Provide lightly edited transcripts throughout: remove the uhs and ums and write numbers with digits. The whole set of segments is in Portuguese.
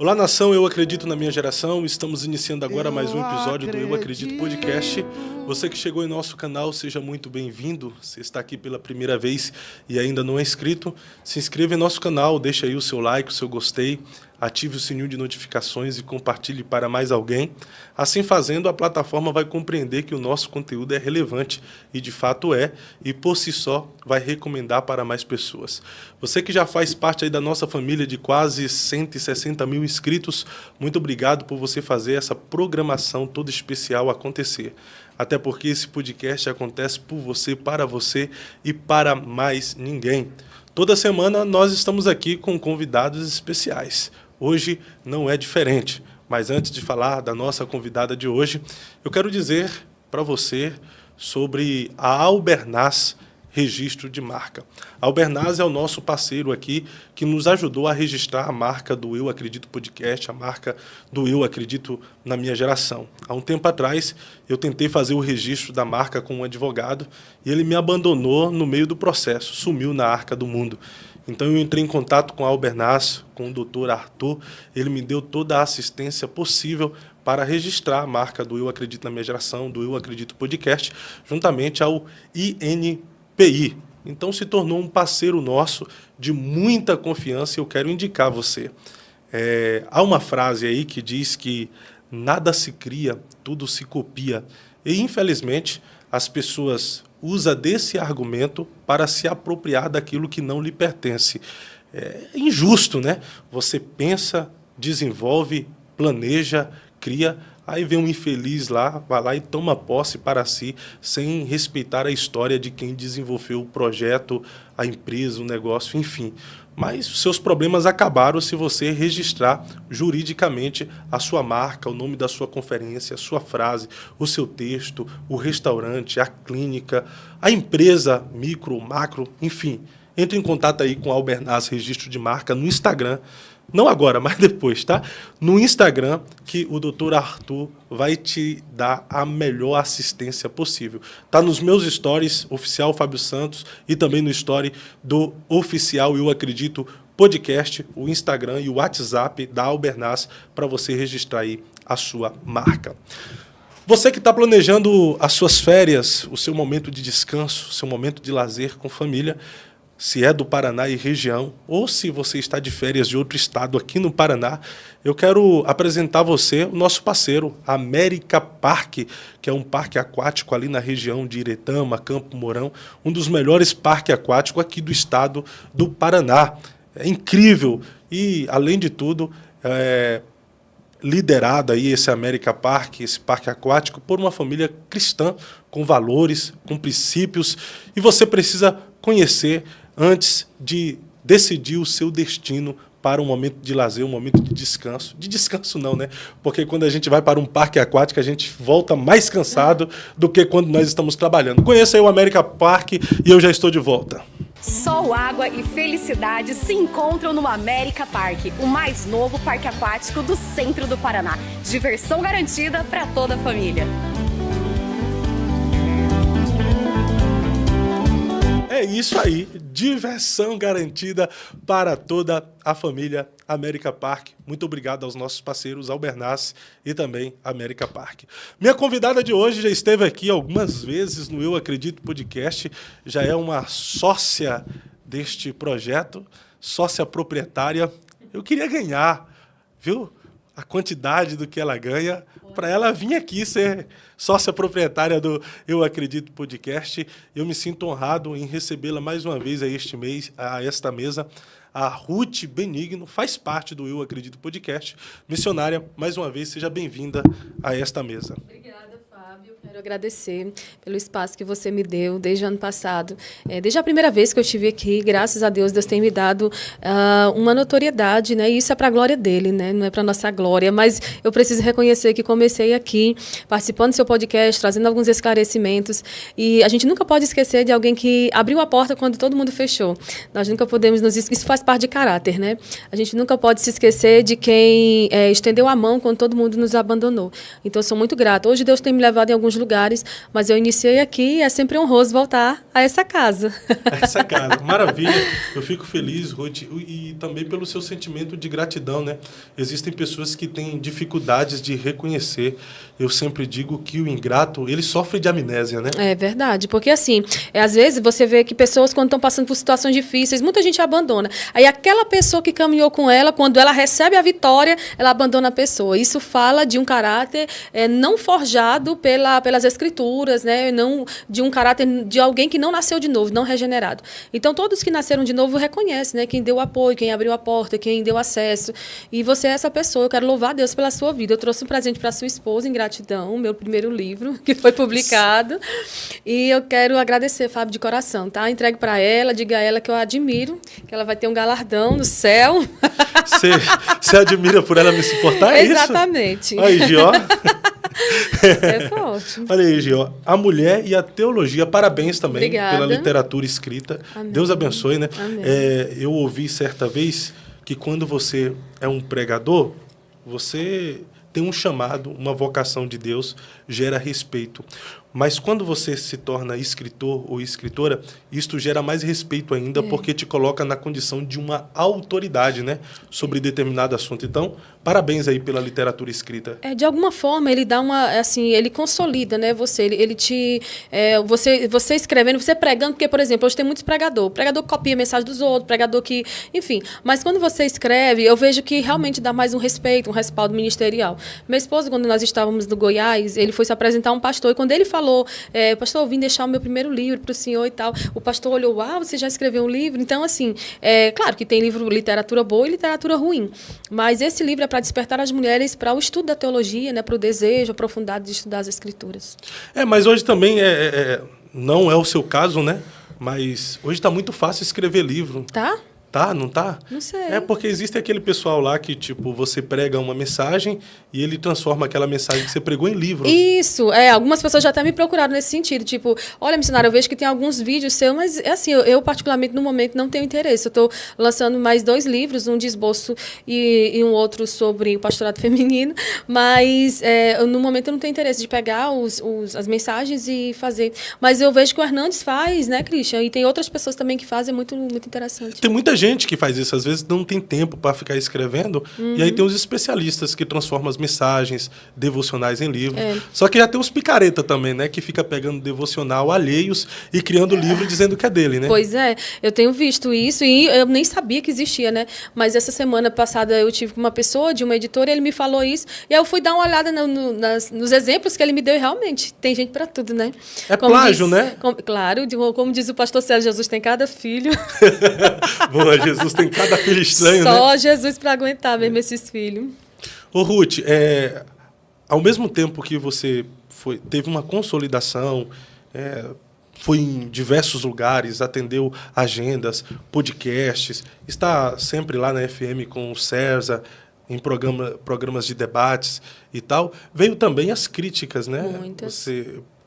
Olá, nação, eu acredito na minha geração. Estamos iniciando agora mais um episódio do Eu Acredito Podcast. Você que chegou em nosso canal, seja muito bem-vindo. Você está aqui pela primeira vez e ainda não é inscrito, se inscreva em nosso canal, deixa aí o seu like, o seu gostei, ative o sininho de notificações e compartilhe para mais alguém. Assim fazendo, a plataforma vai compreender que o nosso conteúdo é relevante, e de fato é, e por si só vai recomendar para mais pessoas. Você que já faz parte aí da nossa família de quase 160 mil inscritos, muito obrigado por você fazer essa programação toda especial acontecer. Até porque esse podcast acontece por você, para você e para mais ninguém. Toda semana nós estamos aqui com convidados especiais. Hoje não é diferente, mas antes de falar da nossa convidada de hoje, eu quero dizer para você sobre a Albernaz Registro de Marca. A Albernaz é o nosso parceiro aqui que nos ajudou a registrar a marca do Eu Acredito Podcast, a marca do Eu Acredito na minha geração. Há um tempo atrás, eu tentei fazer o registro da marca com um advogado e ele me abandonou no meio do processo, sumiu na Arca do Mundo. Então eu entrei em contato com a Albernaz, com o Dr. Arthur, ele me deu toda a assistência possível para registrar a marca do Eu Acredito na minha geração, do Eu Acredito Podcast, juntamente ao INPI. Então se tornou um parceiro nosso de muita confiança e eu quero indicar a você. Há uma frase aí que diz que nada se cria, tudo se copia. E infelizmente as pessoas usam desse argumento para se apropriar daquilo que não lhe pertence. É injusto, né? Você pensa, desenvolve, planeja, cria, aí vem um infeliz lá, vai lá e toma posse para si, sem respeitar a história de quem desenvolveu o projeto, a empresa, o negócio, enfim. Mas os seus problemas acabaram se você registrar juridicamente a sua marca, o nome da sua conferência, a sua frase, o seu texto, o restaurante, a clínica, a empresa, micro, macro, enfim. Entre em contato aí com a Albernaz Registro de Marca no Instagram. Não agora, mas depois, tá? No Instagram, que o Dr. Arthur vai te dar a melhor assistência possível. Tá nos meus stories, oficial Fábio Santos, e também no story do oficial Eu Acredito Podcast, o Instagram e o WhatsApp da Albernaz, para você registrar aí a sua marca. Você que está planejando as suas férias, o seu momento de descanso, o seu momento de lazer com família, se é do Paraná e região, ou se você está de férias de outro estado aqui no Paraná, eu quero apresentar a você o nosso parceiro, América Parque, que é um parque aquático ali na região de Iretama, Campo Mourão, um dos melhores parques aquáticos aqui do estado do Paraná. É incrível e, além de tudo, liderado aí esse América Parque, esse parque aquático, por uma família cristã, com valores, com princípios, e você precisa conhecer antes de decidir o seu destino para um momento de lazer, um momento de descanso. De descanso não, né? Porque quando a gente vai para um parque aquático, a gente volta mais cansado do que quando nós estamos trabalhando. Conheça aí o América Parque e eu já estou de volta. Sol, água e felicidade se encontram no América Parque, o mais novo parque aquático do centro do Paraná. Diversão garantida para toda a família. É isso aí, diversão garantida para toda a família América Parque. Muito obrigado aos nossos parceiros Albernaz e também América Parque. Minha convidada de hoje já esteve aqui algumas vezes no Eu Acredito Podcast, já é uma sócia deste projeto, sócia proprietária. Eu queria ganhar, viu? A quantidade do que ela ganha, para ela vir aqui ser sócia proprietária do Eu Acredito Podcast. Eu me sinto honrado em recebê-la mais uma vez a esta mesa. A Ruth Benigno faz parte do Eu Acredito Podcast. Missionária, mais uma vez, seja bem-vinda a esta mesa. Obrigada, Fábio. Quero agradecer pelo espaço que você me deu desde o ano passado. Desde a primeira vez que eu estive aqui, graças a Deus, Deus tem me dado uma notoriedade, né? E isso é para a glória dele, né? Não é para a nossa glória, mas eu preciso reconhecer que comecei aqui, participando do seu podcast, trazendo alguns esclarecimentos, e a gente nunca pode esquecer de alguém que abriu a porta quando todo mundo fechou. Nós nunca podemos isso faz parte de caráter, né? A gente nunca pode se esquecer de quem estendeu a mão quando todo mundo nos abandonou. Então, eu sou muito grata. Hoje, Deus tem me levado em alguns lugares lugares, mas eu iniciei aqui e é sempre honroso voltar a essa casa. Essa casa, maravilha. Eu fico feliz, Ruth, e também pelo seu sentimento de gratidão, né? Existem pessoas que têm dificuldades de reconhecer. Eu sempre digo que o ingrato, ele sofre de amnésia, né? É verdade, porque assim, às vezes você vê que pessoas, quando estão passando por situações difíceis, muita gente abandona. Aí aquela pessoa que caminhou com ela, quando ela recebe a vitória, ela abandona a pessoa. Isso fala de um caráter não forjado pelas escrituras, né? Não de um caráter de alguém que não nasceu de novo, não regenerado. Então, todos que nasceram de novo reconhecem, né? Quem deu apoio, quem abriu a porta, quem deu acesso. E você é essa pessoa. Eu quero louvar a Deus pela sua vida. Eu trouxe um presente para sua esposa, em gratidão, meu primeiro livro, que foi publicado. E eu quero agradecer, Fábio, de coração, tá? Entregue para ela, diga a ela que eu admiro, que ela vai ter um galardão no céu. Você admira por ela me suportar, é isso? Exatamente. Aí, Gio. É forte. Olha aí, Gio. A mulher e a teologia. Parabéns também. Obrigada. Pela literatura escrita. Amém. Deus abençoe, né? Amém. Eu ouvi certa vez que quando você é um pregador, você tem um chamado, uma vocação de Deus, gera respeito. Mas quando você se torna escritor ou escritora, isto gera mais respeito ainda, porque te coloca na condição de uma autoridade, né, sobre determinado assunto. Então, parabéns aí pela literatura escrita. De alguma forma, ele dá ele consolida, né, você. Ele te... você escrevendo, você pregando, porque, por exemplo, hoje tem muitos pregadores. Pregador que copia a mensagem dos outros, pregador que... Enfim, mas quando você escreve, eu vejo que realmente dá mais um respeito, um respaldo ministerial. Meu esposo, quando nós estávamos no Goiás, ele foi se apresentar a um pastor, e quando ele falou, pastor, eu vim deixar o meu primeiro livro para o senhor e tal, o pastor olhou, você já escreveu um livro? Então, assim, claro que tem literatura boa e literatura ruim, mas esse livro é para despertar as mulheres para o estudo da teologia, né, para o desejo aprofundado de estudar as escrituras. Mas hoje também não é o seu caso, né? Mas hoje está muito fácil escrever livro. Tá? Tá, não tá? Não sei. É porque existe aquele pessoal lá que, tipo, você prega uma mensagem e ele transforma aquela mensagem que você pregou em livro. Isso, algumas pessoas já até me procuraram nesse sentido, tipo, olha, missionária, eu vejo que tem alguns vídeos seus, mas, assim, eu particularmente, no momento, não tenho interesse. Eu estou lançando mais 2 livros, um de esboço e um outro sobre o pastorado feminino, mas, no momento, eu não tenho interesse de pegar as mensagens e fazer. Mas eu vejo que o Hernandes faz, né, Christian? E tem outras pessoas também que fazem, muito, muito interessante. Tem muita gente que faz isso, às vezes não tem tempo para ficar escrevendo, e aí tem os especialistas que transformam as mensagens devocionais em livros. Só que já tem os picareta também, né, que fica pegando devocional alheios e criando livro dizendo que é dele, né? Pois é, eu tenho visto isso e eu nem sabia que existia, né? Mas essa semana passada eu tive com uma pessoa de uma editora, ele me falou isso, e aí eu fui dar uma olhada nos exemplos que ele me deu, e realmente tem gente para tudo, né? Como plágio, né? Claro, como diz o pastor Sérgio, Jesus tem cada filho. Bom, Jesus tem cada filho estranho, Só né? Jesus para aguentar mesmo esses filhos. Ô, Ruth, ao mesmo tempo que você teve uma consolidação, foi em diversos lugares, atendeu agendas, podcasts, está sempre lá na FM com o César, em programas de debates e tal, veio também as críticas, né? Muitas.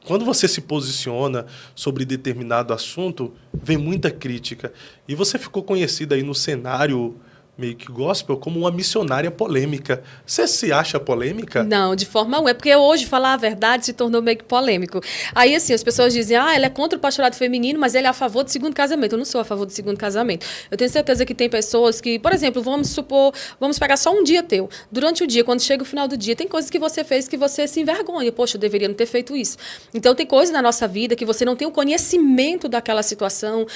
Quando você se posiciona sobre determinado assunto, vem muita crítica. E você ficou conhecida aí no cenário meio que gospel como uma missionária polêmica. Você se acha polêmica? Não, de forma alguma. É porque hoje falar a verdade se tornou meio que polêmico. Aí, assim, as pessoas dizem, ela é contra o pastorado feminino, mas ele é a favor do segundo casamento. Eu não sou a favor do segundo casamento. Eu tenho certeza que tem pessoas que, por exemplo, vamos pegar só um dia teu. Durante o dia, quando chega o final do dia, tem coisas que você fez que você se envergonha. Poxa, eu deveria não ter feito isso. Então, tem coisas na nossa vida que você não tem o conhecimento daquela situação.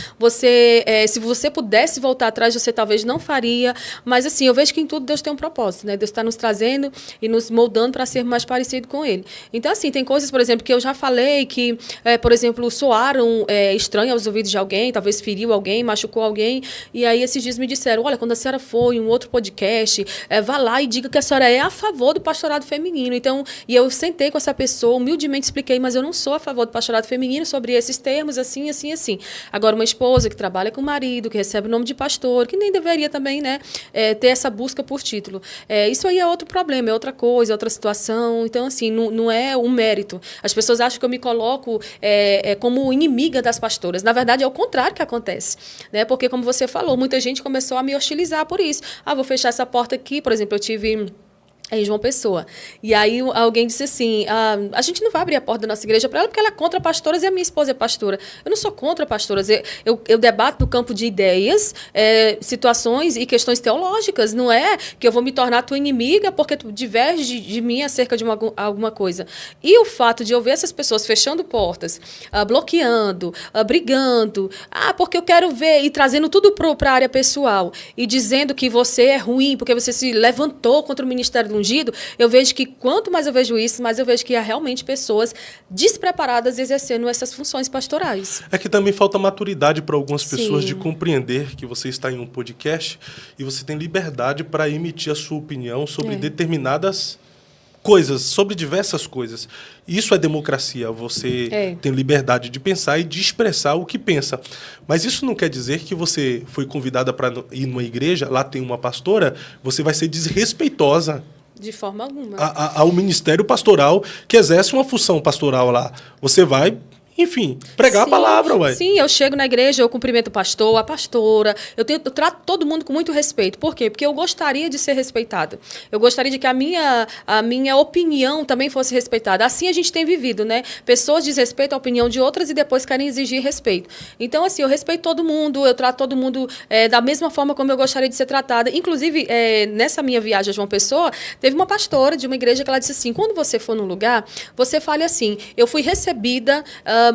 Se você pudesse voltar atrás, você talvez não faria. Mas, assim, eu vejo que em tudo Deus tem um propósito, né? Deus está nos trazendo e nos moldando para ser mais parecido com Ele. Então, assim, tem coisas, por exemplo, que eu já falei que, por exemplo, soaram estranho aos ouvidos de alguém, talvez feriu alguém, machucou alguém. E aí, esses dias me disseram, olha, quando a senhora for em um outro podcast, vá lá e diga que a senhora é a favor do pastorado feminino. Então, e eu sentei com essa pessoa, humildemente expliquei, mas eu não sou a favor do pastorado feminino sobre esses termos, assim, assim, assim. Agora, uma esposa que trabalha com o marido, que recebe o nome de pastor, que nem deveria também, né, ter essa busca por título. Isso aí é outro problema, é outra coisa, é outra situação. Então, assim, não é um mérito. As pessoas acham que eu me coloco como inimiga das pastoras. Na verdade, é o contrário que acontece, né? Porque, como você falou, muita gente começou a me hostilizar por isso. Vou fechar essa porta aqui. Por exemplo, eu tive É em João Pessoa. E aí alguém disse assim, a gente não vai abrir a porta da nossa igreja para ela porque ela é contra pastoras e a minha esposa é pastora. Eu não sou contra pastoras, eu debato no campo de ideias, situações e questões teológicas. Não é que eu vou me tornar tua inimiga porque tu diverge de mim acerca de alguma coisa. E o fato de eu ver essas pessoas fechando portas, bloqueando, brigando, porque eu quero ver, e trazendo tudo para a área pessoal, e dizendo que você é ruim porque você se levantou contra o ministério do ungido, eu vejo que quanto mais eu vejo isso, mais eu vejo que há realmente pessoas despreparadas exercendo essas funções pastorais. É que também falta maturidade para algumas pessoas Sim. de compreender que você está em um podcast e você tem liberdade para emitir a sua opinião sobre determinadas coisas, sobre diversas coisas. Isso é democracia, você tem liberdade de pensar e de expressar o que pensa. Mas isso não quer dizer que você foi convidada para ir numa igreja, lá tem uma pastora, você vai ser desrespeitosa De forma alguma. ao ministério pastoral que exerce uma função pastoral lá. Você vai, enfim, pregar a palavra, ué. Sim, eu chego na igreja, eu cumprimento o pastor, a pastora, eu trato todo mundo com muito respeito. Por quê? Porque eu gostaria de ser respeitada. Eu gostaria de que a minha opinião também fosse respeitada. Assim a gente tem vivido, né? Pessoas desrespeitam a opinião de outras e depois querem exigir respeito. Então, assim, eu respeito todo mundo, eu trato todo mundo da mesma forma como eu gostaria de ser tratada. Inclusive, nessa minha viagem a João Pessoa, teve uma pastora de uma igreja que ela disse assim, quando você for num lugar, você fale assim, eu fui recebida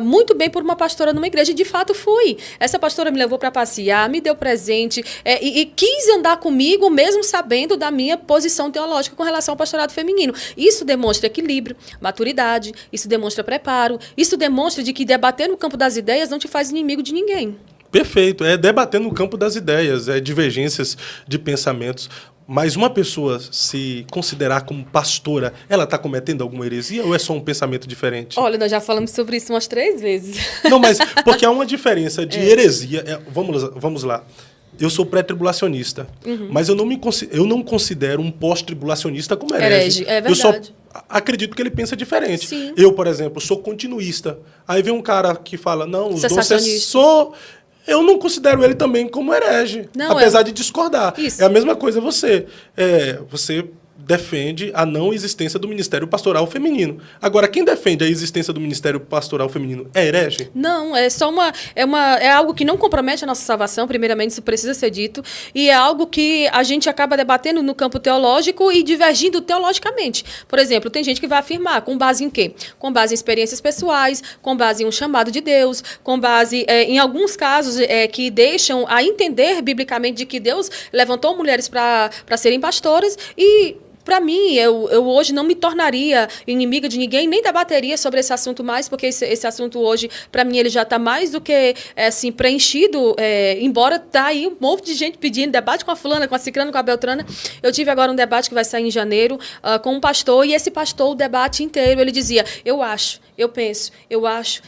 muito bem por uma pastora numa igreja, e de fato fui. Essa pastora me levou para passear, me deu presente e quis andar comigo, mesmo sabendo da minha posição teológica com relação ao pastorado feminino. Isso demonstra equilíbrio, maturidade, isso demonstra preparo, isso demonstra de que debater no campo das ideias não te faz inimigo de ninguém. Perfeito, é debater no campo das ideias, divergências de pensamentos. Mas uma pessoa se considerar como pastora, ela está cometendo alguma heresia ou é só um pensamento diferente? Olha, nós já falamos sobre isso umas 3 vezes. Não, mas porque há uma diferença de heresia. Vamos lá. Eu sou pré-tribulacionista, mas eu não considero um pós-tribulacionista como herege. É verdade. Eu só acredito que ele pensa diferente. Sim. Eu, por exemplo, sou continuista. Aí vem um cara que fala, não, os dons eu não considero ele também como herege, apesar de discordar. Isso. É a mesma coisa você. Você defende a não existência do ministério pastoral feminino. Agora, quem defende a existência do ministério pastoral feminino é herege? Não, é só é algo que não compromete a nossa salvação, primeiramente, isso precisa ser dito, e é algo que a gente acaba debatendo no campo teológico e divergindo teologicamente. Por exemplo, tem gente que vai afirmar, com base em quê? Com base em experiências pessoais, com base em um chamado de Deus, com base em alguns casos que deixam a entender biblicamente de que Deus levantou mulheres para serem pastoras e... Para mim, eu hoje não me tornaria inimiga de ninguém, nem debateria sobre esse assunto mais, porque esse assunto hoje, para mim, ele já está mais do que assim, preenchido, embora tá aí um monte de gente pedindo debate com a fulana, com a cicrana, com a beltrana. Eu tive agora um debate que vai sair em janeiro com um pastor, e esse pastor, o debate inteiro, ele dizia, eu acho, eu penso, eu acho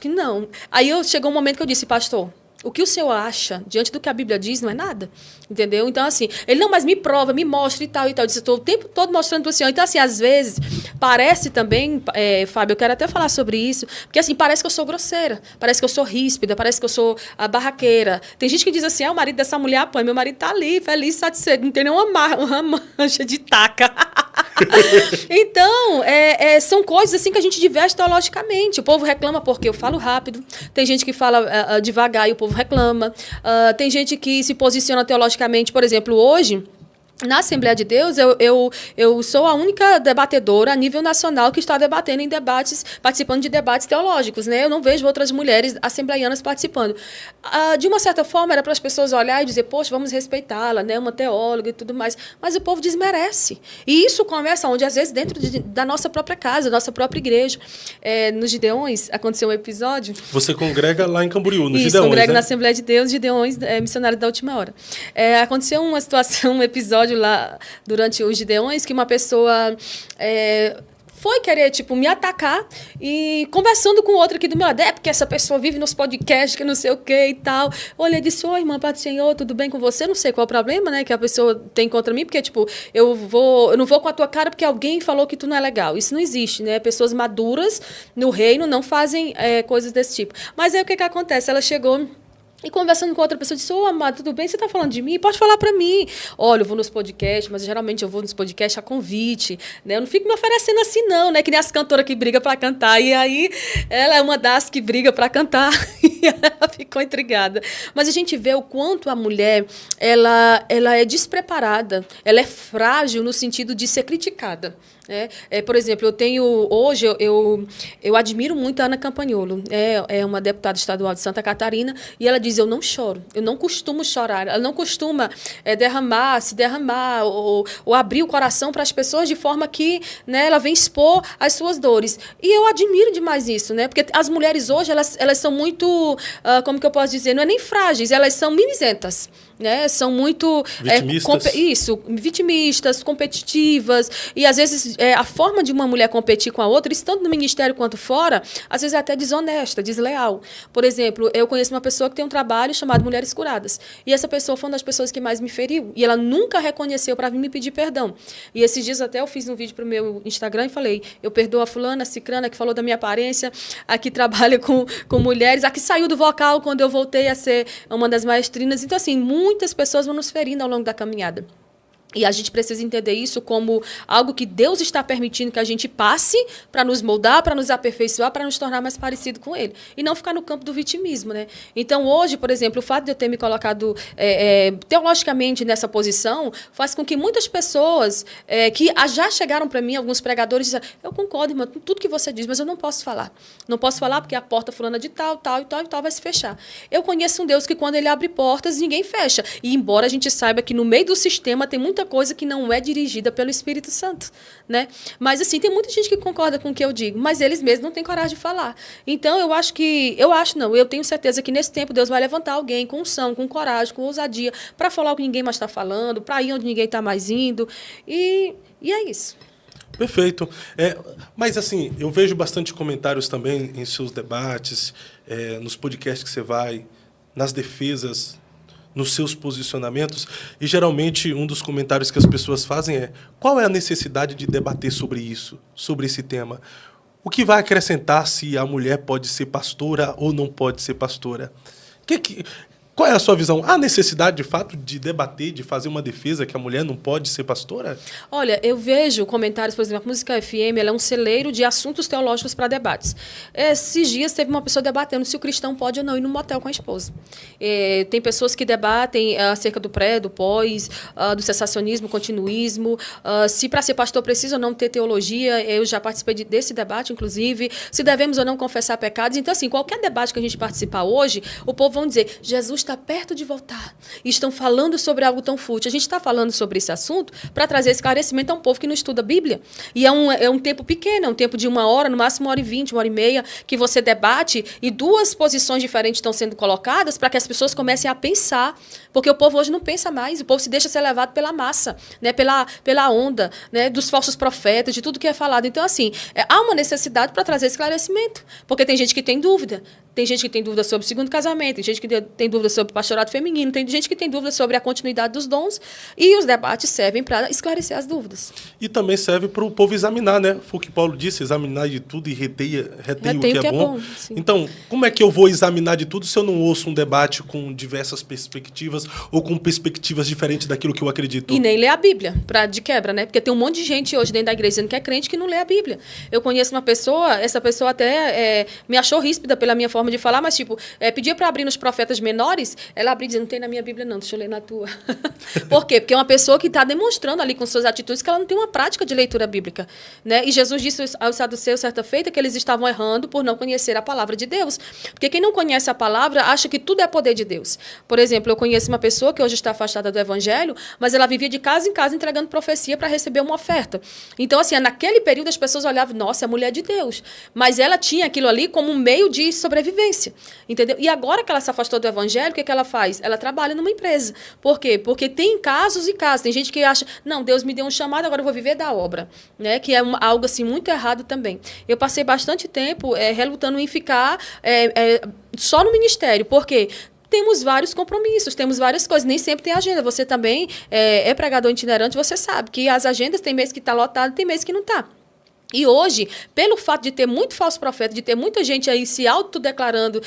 que não. Aí chegou um momento que eu disse, pastor, o que o senhor acha, diante do que a Bíblia diz, não é nada. Entendeu? Então, assim, ele, não, mas me prova, me mostra e tal, e tal. Eu disse, estou o tempo todo mostrando para o senhor. Então, assim, às vezes, parece também, Fábio, eu quero até falar sobre isso, porque, assim, parece que eu sou grosseira, parece que eu sou ríspida, parece que eu sou a barraqueira. Tem gente que diz assim, o marido dessa mulher apanha, meu marido tá ali, feliz, satisfeito, não tem nenhuma uma mancha de taca. Então, são coisas assim que a gente diverte teologicamente. O povo reclama porque eu falo rápido, tem gente que fala devagar e o povo reclama, tem gente que se posiciona teologicamente. Por exemplo, hoje, na Assembleia de Deus, eu sou a única debatedora a nível nacional que está debatendo em debates, participando de debates teológicos, né? Eu não vejo outras mulheres assembleianas participando. De uma certa forma, era para as pessoas olhar e dizer, poxa, vamos respeitá-la, né? Uma teóloga e tudo mais. Mas o povo desmerece. E isso começa onde, às vezes, dentro da nossa própria casa, da nossa própria igreja. Nos Gideões, aconteceu um episódio. Você congrega lá em Camboriú, nos Isso, Gideões, congrego, né? na Assembleia de Deus, Gideões, missionário da última hora. Aconteceu uma situação, um episódio lá durante os Gideões, que uma pessoa foi querer, tipo, me atacar e conversando com outra aqui do meu lado, porque essa pessoa vive nos podcasts, que não sei o que e tal. Olhei e disse, oi, irmã, Pai do Senhor, tudo bem com você? Não sei qual é o problema, né, que a pessoa tem contra mim, porque, tipo, eu não vou com a tua cara porque alguém falou que tu não é legal. Isso não existe, né? Pessoas maduras no reino não fazem coisas desse tipo. Mas aí o que acontece? Ela chegou E conversando com outra pessoa, disse, ô, amado, tudo bem? Você está falando de mim? Pode falar para mim. Olha, eu vou nos podcasts, mas geralmente eu vou nos podcasts a convite, né? Eu não fico me oferecendo assim, não, né? Que nem as cantoras que brigam para cantar. E aí, ela é uma das que briga para cantar. E ela ficou intrigada. Mas a gente vê o quanto a mulher, ela é despreparada, ela é frágil no sentido de ser criticada. Por exemplo, hoje eu admiro muito a Ana Campagnolo, é uma deputada estadual de Santa Catarina, e ela diz, eu não choro, eu não costumo chorar, ela não costuma se derramar ou abrir o coração para as pessoas de forma que, né, ela vem expor as suas dores. E eu admiro demais isso, né, porque as mulheres hoje, elas são muito, como que eu posso dizer, não é nem frágeis, elas são mimizentas. Né? São muito vitimistas, competitivas, e às vezes a forma de uma mulher competir com a outra, isso tanto no ministério quanto fora, às vezes é até desonesta, desleal. Por exemplo, eu conheço uma pessoa que tem um trabalho chamado Mulheres Curadas, e essa pessoa foi uma das pessoas que mais me feriu, e ela nunca reconheceu para vir me pedir perdão. E esses dias até eu fiz um vídeo para o meu Instagram e falei, eu perdoo a fulana, a cicrana, que falou da minha aparência, a que trabalha com mulheres, a que saiu do vocal quando eu voltei a ser uma das maestrinas. Então, assim, muitas pessoas vão nos ferindo ao longo da caminhada. E a gente precisa entender isso como algo que Deus está permitindo que a gente passe para nos moldar, para nos aperfeiçoar, para nos tornar mais parecido com Ele. E não ficar no campo do vitimismo, né? Então, hoje, por exemplo, o fato de eu ter me colocado teologicamente nessa posição faz com que muitas pessoas que já chegaram para mim, alguns pregadores, dizem, eu concordo, irmã, com tudo que você diz, mas eu não posso falar. Não posso falar porque a porta fulana de tal vai se fechar. Eu conheço um Deus que quando Ele abre portas, ninguém fecha. E embora a gente saiba que no meio do sistema tem muita coisa que não é dirigida pelo Espírito Santo, né? Mas, assim, tem muita gente que concorda com o que eu digo, mas eles mesmos não têm coragem de falar. Então, eu tenho certeza que nesse tempo Deus vai levantar alguém com unção, com coragem, com ousadia, para falar o que ninguém mais está falando, para ir onde ninguém está mais indo, e é isso. Perfeito. Mas, assim, eu vejo bastante comentários também em seus debates, nos podcasts que você vai, nas defesas, nos seus posicionamentos, e geralmente um dos comentários que as pessoas fazem é: qual é a necessidade de debater sobre isso, sobre esse tema? O que vai acrescentar se a mulher pode ser pastora ou não pode ser pastora? Qual é a sua visão? Há necessidade, de fato, de debater, de fazer uma defesa que a mulher não pode ser pastora? Olha, eu vejo comentários, por exemplo, a Música FM, ela é um celeiro de assuntos teológicos para debates. Esses dias teve uma pessoa debatendo se o cristão pode ou não ir num motel com a esposa. Tem pessoas que debatem acerca do pré, do pós, do cessacionismo, continuismo, se para ser pastor precisa ou não ter teologia. Eu já participei desse debate, inclusive, se devemos ou não confessar pecados. Então, assim, qualquer debate que a gente participar hoje, o povo vai dizer, Jesus está perto de voltar. E estão falando sobre algo tão fútil. A gente está falando sobre esse assunto para trazer esclarecimento a um povo que não estuda a Bíblia. E é um tempo pequeno, é um tempo de 1 hora, no máximo 1h20, 1h30, que você debate e duas posições diferentes estão sendo colocadas para que as pessoas comecem a pensar. Porque o povo hoje não pensa mais, o povo se deixa ser levado pela massa, né? pela onda, né? Dos falsos profetas, de tudo que é falado. Então, assim, há uma necessidade para trazer esclarecimento. Porque tem gente que tem dúvida. Tem gente que tem dúvida sobre o segundo casamento, tem gente que tem dúvida sobre o pastorado feminino, tem gente que tem dúvida sobre a continuidade dos dons, e os debates servem para esclarecer as dúvidas. E também serve para o povo examinar, né? Foi o que Paulo disse, examinar de tudo e retém o que é bom. Então, como é que eu vou examinar de tudo se eu não ouço um debate com diversas perspectivas ou com perspectivas diferentes daquilo que eu acredito? E nem ler a Bíblia, de quebra, né? Porque tem um monte de gente hoje dentro da igreja dizendo que é crente que não lê a Bíblia. Eu conheço uma pessoa, essa pessoa até me achou ríspida pela minha forma de falar, mas, pedia para abrir nos profetas menores, ela abriu dizendo, não tem na minha Bíblia não, deixa eu ler na tua. Por quê? Porque é uma pessoa que está demonstrando ali com suas atitudes que ela não tem uma prática de leitura bíblica, né? E Jesus disse aos saduceus, certa feita, que eles estavam errando por não conhecer a palavra de Deus. Porque quem não conhece a palavra acha que tudo é poder de Deus. Por exemplo, eu conheço uma pessoa que hoje está afastada do evangelho, mas ela vivia de casa em casa entregando profecia para receber uma oferta. Então, assim, naquele período as pessoas olhavam, nossa, é mulher de Deus. Mas ela tinha aquilo ali como um meio de sobrevivência. Entendeu? E agora que ela se afastou do evangelho, o que ela faz? Ela trabalha numa empresa. Por quê? Porque tem casos e casos. Tem gente que acha, não, Deus me deu um chamado, agora eu vou viver da obra. Né? Que é algo assim muito errado também. Eu passei bastante tempo relutando em ficar só no ministério. Por quê? Temos vários compromissos, temos várias coisas, nem sempre tem agenda. Você também é pregador itinerante, você sabe que as agendas tem mês que está lotado, tem mês que não está. E hoje, pelo fato de ter muito falso profeta, de ter muita gente aí se autodeclarando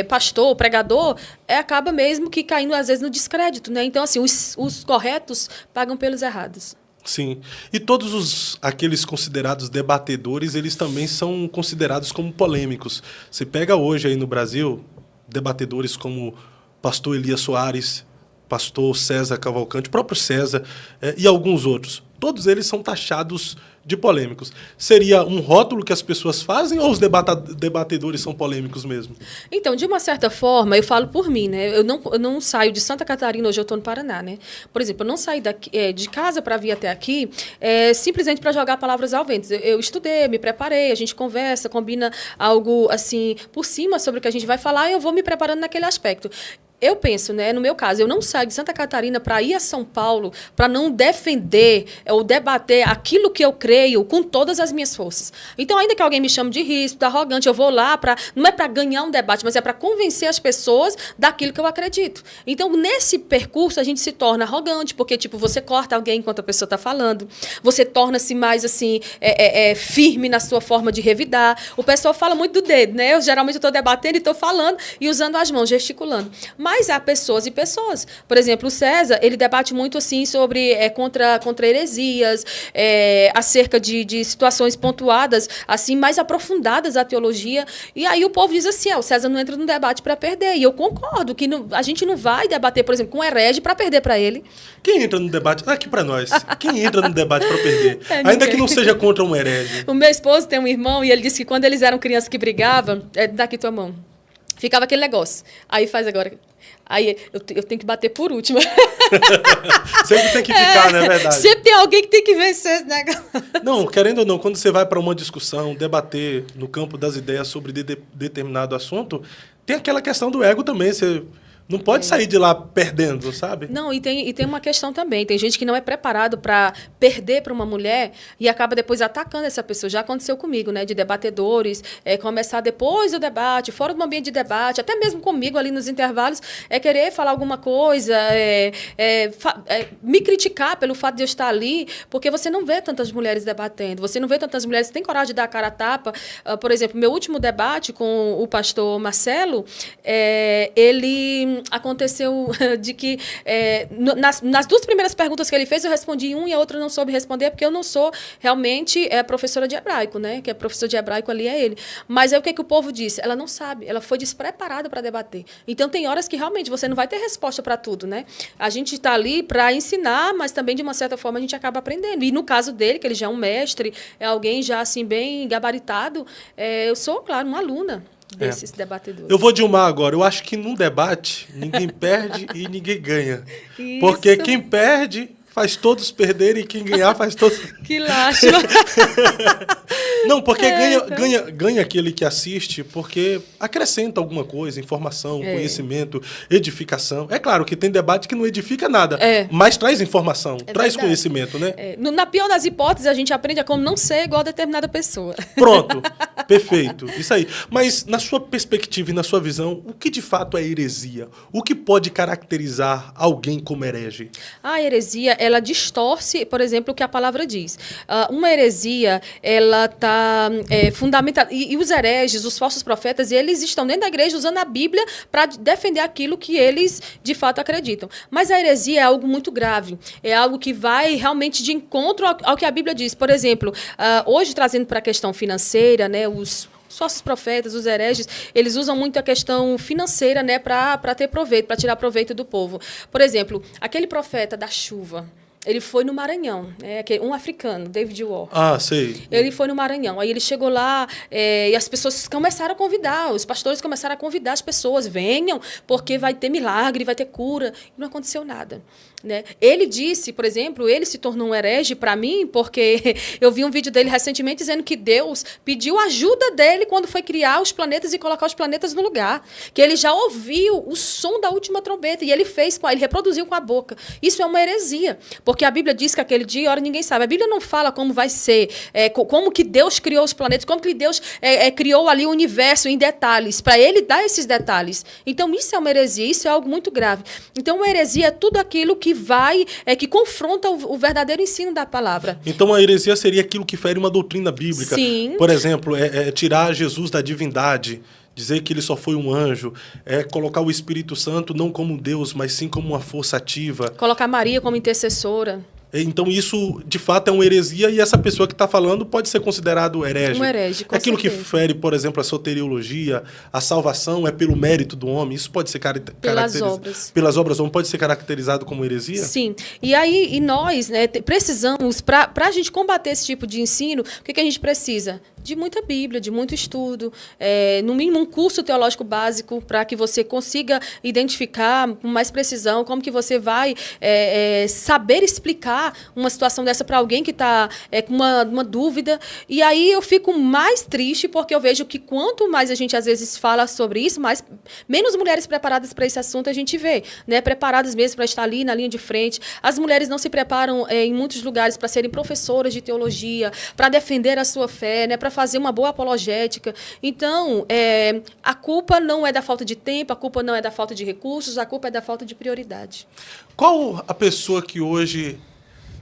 pastor, pregador, acaba mesmo que caindo, às vezes, no descrédito, né? Então, assim, os corretos pagam pelos errados. Sim. E todos aqueles considerados debatedores, eles também são considerados como polêmicos. Você pega hoje aí no Brasil, debatedores como pastor Elias Soares, pastor César Cavalcante, o próprio César e alguns outros. Todos eles são taxados de polêmicos. Seria um rótulo que as pessoas fazem ou os debatedores são polêmicos mesmo? Então, de uma certa forma, eu falo por mim, né? Eu não saio de Santa Catarina, hoje eu estou no Paraná, né? Por exemplo, eu não saí de casa para vir até aqui simplesmente para jogar palavras ao vento. Eu estudei, me preparei, a gente conversa, combina algo assim por cima sobre o que a gente vai falar e eu vou me preparando naquele aspecto. Eu penso, né, no meu caso, eu não saio de Santa Catarina para ir a São Paulo para não defender ou debater aquilo que eu creio com todas as minhas forças. Então, ainda que alguém me chame de ríspido, arrogante, eu vou lá não é para ganhar um debate, mas é para convencer as pessoas daquilo que eu acredito. Então, nesse percurso, a gente se torna arrogante, porque, tipo, você corta alguém enquanto a pessoa está falando, você torna-se mais, assim, firme na sua forma de revidar. O pessoal fala muito do dedo, né? Eu, geralmente, estou debatendo e estou falando e usando as mãos, gesticulando. Mas há pessoas e pessoas. Por exemplo, o César, ele debate muito assim sobre contra heresias, acerca de situações pontuadas, assim, mais aprofundadas da teologia. E aí o povo diz assim, o César não entra no debate para perder. E eu concordo que a gente não vai debater, por exemplo, com um herege para perder para ele. Quem entra no debate? Aqui para nós. Quem entra no debate para perder? Ainda que não seja contra um herege. O meu esposo tem um irmão e ele disse que quando eles eram crianças que brigavam, daqui tua mão. Ficava aquele negócio. Aí faz agora. Aí eu tenho que bater por último. Sempre tem que ficar, não é verdade? Sempre tem alguém que tem que vencer esse negócio. Não, querendo ou não, quando você vai para uma discussão, debater no campo das ideias sobre determinado assunto, tem aquela questão do ego também. Você não pode sair de lá perdendo, sabe? Não, e tem uma questão também. Tem gente que não é preparado para perder para uma mulher e acaba depois atacando essa pessoa. Já aconteceu comigo, né? De debatedores, começar depois do debate, fora do ambiente de debate, até mesmo comigo ali nos intervalos, querer falar alguma coisa, me criticar pelo fato de eu estar ali, porque você não vê tantas mulheres debatendo, você não vê tantas mulheres que têm coragem de dar a cara a tapa. Por exemplo, meu último debate com o pastor Marcelo, ele aconteceu de que nas duas primeiras perguntas que ele fez, eu respondi um e a outra não soube responder, porque eu não sou realmente professora de hebraico, né? Que é professor de hebraico ali é ele. Mas o que o povo disse? Ela não sabe, ela foi despreparada para debater. Então, tem horas que realmente você não vai ter resposta para tudo, né? A gente está ali para ensinar, mas também, de uma certa forma, a gente acaba aprendendo. E no caso dele, que ele já é um mestre, é alguém já assim bem gabaritado, eu sou, claro, uma aluna desses debatedores. Eu vou de uma agora. Eu acho que num debate, ninguém perde e ninguém ganha. Isso. Porque quem perde faz todos perderem e quem ganhar faz todos... Que lástima. Não, porque ganha aquele que assiste, porque acrescenta alguma coisa, informação, conhecimento, edificação. É claro que tem debate que não edifica nada, mas traz informação, traz verdade. Conhecimento, né? Na pior das hipóteses, a gente aprende a como não ser igual a determinada pessoa. Pronto, perfeito, isso aí. Mas na sua perspectiva e na sua visão, o que de fato é heresia? O que pode caracterizar alguém como herege? A heresia, ela distorce, por exemplo, o que a palavra diz. Uma heresia, ela está fundamentada. E os hereges, os falsos profetas, eles estão dentro da igreja usando a Bíblia para defender aquilo que eles, de fato, acreditam. Mas a heresia é algo muito grave. É algo que vai realmente de encontro ao que a Bíblia diz. Por exemplo, hoje, trazendo para a questão financeira, né, os falsos profetas, os hereges, eles usam muito a questão financeira, né, para ter proveito, para tirar proveito do povo. Por exemplo, aquele profeta da chuva, ele foi no Maranhão, um africano, David War. Ah, sei. Ele foi no Maranhão. Aí ele chegou lá e as pessoas começaram a convidar, os pastores começaram a convidar as pessoas, venham, porque vai ter milagre, vai ter cura. E não aconteceu nada. Né? Ele disse, por exemplo, ele se tornou um herege para mim, porque eu vi um vídeo dele recentemente dizendo que Deus pediu ajuda dele quando foi criar os planetas e colocar os planetas no lugar. Que ele já ouviu o som da última trombeta e ele reproduziu com a boca. Isso é uma heresia. Porque Porque a Bíblia diz que aquele dia e hora ninguém sabe. A Bíblia não fala como vai ser, como que Deus criou os planetas, como que Deus criou ali o universo em detalhes, para ele dar esses detalhes. Então, isso é uma heresia, isso é algo muito grave. Então, uma heresia é tudo aquilo que que confronta o verdadeiro ensino da palavra. Então, a heresia seria aquilo que fere uma doutrina bíblica. Sim. Por exemplo, tirar Jesus da divindade, dizer que ele só foi um anjo, colocar o Espírito Santo não como Deus, mas sim como uma força ativa. Colocar Maria como intercessora. Então, isso, de fato, é uma heresia e essa pessoa que está falando pode ser considerado herege. Um herege, com aquilo certeza. que fere, por exemplo, a soteriologia, a salvação é pelo mérito do homem. Isso pode ser pelas obras. Pelas obras, não pode ser caracterizado como heresia? Sim. E aí, nós, né, precisamos, para a gente combater esse tipo de ensino, o que a gente precisa? De muita Bíblia, de muito estudo, no mínimo um curso teológico básico para que você consiga identificar com mais precisão como que você vai saber explicar uma situação dessa para alguém que está com uma dúvida. E aí eu fico mais triste porque eu vejo que quanto mais a gente às vezes fala sobre isso, menos mulheres preparadas para esse assunto a gente vê, né? Preparadas mesmo para estar ali na linha de frente. As mulheres não se preparam em muitos lugares para serem professoras de teologia, para defender a sua fé, né? Para fazer uma boa apologética. Então, a culpa não é da falta de tempo, a culpa não é da falta de recursos, a culpa é da falta de prioridade. Qual a pessoa que hoje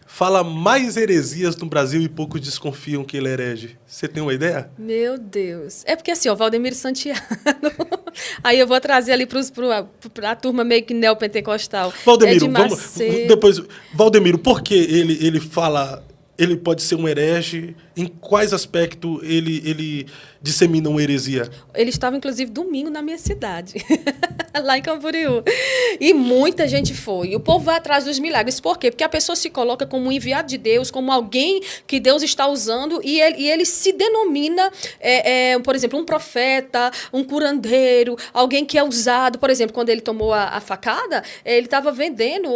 fala mais heresias no Brasil e poucos desconfiam que ele é herege? Você tem uma ideia? Meu Deus. É porque assim, Valdemiro Santiago. Aí eu vou trazer ali para a turma meio que neopentecostal. Valdemiro, Valdemiro, por que ele fala... Ele pode ser um herege? Em quais aspectos ele dissemina uma heresia? Ele estava, inclusive, domingo na minha cidade, lá em Camboriú. E muita gente foi. E o povo vai atrás dos milagres. Por quê? Porque a pessoa se coloca como um enviado de Deus, como alguém que Deus está usando, e ele se denomina, por exemplo, um profeta, um curandeiro, alguém que é usado. Por exemplo, quando ele tomou a facada, ele estava vendendo,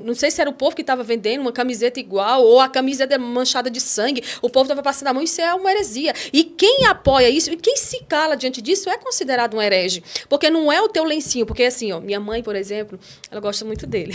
não sei se era o povo que estava vendendo uma camiseta igual, ou a camiseta manchada de sangue, o povo estava passando a mão, isso é uma heresia. E quem apoia isso, e quem se cala diante disso é considerado um herege. Porque não é o teu lencinho, porque assim, minha mãe, por exemplo, ela gosta muito dele.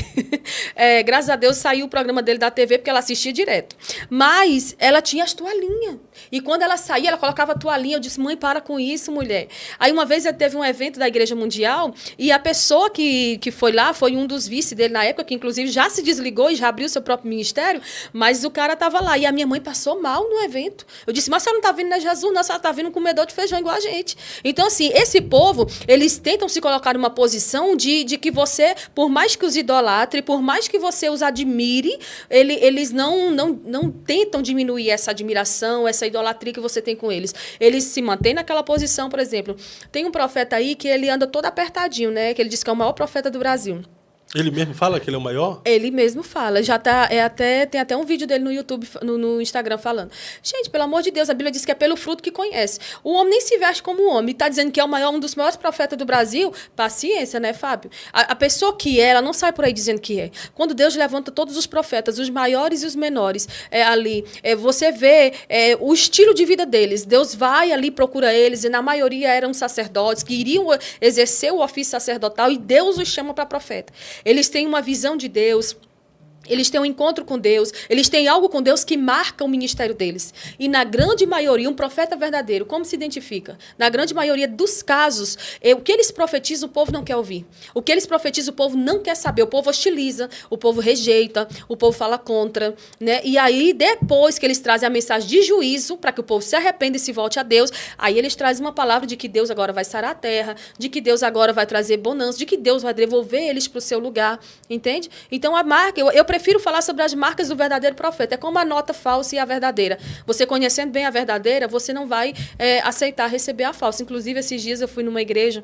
Graças a Deus saiu o programa dele da TV, porque ela assistia direto. Mas ela tinha as toalhinhas. E quando ela saía, ela colocava a toalhinha. Eu disse, mãe, para com isso, mulher. Aí uma vez teve um evento da Igreja Mundial, e a pessoa que foi lá, foi um dos vice dele na época, que inclusive já se desligou e já abriu seu próprio ministério, mas o cara estava lá. E a minha mãe passou mal no evento. Eu disse, mas você não está vindo na Jesus, não, você está vindo um comedor de feijão igual a gente. Então, assim, esse povo, eles tentam se colocar numa posição de que você, por mais que os idolatre, por mais que você os admire, eles não tentam diminuir essa admiração, essa idolatria que você tem com eles. Eles se mantêm naquela posição, por exemplo. Tem um profeta aí que ele anda todo apertadinho, né? Que ele diz que é o maior profeta do Brasil. Ele mesmo fala que ele é o maior? Ele mesmo fala. Já tá, tem até um vídeo dele no YouTube, no Instagram, falando. Gente, pelo amor de Deus, a Bíblia diz que é pelo fruto que conhece. O homem nem se veste como homem. Está dizendo que é um dos maiores profetas do Brasil. Paciência, né, Fábio? A pessoa que ela não sai por aí dizendo que é. Quando Deus levanta todos os profetas, os maiores e os menores, você vê o estilo de vida deles. Deus vai ali, procura eles, e na maioria eram sacerdotes que iriam exercer o ofício sacerdotal, e Deus os chama para profeta. Eles têm uma visão de Deus, eles têm um encontro com Deus, eles têm algo com Deus que marca o ministério deles. E na grande maioria, um profeta verdadeiro, como se identifica? Na grande maioria dos casos, o que eles profetizam, o povo não quer ouvir. O que eles profetizam, o povo não quer saber. O povo hostiliza, o povo rejeita, o povo fala contra, né? E aí, depois que eles trazem a mensagem de juízo, para que o povo se arrependa e se volte a Deus, aí eles trazem uma palavra de que Deus agora vai sarar a terra, de que Deus agora vai trazer bonança, de que Deus vai devolver eles para o seu lugar, entende? Então, a marca, eu prefiro falar sobre as marcas do verdadeiro profeta. É como a nota falsa e a verdadeira. Você conhecendo bem a verdadeira, você não vai aceitar receber a falsa. Inclusive, esses dias eu fui numa igreja,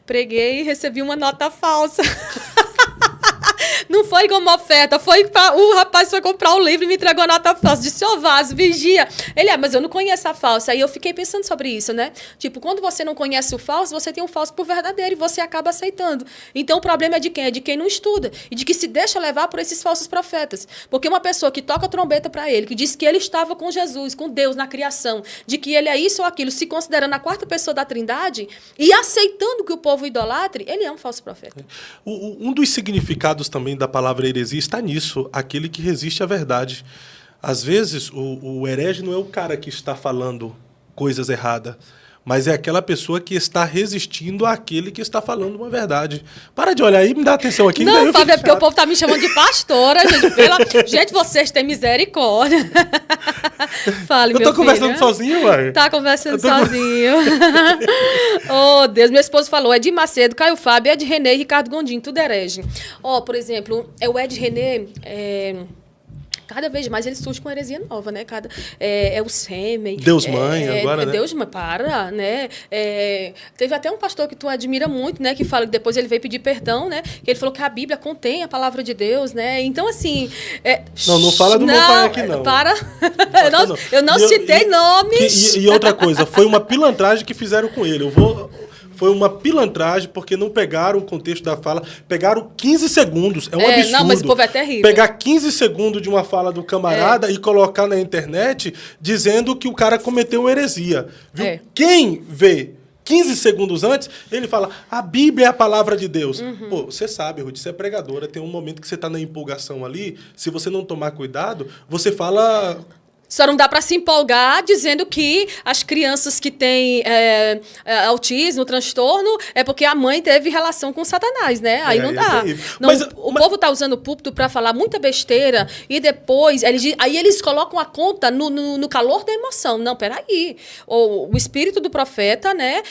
preguei e recebi uma nota falsa. Não foi como oferta, o rapaz foi comprar um livro e me entregou a nota falsa. Disse, Vaso, vigia. Ele, mas eu não conheço a falsa. Aí eu fiquei pensando sobre isso, né? Tipo, quando você não conhece o falso, você tem um falso por verdadeiro e você acaba aceitando. Então, o problema é de quem? É de quem não estuda e de que se deixa levar por esses falsos profetas. Porque uma pessoa que toca a trombeta para ele, que diz que ele estava com Jesus, com Deus na criação, de que ele é isso ou aquilo, se considerando a quarta pessoa da Trindade e aceitando que o povo idolatre, ele é um falso profeta. Um dos significados também da palavra palavra heresia está nisso, aquele que resiste à verdade. Às vezes, o herege não é o cara que está falando coisas erradas, mas é aquela pessoa que está resistindo àquele que está falando uma verdade. Para de olhar aí, me dá atenção aqui. Não, Fábio, é porque o povo tá me chamando de pastora, gente. Gente, vocês têm misericórdia. Fale, meu filho. Eu tô conversando sozinho, ué. Tá conversando sozinho. Oh, Deus. Meu esposo falou, Ed Macedo, Caio Fábio, Ed René e Ricardo Gondim, tudo herege. Por exemplo, o Ed René... Cada vez mais ele surge com uma heresia nova, né? É o sêmen. Deus Mãe, agora, né? Deus Mãe, né? Teve até um pastor que tu admira muito, né? Que fala que depois ele veio pedir perdão, né? Que ele falou que a Bíblia contém a palavra de Deus, né? Então, assim... Não fala do meu pai aqui, não. Para. Eu não citei nomes. E outra coisa, foi uma pilantragem que fizeram com ele. Foi uma pilantragem, porque não pegaram o contexto da fala, pegaram 15 segundos. É um absurdo. Não, mas o povo é terrível. Pegar 15 segundos de uma fala do camarada e colocar na internet dizendo que o cara cometeu uma heresia. Viu? Quem vê 15 segundos antes, ele fala, a Bíblia é a palavra de Deus. Pô, você sabe, Ruth, você é pregadora, tem um momento que você está na empolgação ali, se você não tomar cuidado, você fala... Só não dá para se empolgar dizendo que as crianças que têm autismo, transtorno, é porque a mãe teve relação com Satanás, né? Aí não dá. O povo tá usando o púlpito para falar muita besteira e depois aí eles colocam a conta no calor da emoção. Não, peraí. O espírito do profeta, né?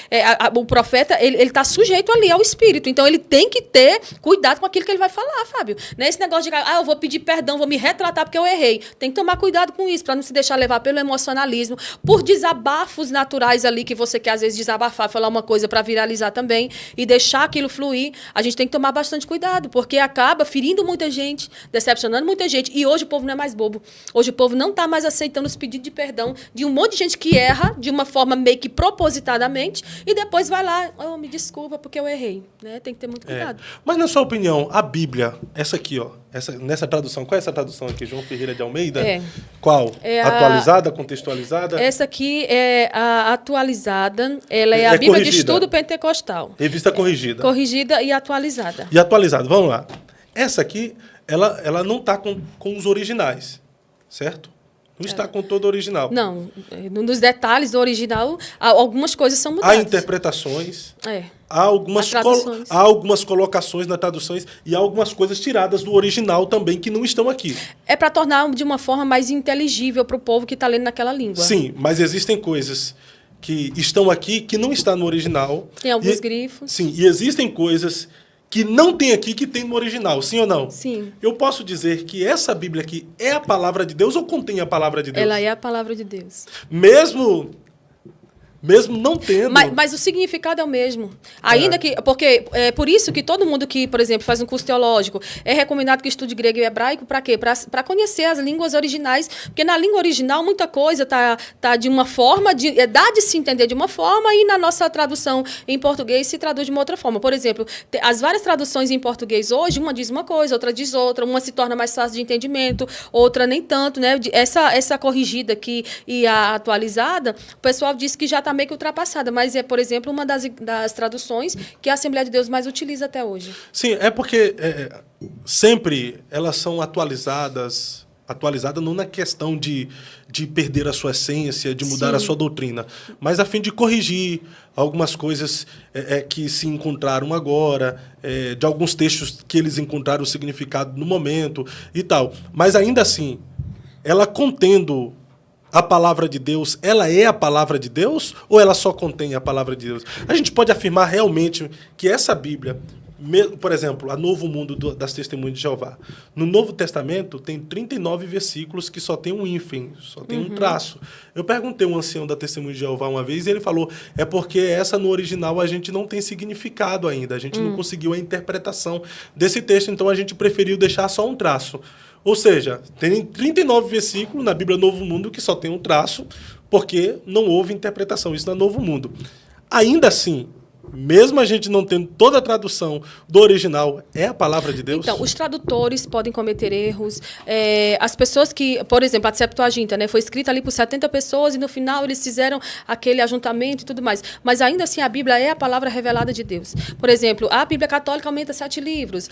O profeta, ele tá sujeito ali ao espírito. Então, ele tem que ter cuidado com aquilo que ele vai falar, Fábio. Né? Esse negócio de, eu vou pedir perdão, vou me retratar porque eu errei. Tem que tomar cuidado com isso, para não se deixar levar pelo emocionalismo, por desabafos naturais ali que você quer às vezes desabafar, falar uma coisa para viralizar também e deixar aquilo fluir. A gente tem que tomar bastante cuidado, porque acaba ferindo muita gente, decepcionando muita gente. E hoje o povo não é mais bobo. Hoje o povo não está mais aceitando os pedidos de perdão de um monte de gente que erra de uma forma meio que propositadamente e depois vai lá, me desculpa porque eu errei. Né? Tem que ter muito cuidado. Mas na sua opinião, a Bíblia, essa aqui, nessa tradução, qual é essa tradução aqui? João Ferreira de Almeida? Qual? Atualizada, contextualizada? Essa aqui é a atualizada. Ela é a Bíblia corrigida. De Estudo Pentecostal. Revista corrigida. Corrigida e atualizada. E atualizada. Vamos lá. Essa aqui, ela não está com os originais, certo? Não está com todo o original. Não. Nos detalhes do original, algumas coisas são mudadas. Há interpretações. Há algumas colocações nas traduções e há algumas coisas tiradas do original também que não estão aqui. É para tornar de uma forma mais inteligível para o povo que está lendo naquela língua. Sim, mas existem coisas que estão aqui que não está no original. Tem alguns grifos. Sim, e existem coisas que não tem aqui que tem no original, sim ou não? Sim. Eu posso dizer que essa Bíblia aqui é a palavra de Deus ou contém a palavra de Deus? Ela é a palavra de Deus. Mesmo não tendo... Mas o significado é o mesmo. Ainda que... Porque é por isso que todo mundo que, por exemplo, faz um curso teológico, é recomendado que estude grego e hebraico, para quê? Para conhecer as línguas originais. Porque na língua original, muita coisa tá de uma forma, dá de se entender de uma forma, e na nossa tradução em português se traduz de uma outra forma. Por exemplo, as várias traduções em português hoje, uma diz uma coisa, outra diz outra, uma se torna mais fácil de entendimento, outra nem tanto, né? Essa corrigida aqui e a atualizada, o pessoal disse que já está meio que ultrapassada, mas é, por exemplo, uma das traduções que a Assembleia de Deus mais utiliza até hoje. Sim, é porque sempre elas são atualizadas não na questão de perder a sua essência, de mudar a sua doutrina, mas a fim de corrigir algumas coisas que se encontraram agora, de alguns textos que eles encontraram o significado no momento e tal. Mas ainda assim, ela contendo a palavra de Deus, ela é a palavra de Deus ou ela só contém a palavra de Deus? A gente pode afirmar realmente que essa Bíblia, por exemplo, a Novo Mundo das Testemunhas de Jeová, no Novo Testamento tem 39 versículos que só tem um hífen, só tem um traço. Eu perguntei a um ancião da Testemunha de Jeová uma vez e ele falou, é porque essa no original a gente não tem significado ainda, a gente não conseguiu a interpretação desse texto, então a gente preferiu deixar só um traço. Ou seja, tem 39 versículos na Bíblia Novo Mundo que só tem um traço, porque não houve interpretação. Isso não é Novo Mundo. Ainda assim, mesmo a gente não tendo toda a tradução do original, é a palavra de Deus? Então, os tradutores podem cometer erros. As pessoas que, por exemplo, a Septuaginta, né, foi escrita ali por 70 pessoas e no final eles fizeram aquele ajuntamento e tudo mais. Mas ainda assim a Bíblia é a palavra revelada de Deus. Por exemplo, a Bíblia Católica aumenta 7 livros.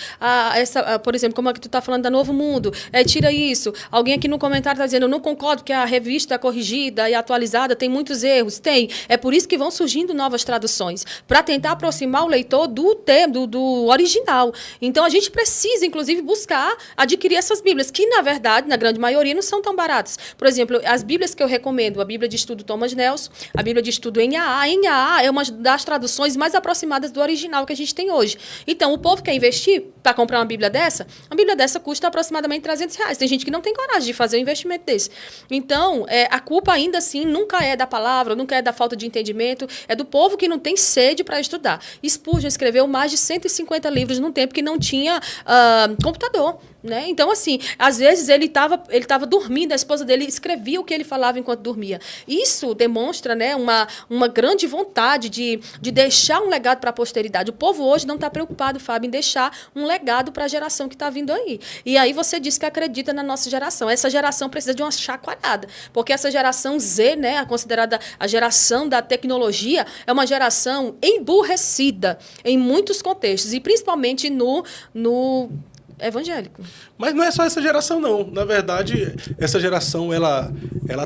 Por exemplo, como é que tu está falando da Novo Mundo, tira isso. Alguém aqui no comentário está dizendo, eu não concordo que a revista corrigida e atualizada tem muitos erros. Tem. É por isso que vão surgindo novas traduções, para tentar aproximar o leitor do original. Então, a gente precisa, inclusive, buscar adquirir essas Bíblias, que, na verdade, na grande maioria, não são tão baratas. Por exemplo, as Bíblias que eu recomendo, a Bíblia de Estudo Thomas Nelson, a Bíblia de Estudo NAA. NAA é uma das traduções mais aproximadas do original que a gente tem hoje. Então, o povo quer investir para comprar uma Bíblia dessa? A Bíblia dessa custa aproximadamente R$300. Tem gente que não tem coragem de fazer um investimento desse. Então, a culpa, ainda assim, nunca é da palavra, nunca é da falta de entendimento, é do povo que não tem sede para estudar. Spurgeon escreveu mais de 150 livros num tempo que não tinha computador. Né? Então, assim, às vezes ele estava dormindo, a esposa dele escrevia o que ele falava enquanto dormia. Isso demonstra, né, uma grande vontade de deixar um legado para a posteridade. O povo hoje não está preocupado, Fábio, em deixar um legado para a geração que está vindo aí. E aí você diz que acredita na nossa geração. Essa geração precisa de uma chacoalhada, porque essa geração Z, né, considerada a geração da tecnologia, é uma geração emburrecida em muitos contextos, e principalmente no evangélico. Mas não é só essa geração, não. Na verdade, essa geração, ela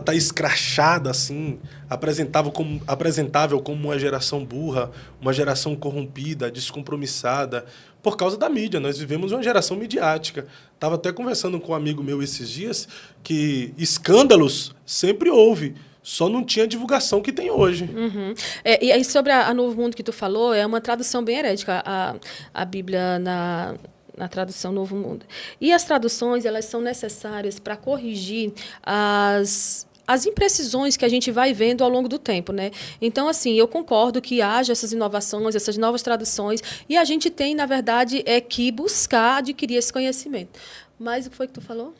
tá escrachada, assim, apresentável como uma geração burra, uma geração corrompida, descompromissada, por causa da mídia. Nós vivemos uma geração midiática. Estava até conversando com um amigo meu esses dias que escândalos sempre houve, só não tinha a divulgação que tem hoje. Uhum. E aí, sobre a Novo Mundo que tu falou, é uma tradução bem herética, a Bíblia na tradução Novo Mundo. E as traduções, elas são necessárias para corrigir as imprecisões que a gente vai vendo ao longo do tempo, né? Então, assim, eu concordo que haja essas inovações, essas novas traduções, e a gente tem, na verdade, que buscar adquirir esse conhecimento. Mas o que foi que tu falou?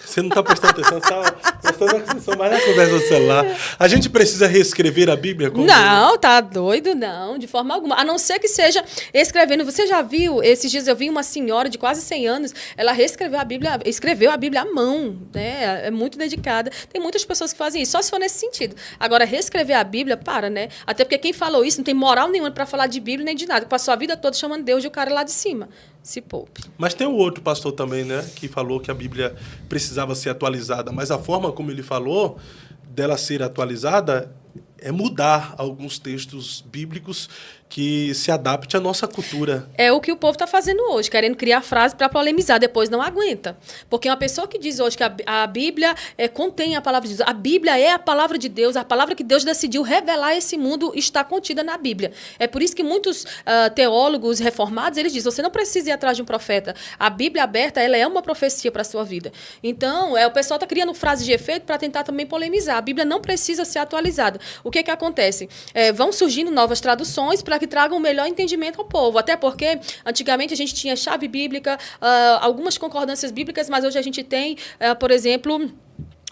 Você não está prestando atenção, você está prestando atenção mais na conversa do celular. A gente precisa reescrever a Bíblia? Não, tá doido? Não, de forma alguma. A não ser que seja escrevendo. Você já viu, esses dias eu vi uma senhora de quase 100 anos, ela reescreveu a Bíblia, escreveu a Bíblia à mão, né? É muito dedicada. Tem muitas pessoas que fazem isso, só se for nesse sentido. Agora, reescrever a Bíblia, né? Até porque quem falou isso não tem moral nenhuma para falar de Bíblia nem de nada. Passou a vida toda chamando Deus de o cara lá de cima. Se poupe. Mas tem um outro pastor também, né, que falou que a Bíblia precisava ser atualizada, mas a forma como ele falou dela ser atualizada é mudar alguns textos bíblicos que se adapte à nossa cultura. É o que o povo está fazendo hoje, querendo criar frase para polemizar, depois não aguenta. Porque uma pessoa que diz hoje que a Bíblia contém a palavra de Deus, a Bíblia é a palavra de Deus, a palavra que Deus decidiu revelar a esse mundo está contida na Bíblia. É por isso que muitos teólogos reformados, eles dizem, você não precisa ir atrás de um profeta. A Bíblia aberta, ela é uma profecia para a sua vida. Então, o pessoal está criando frases de efeito para tentar também polemizar. A Bíblia não precisa ser atualizada. O que acontece? Vão surgindo novas traduções para que tragam um melhor entendimento ao povo. Até porque, antigamente, a gente tinha chave bíblica, algumas concordâncias bíblicas, mas hoje a gente tem, por exemplo,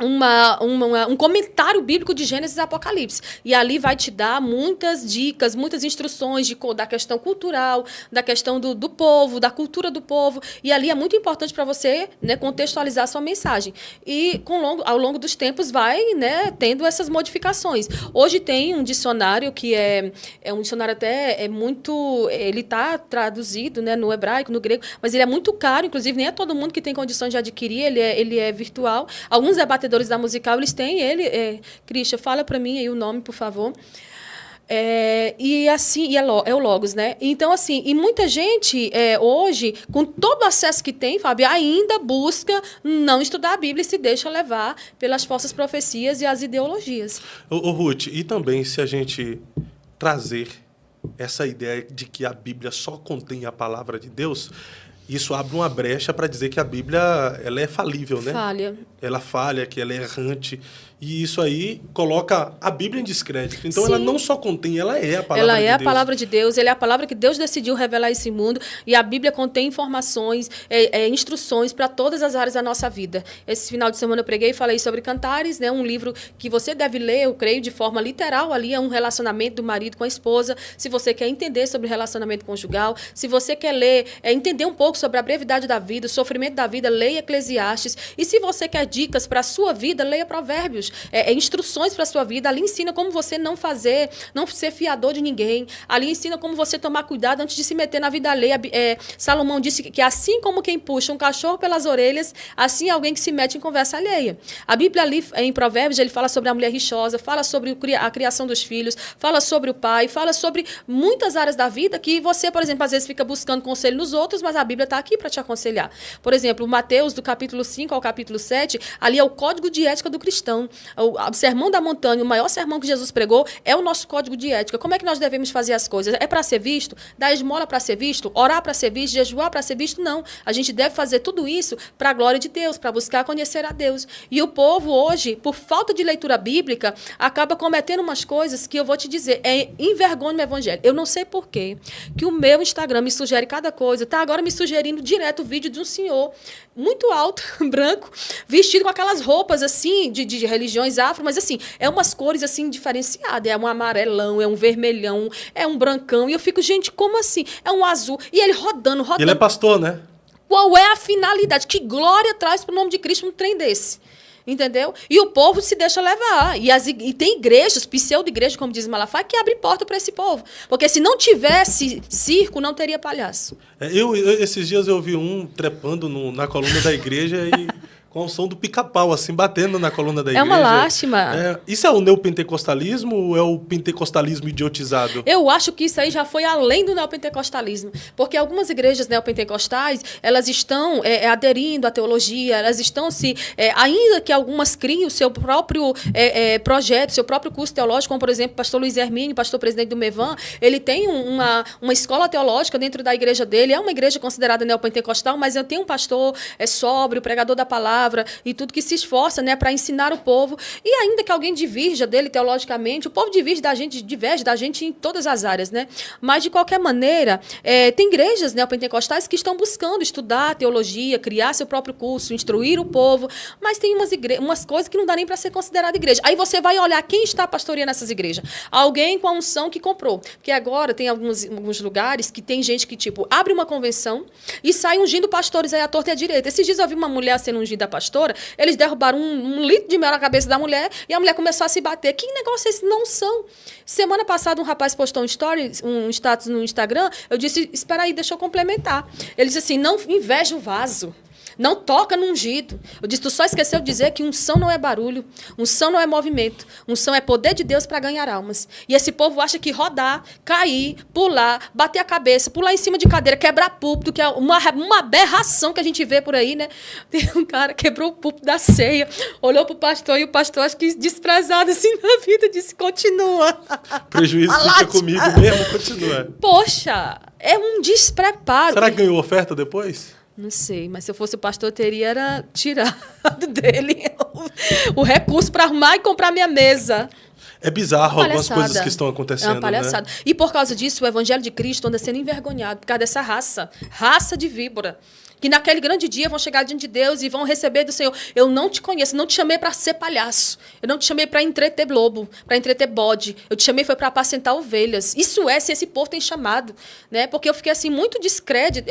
um comentário bíblico de Gênesis e Apocalipse. E ali vai te dar muitas dicas, muitas instruções da questão cultural, da questão do povo, da cultura do povo. E ali é muito importante para você, né, contextualizar a sua mensagem. E ao longo dos tempos vai, né, tendo essas modificações. Hoje tem um dicionário que é um dicionário até muito... Ele está traduzido, né, no hebraico, no grego, mas ele é muito caro, inclusive nem é todo mundo que tem condições de adquirir, ele é virtual. Alguns debatedores da Musical, eles têm ele. Christian, fala para mim aí o nome, por favor. E assim, é o Logos, né? Então, assim, e muita gente hoje, com todo o acesso que tem, Fábio, ainda busca não estudar a Bíblia e se deixa levar pelas falsas profecias e as ideologias. Ô, Ruth, e também se a gente trazer essa ideia de que a Bíblia só contém a palavra de Deus, Isso abre uma brecha para dizer que a Bíblia ela é falível, né? Falha. Ela falha, que ela é errante. E isso aí coloca a Bíblia em descrédito. Então, Sim. ela não só contém, ela é a palavra de Deus. Ela é a palavra de Deus, ela é a palavra que Deus decidiu revelar a esse mundo. E a Bíblia contém informações, instruções para todas as áreas da nossa vida. Esse final de semana eu preguei e falei sobre Cantares, né? Um livro que você deve ler, eu creio, de forma literal. Ali é um relacionamento do marido com a esposa. Se você quer entender sobre relacionamento conjugal, se você quer ler, entender um pouco sobre a brevidade da vida, o sofrimento da vida, leia Eclesiastes. E se você quer dicas para a sua vida, leia Provérbios. Instruções para a sua vida. Ali ensina como você não ser fiador de ninguém. Ali ensina como você tomar cuidado antes de se meter na vida alheia. Salomão disse que assim como quem puxa um cachorro pelas orelhas, assim é alguém que se mete em conversa alheia. A Bíblia ali, em Provérbios, ele fala sobre a mulher rixosa, fala sobre a criação dos filhos, fala sobre o pai, fala sobre muitas áreas da vida que você, por exemplo, às vezes fica buscando conselho nos outros, mas a Bíblia está aqui para te aconselhar. Por exemplo, Mateus, do capítulo 5 ao capítulo 7, ali é o código de ética do cristão. O Sermão da Montanha, o maior sermão que Jesus pregou, é o nosso código de ética. Como é que nós devemos fazer as coisas? É para ser visto? Dar esmola para ser visto? Orar para ser visto? Jejuar para ser visto? Não. A gente deve fazer tudo isso para a glória de Deus, para buscar conhecer a Deus. E o povo hoje, por falta de leitura bíblica, acaba cometendo umas coisas que eu vou te dizer, envergonha o evangelho. Eu não sei por quê que o meu Instagram me sugere cada coisa. Está agora me sugerindo direto o vídeo de um senhor muito alto, branco, vestido com aquelas roupas assim, de religiões afro, mas assim, é umas cores assim diferenciadas. É um amarelão, é um vermelhão, é um brancão. E eu fico, gente, como assim? É um azul. E ele rodando. Ele é pastor, né? Qual é a finalidade? Que glória traz para o nome de Cristo um trem desse? Entendeu? E o povo se deixa levar. E tem igrejas, pseudo-igrejas, como diz Malafaia, que abre porta para esse povo. Porque se não tivesse circo, não teria palhaço. Esses dias eu vi um trepando na coluna da igreja e com o som do pica-pau, assim, batendo na coluna da igreja. É uma lástima. Isso é o neopentecostalismo ou é o pentecostalismo idiotizado? Eu acho que isso aí já foi além do neopentecostalismo. Porque algumas igrejas neopentecostais, elas estão aderindo à teologia, elas estão ainda que algumas criem o seu próprio projeto, seu próprio curso teológico, como, por exemplo, o pastor Luiz Hermínio, pastor presidente do Mevan, ele tem uma escola teológica dentro da igreja dele. É uma igreja considerada neopentecostal, mas eu tenho um pastor sóbrio, pregador da palavra, e tudo que se esforça, né, para ensinar o povo. E ainda que alguém divirja dele teologicamente, o povo diverge da gente em todas as áreas, né? Mas, de qualquer maneira, tem igrejas neopentecostais que estão buscando estudar teologia, criar seu próprio curso, instruir o povo, mas tem umas coisas que não dá nem para ser considerada igreja. Aí você vai olhar quem está pastoreando essas igrejas. Alguém com a unção que comprou. Porque agora tem alguns lugares que tem gente que, tipo, abre uma convenção e sai ungindo pastores aí à torta e à direita. Esses dias eu vi uma mulher sendo ungida pastora, eles derrubaram um litro de mel na cabeça da mulher e a mulher começou a se bater. Que negócio é esse? Não são. Semana passada, um rapaz postou um status no Instagram, eu disse, espera aí, deixa eu complementar. Ele disse assim, não inveja o vaso. Não toca no ungido. Eu disse, tu só esqueceu de dizer que unção não é barulho, unção não é movimento, unção é poder de Deus para ganhar almas. E esse povo acha que rodar, cair, pular, bater a cabeça, pular em cima de cadeira, quebrar púlpito, que é uma aberração que a gente vê por aí, né? Tem um cara que quebrou o púlpito da ceia, olhou pro pastor e o pastor, acho que desprezado assim na vida, disse, continua. Prejuízo fica comigo mesmo, continua. Poxa, é um despreparo. Será que ganhou oferta depois? Não sei, mas se eu fosse o pastor, eu teria tirado dele o recurso para arrumar e comprar minha mesa. É bizarro algumas coisas que estão acontecendo, é uma palhaçada. Né? E por causa disso, o evangelho de Cristo anda sendo envergonhado, por causa dessa raça de víbora. Que naquele grande dia vão chegar diante de Deus e vão receber do Senhor. Eu não te conheço, não te chamei para ser palhaço. Eu não te chamei para entreter lobo, para entreter bode. Eu te chamei foi para apacentar ovelhas. Isso se esse povo tem chamado, né? Porque eu fiquei assim muito descrédito,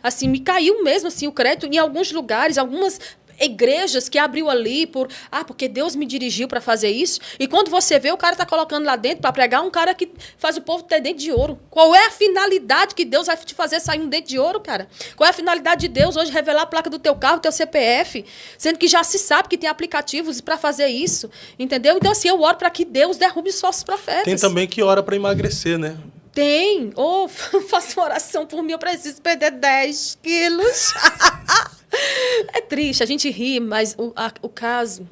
assim me caiu mesmo assim o crédito em alguns lugares, algumas igrejas que abriu ali porque Deus me dirigiu para fazer isso. E quando você vê, o cara está colocando lá dentro para pregar um cara que faz o povo ter dente de ouro. Qual é a finalidade que Deus vai te fazer sair um dente de ouro, cara? Qual é a finalidade de Deus hoje revelar a placa do teu carro, teu CPF, sendo que já se sabe que tem aplicativos para fazer isso, entendeu? Então, assim, eu oro para que Deus derrube os falsos profetas. Tem também que ora para emagrecer, né? Tem. Faço uma oração por mim, eu preciso perder 10 quilos. É triste, a gente ri, mas o caso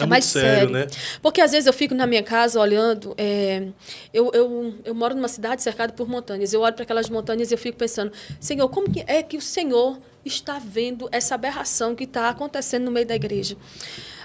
É mais sério, né? Porque às vezes eu fico na minha casa olhando. Eu moro numa cidade cercada por montanhas. Eu olho para aquelas montanhas e eu fico pensando, Senhor, como que é que o Senhor está vendo essa aberração que está acontecendo no meio da igreja?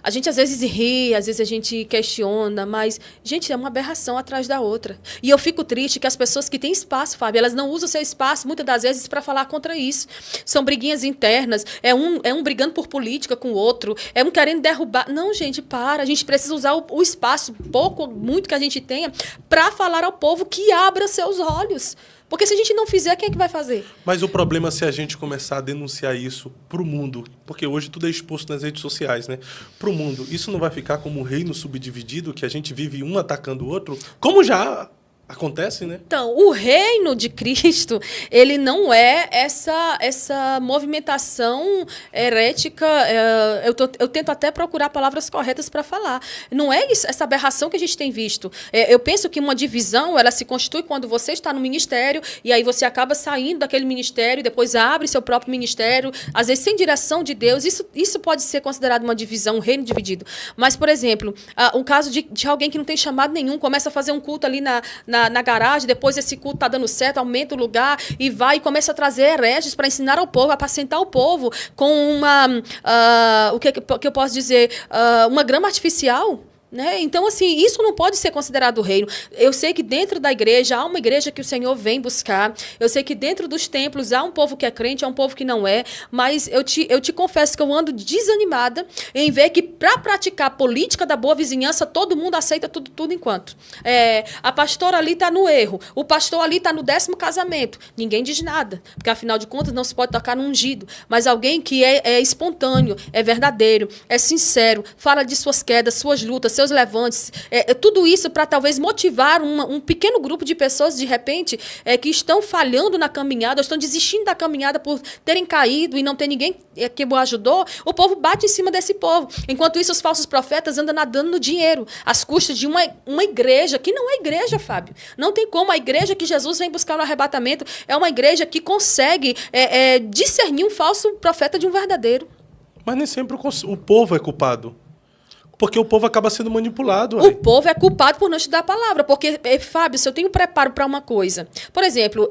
A gente às vezes ri, às vezes a gente questiona, mas, gente, é uma aberração atrás da outra. E eu fico triste que as pessoas que têm espaço, Fábio, elas não usam o seu espaço, muitas das vezes, para falar contra isso. São briguinhas internas, é um brigando por política com o outro, é um querendo derrubar. Não, gente, para. A gente precisa usar o espaço, pouco, muito que a gente tenha, para falar ao povo que abra seus olhos. Porque se a gente não fizer, quem é que vai fazer? Mas o problema é se a gente começar a denunciar isso para o mundo, porque hoje tudo é exposto nas redes sociais, né? Para o mundo, isso não vai ficar como um reino subdividido, que a gente vive um atacando o outro, como já acontece, né? Então, o reino de Cristo, ele não é essa movimentação herética. Eu tento até procurar palavras corretas para falar. Não é isso, essa aberração que a gente tem visto. Eu penso que uma divisão, ela se constitui quando você está no ministério e aí você acaba saindo daquele ministério e depois abre seu próprio ministério, às vezes sem direção de Deus. Isso pode ser considerado uma divisão, um reino dividido. Mas, por exemplo, um caso de alguém que não tem chamado nenhum, começa a fazer um culto ali na garagem, depois esse culto está dando certo, aumenta o lugar e vai e começa a trazer hereges para ensinar ao povo, apacentar o povo com o que eu posso dizer, uma grama artificial. Né? Então, assim, isso não pode ser considerado reino. Eu sei que dentro da igreja há uma igreja que o Senhor vem buscar. Eu sei que dentro dos templos há um povo que é crente, há um povo que não é. Mas eu te confesso que eu ando desanimada em ver que para praticar a política da boa vizinhança, todo mundo aceita tudo enquanto. A pastora ali está no erro. O pastor ali está no 10º casamento. Ninguém diz nada. Porque, afinal de contas, não se pode tocar no ungido. Mas alguém que é espontâneo, é verdadeiro, é sincero, fala de suas quedas, suas lutas, seus levantes, tudo isso para talvez motivar um pequeno grupo de pessoas, de repente, que estão falhando na caminhada, estão desistindo da caminhada por terem caído e não ter ninguém que o ajudou. O povo bate em cima desse povo. Enquanto isso, os falsos profetas andam nadando no dinheiro, às custas de uma igreja, que não é igreja, Fábio. Não tem como. A igreja que Jesus vem buscar no arrebatamento é uma igreja que consegue discernir um falso profeta de um verdadeiro. Mas nem sempre o povo é culpado. Porque o povo acaba sendo manipulado. O povo é culpado por não estudar a palavra. Porque, Fábio, se eu tenho preparo para uma coisa... Por exemplo,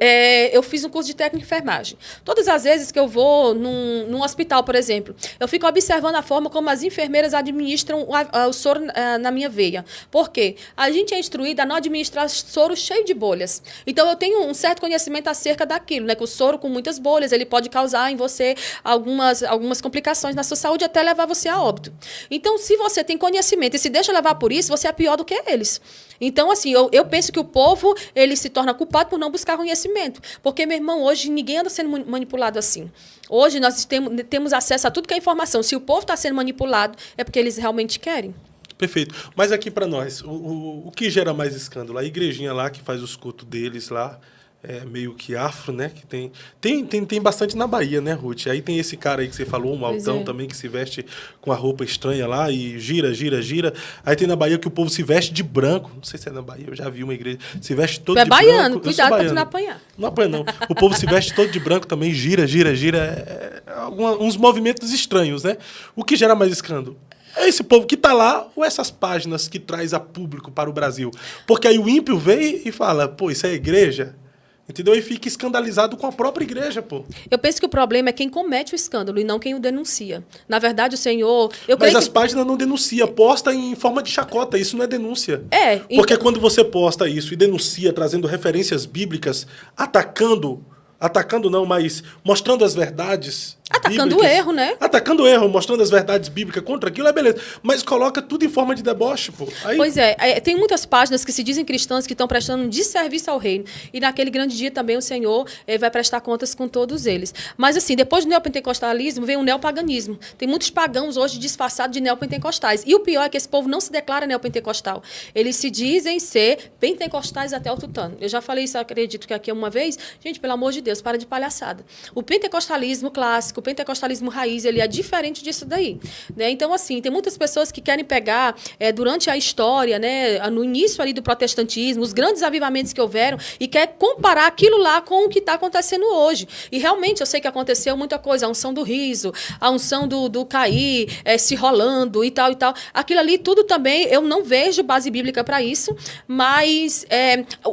eu fiz um curso de técnica de enfermagem. Todas as vezes que eu vou num hospital, por exemplo, eu fico observando a forma como as enfermeiras administram o soro na minha veia. Por quê? A gente é instruída a não administrar soro cheio de bolhas. Então, eu tenho um certo conhecimento acerca daquilo, né? Que o soro com muitas bolhas, ele pode causar em você algumas complicações na sua saúde, até levar você a óbito. Então, se você tem conhecimento e se deixa levar por isso, você é pior do que eles. Então, assim, eu penso que o povo, ele se torna culpado por não buscar conhecimento. Porque, meu irmão, hoje ninguém anda sendo manipulado assim. Hoje nós temos acesso a tudo que é informação. Se o povo está sendo manipulado, é porque eles realmente querem. Perfeito. Mas aqui para nós, o que gera mais escândalo? A igrejinha lá que faz os cultos deles lá, meio que afro, né? Que tem bastante na Bahia, né, Ruth? Aí tem esse cara aí que você falou, um altão também, que se veste com a roupa estranha lá e gira. Aí tem na Bahia que o povo se veste de branco. Não sei se é na Bahia, eu já vi uma igreja. Se veste todo de branco. Baiano, cuidado para tu não apanhar. Não apanha, não. O povo se veste todo de branco também, gira. Uns movimentos estranhos, né? O que gera mais escândalo? É esse povo que está lá ou essas páginas que traz a público para o Brasil? Porque aí o ímpio vem e fala, pô, isso é igreja? Entendeu? E fica escandalizado com a própria igreja, pô. Eu penso que o problema é quem comete o escândalo e não quem o denuncia. Na verdade, o Senhor... Mas as páginas não denunciam, posta em forma de chacota, isso não é denúncia. Porque quando você posta isso e denuncia, trazendo referências bíblicas, atacando não, mas mostrando as verdades... Atacando o erro, né? Atacando o erro, mostrando as verdades bíblicas contra aquilo, é beleza. Mas coloca tudo em forma de deboche, pô. Aí... Pois tem muitas páginas que se dizem cristãs que estão prestando um desserviço ao reino. E naquele grande dia também o Senhor vai prestar contas com todos eles. Mas assim, depois do neopentecostalismo vem o neopaganismo. Tem muitos pagãos hoje disfarçados de neopentecostais. E o pior é que esse povo não se declara neopentecostal. Eles se dizem ser pentecostais até o tutano. Eu já falei isso, acredito que aqui uma vez. Gente, pelo amor de Deus, para de palhaçada. O pentecostalismo clássico, o pentecostalismo raiz, ele é diferente disso daí. Né? Então, assim, tem muitas pessoas que querem pegar, durante a história, né, no início ali do protestantismo, os grandes avivamentos que houveram, e quer comparar aquilo lá com o que está acontecendo hoje. E realmente eu sei que aconteceu muita coisa, a unção do riso, a unção do cair, se rolando e tal e tal. Aquilo ali tudo também, eu não vejo base bíblica para isso, mas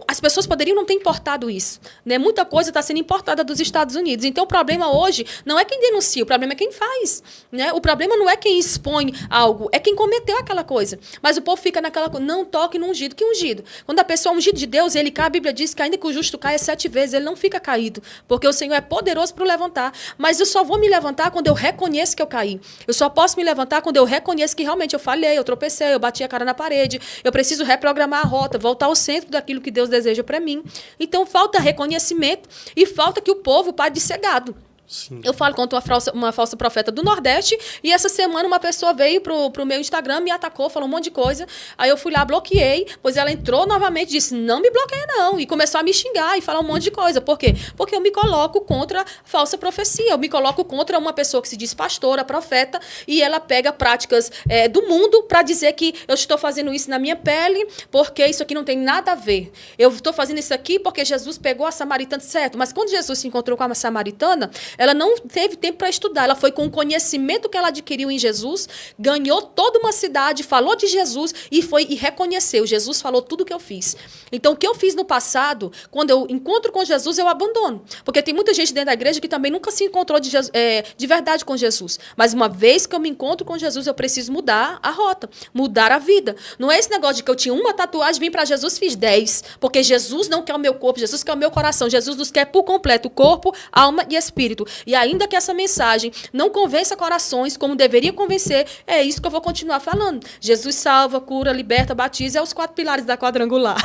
as pessoas poderiam não ter importado isso. Né? Muita coisa está sendo importada dos Estados Unidos. Então o problema hoje não é quem denuncia, o problema é quem faz. Né? O problema não é quem expõe algo, é quem cometeu aquela coisa. Mas o povo fica naquela coisa, não toque no ungido. Que ungido? Quando a pessoa é ungido de Deus, ele cai, a Bíblia diz que ainda que o justo caia 7 vezes, ele não fica caído, porque o Senhor é poderoso para o levantar. Mas eu só vou me levantar quando eu reconheço que eu caí. Eu só posso me levantar quando eu reconheço que realmente eu falhei, eu tropecei, eu bati a cara na parede, eu preciso reprogramar a rota, voltar ao centro daquilo que Deus deseja para mim. Então falta reconhecimento e falta que o povo pare de ser gado. Sim. Eu falo contra uma falsa profeta do Nordeste, e essa semana uma pessoa veio pro meu Instagram, me atacou, falou um monte de coisa. Aí eu fui lá, bloqueei, pois ela entrou novamente e disse, não me bloqueia não, e começou a me xingar e falar um monte de coisa. Por quê? Porque eu me coloco contra falsa profecia, eu me coloco contra uma pessoa que se diz pastora, profeta, e ela pega práticas do mundo para dizer que eu estou fazendo isso na minha pele, porque isso aqui não tem nada a ver. Eu estou fazendo isso aqui porque Jesus pegou a samaritana, certo, mas quando Jesus se encontrou com a samaritana, ela não teve tempo para estudar. Ela foi com o conhecimento que ela adquiriu em Jesus, ganhou toda uma cidade, falou de Jesus e reconheceu. Jesus falou tudo o que eu fiz. Então, o que eu fiz no passado, quando eu encontro com Jesus, eu abandono. Porque tem muita gente dentro da igreja que também nunca se encontrou de verdade com Jesus. Mas uma vez que eu me encontro com Jesus, eu preciso mudar a rota, mudar a vida. Não é esse negócio de que eu tinha uma tatuagem, vim para Jesus, fiz 10. Porque Jesus não quer o meu corpo, Jesus quer o meu coração. Jesus nos quer por completo, corpo, alma e espírito. E ainda que essa mensagem não convença corações como deveria convencer, é isso que eu vou continuar falando. Jesus salva, cura, liberta, batiza, é os 4 pilares da quadrangular.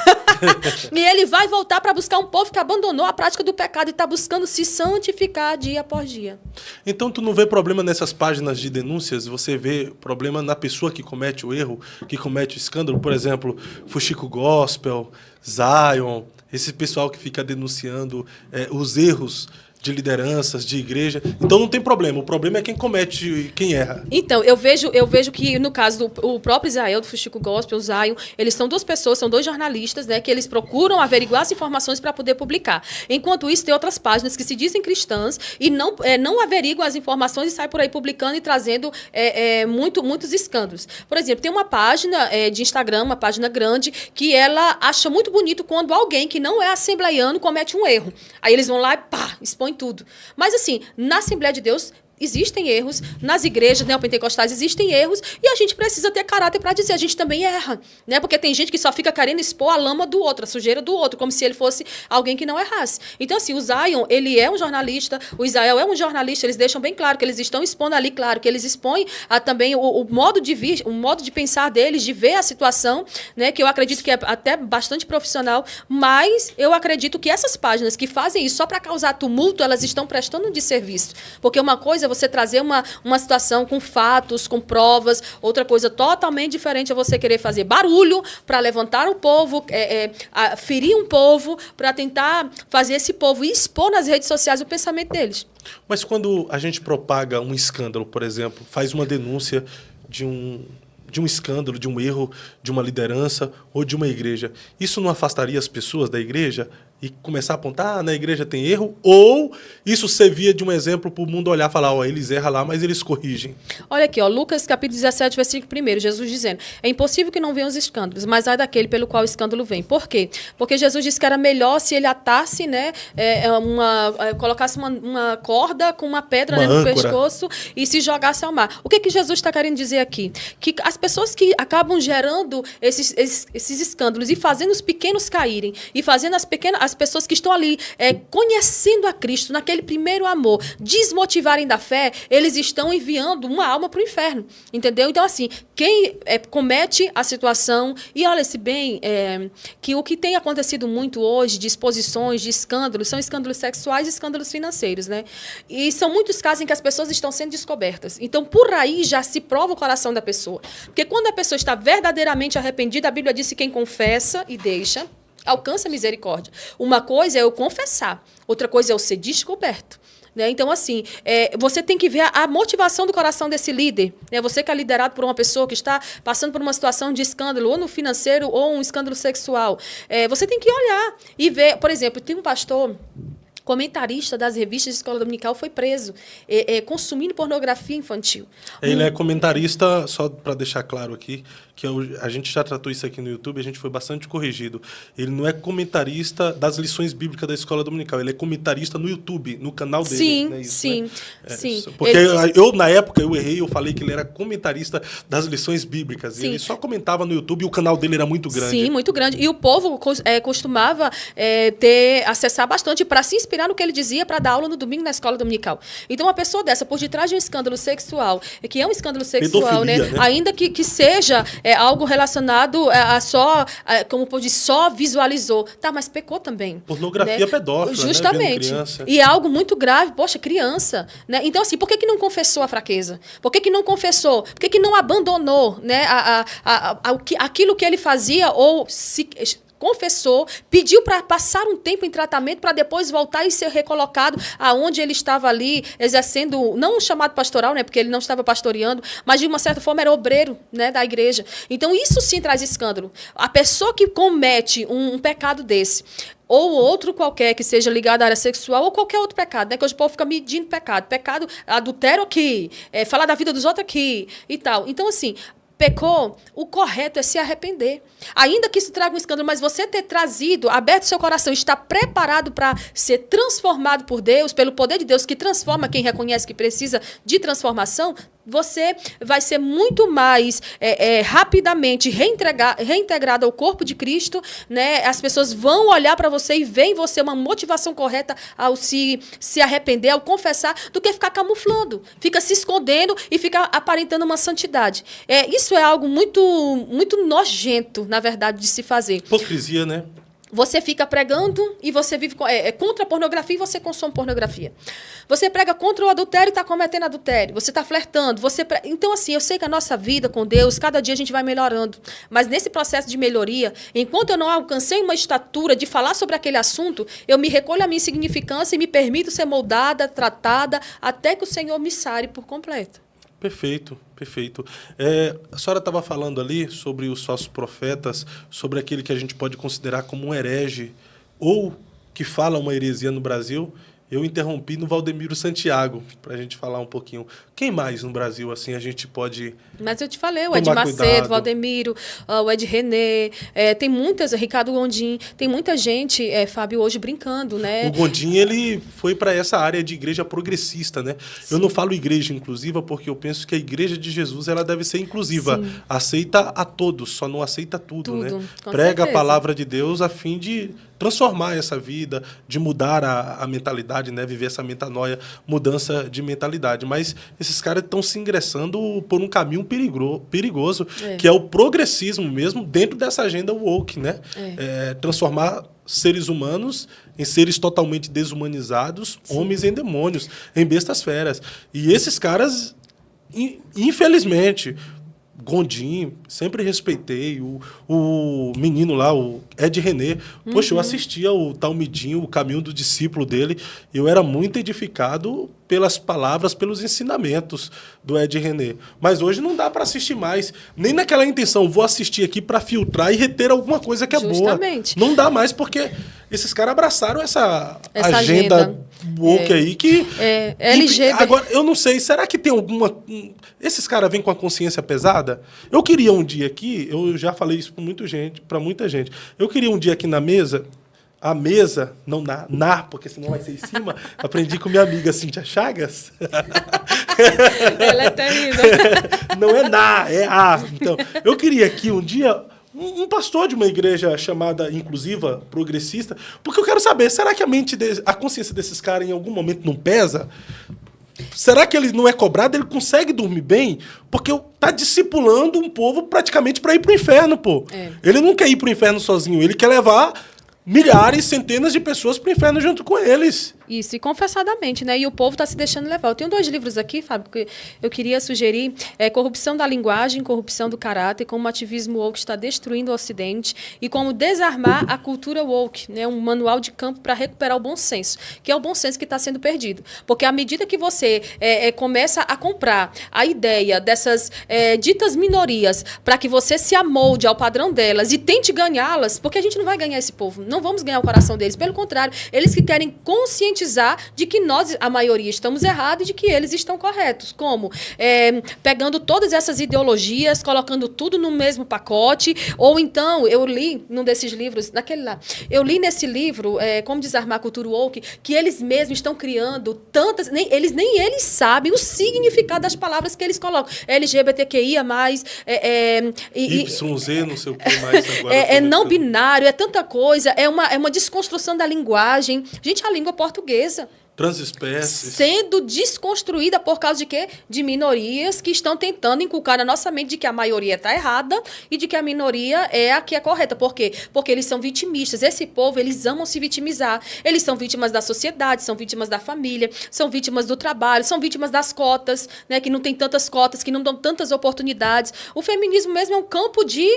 E ele vai voltar para buscar um povo que abandonou a prática do pecado e está buscando se santificar dia após dia. Então tu não vê problema nessas páginas de denúncias, você vê problema na pessoa que comete o erro, que comete o escândalo, por exemplo, Fuxico Gospel, Zion, esse pessoal que fica denunciando os erros de lideranças, de igreja. Então não tem problema. O problema é quem comete, quem erra. Então, eu vejo que, no caso do próprio Israel, do Fuxico Gospel, o Zion, eles são 2 pessoas, são 2 jornalistas, né, que eles procuram averiguar as informações para poder publicar. Enquanto isso, tem outras páginas que se dizem cristãs e não averiguam as informações e saem por aí publicando e trazendo muitos escândalos. Por exemplo, tem uma página de Instagram, uma página grande, que ela acha muito bonito quando alguém que não é assembleiano comete um erro. Aí eles vão lá e pá, expõe tudo. Mas assim, na Assembleia de Deus existem erros, nas igrejas neopentecostais existem erros, e a gente precisa ter caráter para dizer, a gente também erra, né? Porque tem gente que só fica querendo expor a lama do outro, a sujeira do outro, como se ele fosse alguém que não errasse. Então, assim, o Zion, ele é um jornalista, o Israel é um jornalista, eles deixam bem claro que eles estão expondo ali, claro, que eles expõem também o modo de vir, o modo de pensar deles, de ver a situação, né? Que eu acredito que é até bastante profissional, mas eu acredito que essas páginas que fazem isso só para causar tumulto, elas estão prestando um desserviço. Porque uma coisa é você trazer uma situação com fatos, com provas, outra coisa totalmente diferente é você querer fazer barulho para levantar o povo, ferir um povo, para tentar fazer esse povo expor nas redes sociais o pensamento deles. Mas quando a gente propaga um escândalo, por exemplo, faz uma denúncia de um escândalo, de um erro de uma liderança ou de uma igreja, isso não afastaria as pessoas da igreja e começar a apontar, na igreja tem erro? Ou isso servia de um exemplo para o mundo olhar e falar, eles erram lá, mas eles corrigem? Olha aqui, Lucas capítulo 17, versículo 1, Jesus dizendo, é impossível que não venham os escândalos, mas ai daquele pelo qual o escândalo vem. Por quê? Porque Jesus disse que era melhor se ele atasse, né, colocasse uma corda com uma pedra no pescoço e se jogasse ao mar. O que Jesus está querendo dizer aqui? Que as pessoas que acabam gerando esses escândalos e fazendo os pequenos caírem, e fazendo as pessoas que estão ali conhecendo a Cristo, naquele primeiro amor, desmotivarem da fé, eles estão enviando uma alma para o inferno. Entendeu? Então, assim, quem comete a situação, e olha-se bem, que o que tem acontecido muito hoje, de exposições, de escândalos, são escândalos sexuais e escândalos financeiros, né? E são muitos casos em que as pessoas estão sendo descobertas. Então, por aí já se prova o coração da pessoa. Porque quando a pessoa está verdadeiramente arrependida, a Bíblia diz que quem confessa e deixa alcança misericórdia. Uma coisa é eu confessar, outra coisa é eu ser descoberto. né? Então, assim, você tem que ver a motivação do coração desse líder, né? Você que é liderado por uma pessoa que está passando por uma situação de escândalo, ou no financeiro, ou um escândalo sexual. Você tem que olhar e ver, por exemplo, tem um pastor comentarista das revistas de escola dominical, foi preso consumindo pornografia infantil. Ele é comentarista, só para deixar claro aqui, que a gente já tratou isso aqui no YouTube, a gente foi bastante corrigido. Ele não é comentarista das lições bíblicas da escola dominical, ele é comentarista no YouTube, no canal dele. Sim, né? Isso, sim, né? sim. Porque na época, eu errei, eu falei que ele era comentarista das lições bíblicas. E ele só comentava no YouTube e o canal dele era muito grande. Sim, muito grande. E o povo costumava acessar bastante para se inspirar no que ele dizia para dar aula no domingo na escola dominical. Então, uma pessoa dessa, por detrás de um escândalo sexual, que é um escândalo sexual, né? Ainda que seja algo relacionado a como pode só visualizou. Tá, mas pecou também. Pornografia, né? Pedófila, justamente. Né? E é algo muito grave. Poxa, criança. Né? Então, assim, por que não confessou a fraqueza? Por que não confessou? Por que não abandonou, né, aquilo que ele fazia ou se confessou, pediu para passar um tempo em tratamento para depois voltar e ser recolocado aonde ele estava ali exercendo, não um chamado pastoral, né, porque ele não estava pastoreando, mas de uma certa forma era obreiro, né, da igreja. Então isso sim traz escândalo. A pessoa que comete um pecado desse, ou outro qualquer que seja ligado à área sexual, ou qualquer outro pecado, né? Que hoje o povo fica medindo pecado. Pecado, adultério aqui, falar da vida dos outros aqui e tal. Então, assim, pecou, o correto é se arrepender. Ainda que isso traga um escândalo, mas você ter trazido, aberto seu coração, estar preparado para ser transformado por Deus, pelo poder de Deus que transforma quem reconhece que precisa de transformação, você vai ser muito mais rapidamente reintegrado ao corpo de Cristo, né? As pessoas vão olhar para você e ver em você uma motivação correta ao se arrepender, ao confessar, do que ficar camuflando, fica se escondendo e fica aparentando uma santidade. Isso é algo muito, muito nojento, na verdade, de se fazer. Hipocrisia, né? Você fica pregando e você vive contra a pornografia e você consome pornografia. Você prega contra o adultério e está cometendo adultério. Você está flertando. Então, assim, eu sei que a nossa vida com Deus, cada dia a gente vai melhorando. Mas nesse processo de melhoria, enquanto eu não alcancei uma estatura de falar sobre aquele assunto, eu me recolho à minha insignificância e me permito ser moldada, tratada, até que o Senhor me sare por completo. Perfeito, perfeito. A senhora estava falando ali sobre os falsos profetas, sobre aquele que a gente pode considerar como um herege ou que fala uma heresia no Brasil. Eu interrompi no Valdemiro Santiago, para a gente falar um pouquinho. Quem mais no Brasil, assim, a gente pode... Mas eu te falei, o Ed Macedo, Valdemiro, o Ed René, tem muitas, Ricardo Gondim, tem muita gente, Fábio, hoje brincando, né? O Gondim, ele foi para essa área de igreja progressista, né? Sim. Eu não falo igreja inclusiva porque eu penso que a igreja de Jesus, ela deve ser inclusiva. Sim. Aceita a todos, só não aceita tudo, né? Prega certeza. A palavra de Deus a fim de transformar essa vida, de mudar a mentalidade, né? Viver essa metanoia, mudança de mentalidade. Mas esses caras estão se ingressando por um caminho perigoso, que é o progressismo mesmo, dentro dessa agenda woke, né? Transformar seres humanos em seres totalmente desumanizados, sim, homens em demônios, em bestas feras. E esses caras, infelizmente... Gondim, sempre respeitei, o menino lá, o Ed René, poxa, eu assistia o Talmidinho, o caminho do discípulo dele, eu era muito edificado pelas palavras, pelos ensinamentos do Ed René. Mas hoje não dá para assistir mais, nem naquela intenção, vou assistir aqui para filtrar e reter alguma coisa que é justamente boa. Não dá mais, porque esses caras abraçaram essa agenda woke aí que... LGBT. Agora, eu não sei, será que tem alguma... Esses caras vêm com a consciência pesada? Eu queria um dia aqui, eu já falei isso para muita gente, eu queria um dia aqui na mesa, a mesa, não porque senão vai ser em cima, aprendi com minha amiga Cíntia Chagas. Ela é terrível. Não é é a. Então, eu queria aqui um dia... um pastor de uma igreja chamada inclusiva, progressista, porque eu quero saber, será que a consciência desses caras em algum momento não pesa? Será que ele não é cobrado? Ele consegue dormir bem? Porque tá discipulando um povo praticamente para ir para o inferno, pô. Ele não quer ir para o inferno sozinho, ele quer levar milhares, centenas de pessoas para o inferno junto com eles. Isso, e confessadamente, né? E o povo está se deixando levar. Eu tenho 2 livros aqui, Fábio, que eu queria sugerir. Corrupção da Linguagem, Corrupção do Caráter, como o ativismo woke está destruindo o Ocidente e como desarmar a cultura woke, né? Um manual de campo para recuperar o bom senso, que é o bom senso que está sendo perdido. Porque à medida que você começa a comprar a ideia dessas ditas minorias para que você se amolde ao padrão delas e tente ganhá-las, porque a gente não vai ganhar esse povo, não vamos ganhar o coração deles. Pelo contrário, eles que querem conscientizar de que nós, a maioria, estamos errados e de que eles estão corretos. Como? Pegando todas essas ideologias, colocando tudo no mesmo pacote, ou então, eu li num desses livros, naquele lá, eu li nesse livro, Como Desarmar a Cultura Woke, que eles mesmos estão criando tantas, nem eles sabem o significado das palavras que eles colocam. LGBTQIA+, YZ, não sei o que mais agora. Não binário, é tanta coisa, é uma desconstrução da linguagem. Gente, a língua portuguesa transespécies sendo desconstruída por causa de quê? De minorias que estão tentando inculcar na nossa mente de que a maioria está errada e de que a minoria é a que é correta. Por quê? Porque eles são vitimistas. Esse povo, eles amam se vitimizar. Eles são vítimas da sociedade, são vítimas da família, são vítimas do trabalho, são vítimas das cotas, né? Que não tem tantas cotas, que não dão tantas oportunidades. O feminismo mesmo é um campo de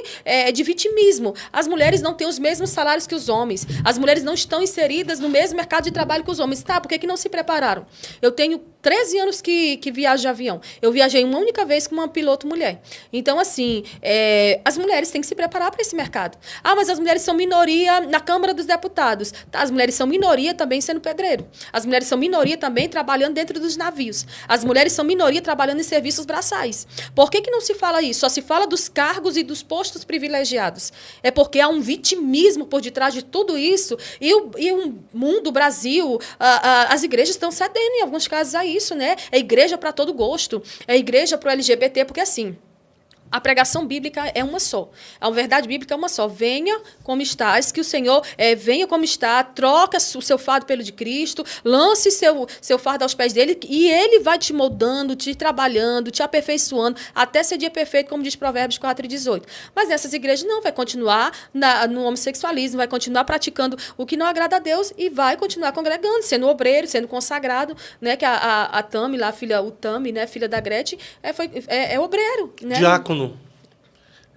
vitimismo. As mulheres não têm os mesmos salários que os homens. As mulheres não estão inseridas no mesmo mercado de trabalho que os homens. Tá, por que não se prepararam? Eu tenho 13 anos que viajo de avião. Eu viajei uma única vez com uma piloto mulher. Então, assim, as mulheres têm que se preparar para esse mercado. Ah, mas as mulheres são minoria na Câmara dos Deputados. Tá, as mulheres são minoria também sendo pedreiro. As mulheres são minoria também trabalhando dentro dos navios. As mulheres são minoria trabalhando em serviços braçais. Por que não se fala isso? Só se fala dos cargos e dos postos privilegiados. É porque há um vitimismo por detrás de tudo isso e o mundo, o Brasil, as igrejas estão cedendo em alguns casos a isso, né? É igreja para todo gosto, é igreja para o LGBT, porque assim, a pregação bíblica é uma só. A verdade bíblica é uma só. Venha como estás, que o Senhor venha como está, troca o seu fardo pelo de Cristo, lance seu fardo aos pés dele e ele vai te moldando, te trabalhando, te aperfeiçoando, até ser dia perfeito, como diz Provérbios 4:18. Mas nessas igrejas não, vai continuar no homossexualismo, vai continuar praticando o que não agrada a Deus e vai continuar congregando, sendo obreiro, sendo consagrado, né? Que a Tami, lá, o Tami, né, filha da Gretchen, é obreiro, né? Diácono.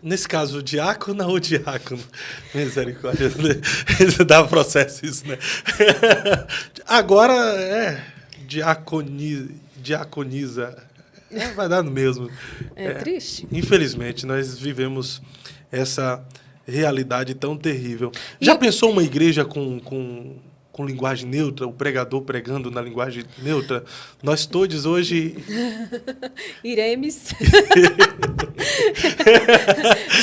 Nesse caso, diácono ou diácono? Misericórdia. Dá processo isso, né? Agora, diaconiza. Vai dar no mesmo. É triste. Infelizmente, nós vivemos essa realidade tão terrível. Já pensou uma igreja com linguagem neutra, o pregador pregando na linguagem neutra? Nós todos hoje... Iremos.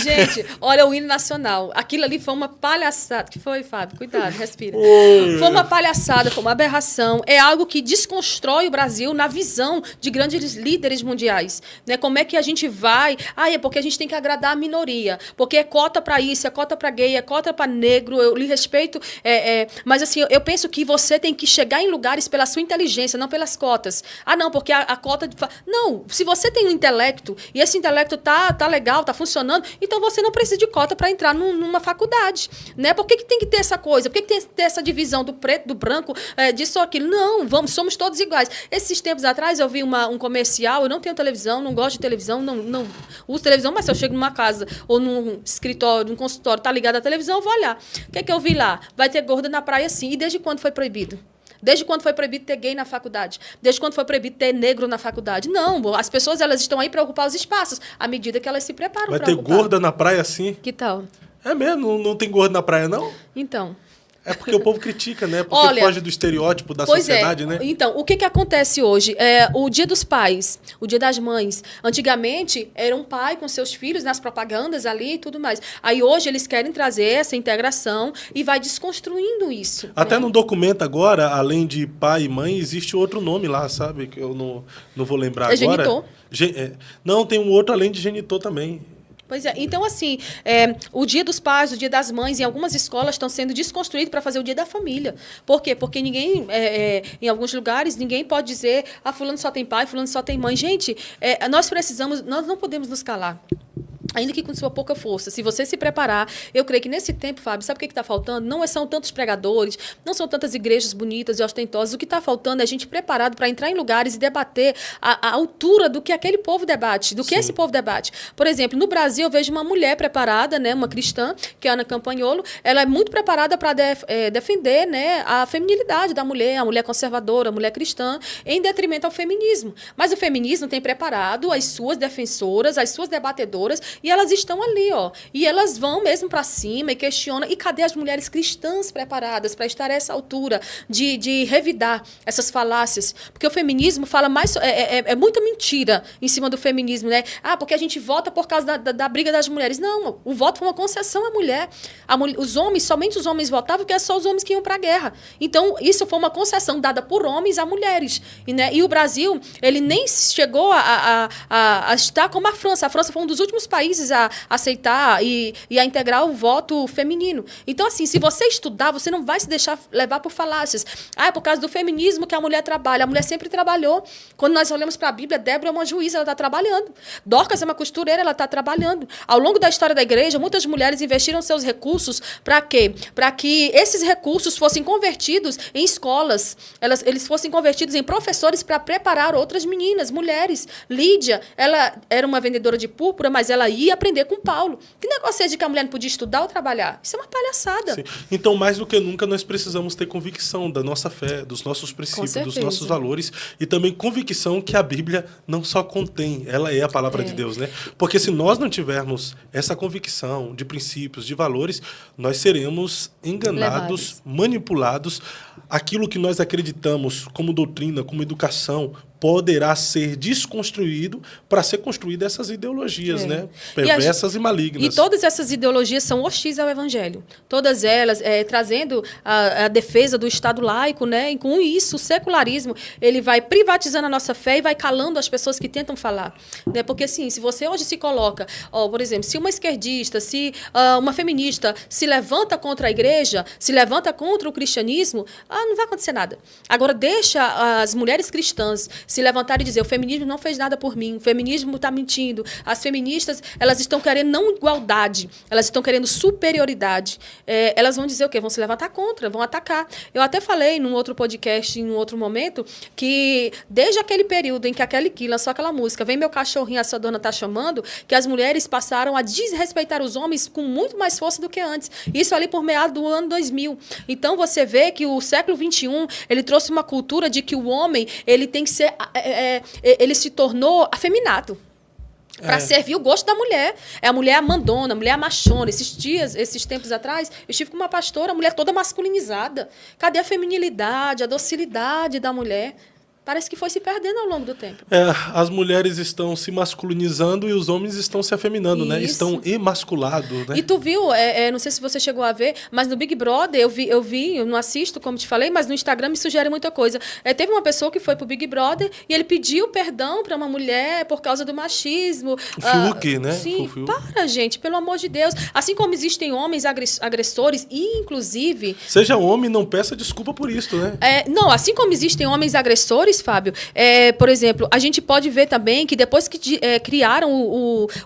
Gente, olha o hino nacional. Aquilo ali foi uma palhaçada. Que foi, Fábio? Cuidado, respira. Foi uma palhaçada, foi uma aberração. É algo que desconstrói o Brasil na visão de grandes líderes mundiais. Né? Como é que a gente vai... é porque a gente tem que agradar a minoria. Porque é cota para isso, é cota para gay, é cota para negro. Eu lhe respeito. Mas assim, eu penso que você tem que chegar em lugares pela sua inteligência, não pelas cotas. Não, porque a cota... Não, se você tem um intelecto e esse intelecto tá legal, tá funcionando, então você não precisa de cota para entrar numa faculdade. Né? Por que tem que ter essa coisa? Por que tem que ter essa divisão do preto, do branco, disso ou aquilo? Não, somos todos iguais. Esses tempos atrás eu vi um comercial, eu não tenho televisão, não gosto de televisão, não uso televisão, mas se eu chego numa casa ou num escritório, num consultório, tá ligado à televisão, eu vou olhar. O que eu vi lá? Vai ter gorda na praia sim. E desde quando foi proibido? Desde quando foi proibido ter gay na faculdade? Desde quando foi proibido ter negro na faculdade? Não, as pessoas elas estão aí para ocupar os espaços, à medida que elas se preparam para ocupar. Vai ter gorda na praia, sim? Que tal? É mesmo? Não tem gorda na praia, não? Então... É porque o povo critica, né? Porque foge do estereótipo da sociedade, né? Então, o que acontece hoje? O Dia dos Pais, o Dia das Mães. Antigamente, era um pai com seus filhos nas propagandas ali e tudo mais. Aí hoje eles querem trazer essa integração e vai desconstruindo isso. Até né? no documento agora, além de pai e mãe, existe outro nome lá, sabe? Que eu não vou lembrar agora. Genitor? Não, tem um outro além de genitor também. Pois é. Então, assim, o Dia dos Pais, o Dia das Mães, em algumas escolas estão sendo desconstruídos para fazer o Dia da Família. Por quê? Porque ninguém, em alguns lugares, ninguém pode dizer fulano só tem pai, fulano só tem mãe. Gente, nós não podemos nos calar. ainda que com sua pouca força, se você se preparar, eu creio que nesse tempo, Fábio, sabe o que está faltando? Não são tantos pregadores, não são tantas igrejas bonitas e ostentosas. O que está faltando é a gente preparado para entrar em lugares e debater a altura do que aquele povo debate, do que esse povo debate. Por exemplo, no Brasil, eu vejo uma mulher preparada, né, uma cristã, que é a Ana Campagnolo, ela é muito preparada para defender, né, a feminilidade da mulher, a mulher conservadora, a mulher cristã, em detrimento ao feminismo. Mas o feminismo tem preparado as suas defensoras, as suas debatedoras, e elas estão ali, ó. E elas vão mesmo para cima e questionam. E cadê as mulheres cristãs preparadas para estar a essa altura de revidar essas falácias? Porque o feminismo fala mais... É muita mentira em cima do feminismo, né? Ah, porque a gente vota por causa da briga das mulheres. Não, o voto foi uma concessão à mulher. Os homens, somente os homens votavam, porque é só os homens que iam para a guerra. Então, isso foi uma concessão dada por homens a mulheres. E o Brasil, ele nem chegou a estar como a França. A França foi um dos últimos países a aceitar e a integrar o voto feminino. Então, assim, se você estudar, você não vai se deixar levar por falácias. Ah, é por causa do feminismo que a mulher trabalha. A mulher sempre trabalhou. Quando nós olhamos para a Bíblia, Débora é uma juíza, ela está trabalhando. Dorcas é uma costureira, ela está trabalhando. Ao longo da história da igreja, muitas mulheres investiram seus recursos para quê? Para que esses recursos fossem convertidos em escolas. Eles fossem convertidos em professores para preparar outras meninas, mulheres. Lídia, ela era uma vendedora de púrpura, mas ela ia aprender com Paulo. Que negócio é de que a mulher não podia estudar ou trabalhar? Isso é uma palhaçada. Sim. Então, mais do que nunca, nós precisamos ter convicção da nossa fé, dos nossos princípios, dos nossos valores e também convicção que a Bíblia não só contém, ela é a palavra de Deus, né? Porque se nós não tivermos essa convicção de princípios, de valores, nós seremos enganados, manipulados. Aquilo que nós acreditamos como doutrina, como educação, poderá ser desconstruído para ser construída essas ideologias, né? Perversas e malignas. E todas essas ideologias são hostis ao Evangelho. Todas elas trazendo a defesa do Estado laico, né? E com isso, o secularismo, ele vai privatizando a nossa fé e vai calando as pessoas que tentam falar. Né? Porque, assim, se você hoje se coloca, por exemplo, se uma esquerdista, se uma feminista se levanta contra a igreja, se levanta contra o cristianismo, não vai acontecer nada. Agora, deixa as mulheres cristãs se levantar e dizer, o feminismo não fez nada por mim, o feminismo está mentindo. As feministas, elas estão querendo não igualdade, elas estão querendo superioridade. Elas vão dizer o quê? Vão se levantar contra, vão atacar. Eu até falei num outro podcast, em um outro momento, que desde aquele período em que a Kelly Key lançou aquela música, Vem Meu Cachorrinho, a Sua Dona Tá Chamando, que as mulheres passaram a desrespeitar os homens com muito mais força do que antes. Isso ali por meados do ano 2000. Então, você vê que o século XXI, ele trouxe uma cultura de que o homem, ele tem que ser... ele se tornou afeminado para servir o gosto da mulher. É a mulher amandona, a mulher machona. Esses tempos atrás, eu estive com uma pastora, a mulher toda masculinizada. Cadê a feminilidade, a docilidade da mulher? Parece que foi se perdendo ao longo do tempo. As mulheres estão se masculinizando e os homens estão se afeminando, né? Estão emasculados, né? E tu viu, não sei se você chegou a ver, mas no Big Brother, eu não assisto, como te falei, mas no Instagram me sugere muita coisa. Teve uma pessoa que foi pro Big Brother e ele pediu perdão para uma mulher por causa do machismo. O Fiuk, né? Sim, para, gente, pelo amor de Deus. Assim como existem homens agressores e, inclusive... Seja homem, não peça desculpa por isso, né? Não, assim como existem homens agressores, Fábio, por exemplo, a gente pode ver também que depois que criaram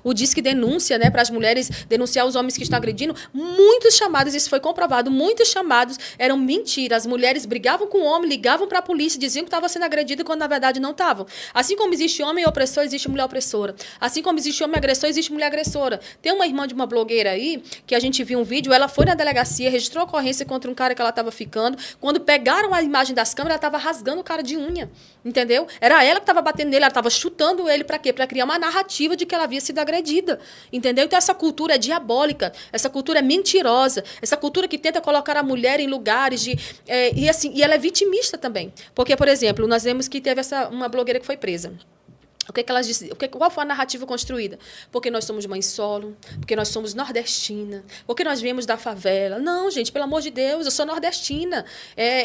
o Disque Denúncia, né, para as mulheres denunciar os homens que estão agredindo, muitos chamados, isso foi comprovado, muitos chamados eram mentira. As mulheres brigavam com o homem, ligavam para a polícia, diziam que estava sendo agredida quando na verdade não estavam. Assim como existe homem opressor, existe mulher opressora. Assim como existe homem agressor, existe mulher agressora. Tem uma irmã de uma blogueira aí, que a gente viu um vídeo, ela foi na delegacia, registrou ocorrência contra um cara que ela estava ficando. Quando pegaram a imagem das câmeras, ela estava rasgando o cara de unha. Entendeu? Era ela que estava batendo nele, ela estava chutando ele para quê? Para criar uma narrativa de que ela havia sido agredida. Entendeu? Então essa cultura é diabólica, essa cultura é mentirosa, essa cultura que tenta colocar a mulher em lugares de... e ela é vitimista também. Porque, por exemplo, nós vemos que teve uma blogueira que foi presa. O que elas disseram? Qual foi a narrativa construída? Porque nós somos mãe solo, porque nós somos nordestina, porque nós viemos da favela. Não, gente, pelo amor de Deus, eu sou nordestina.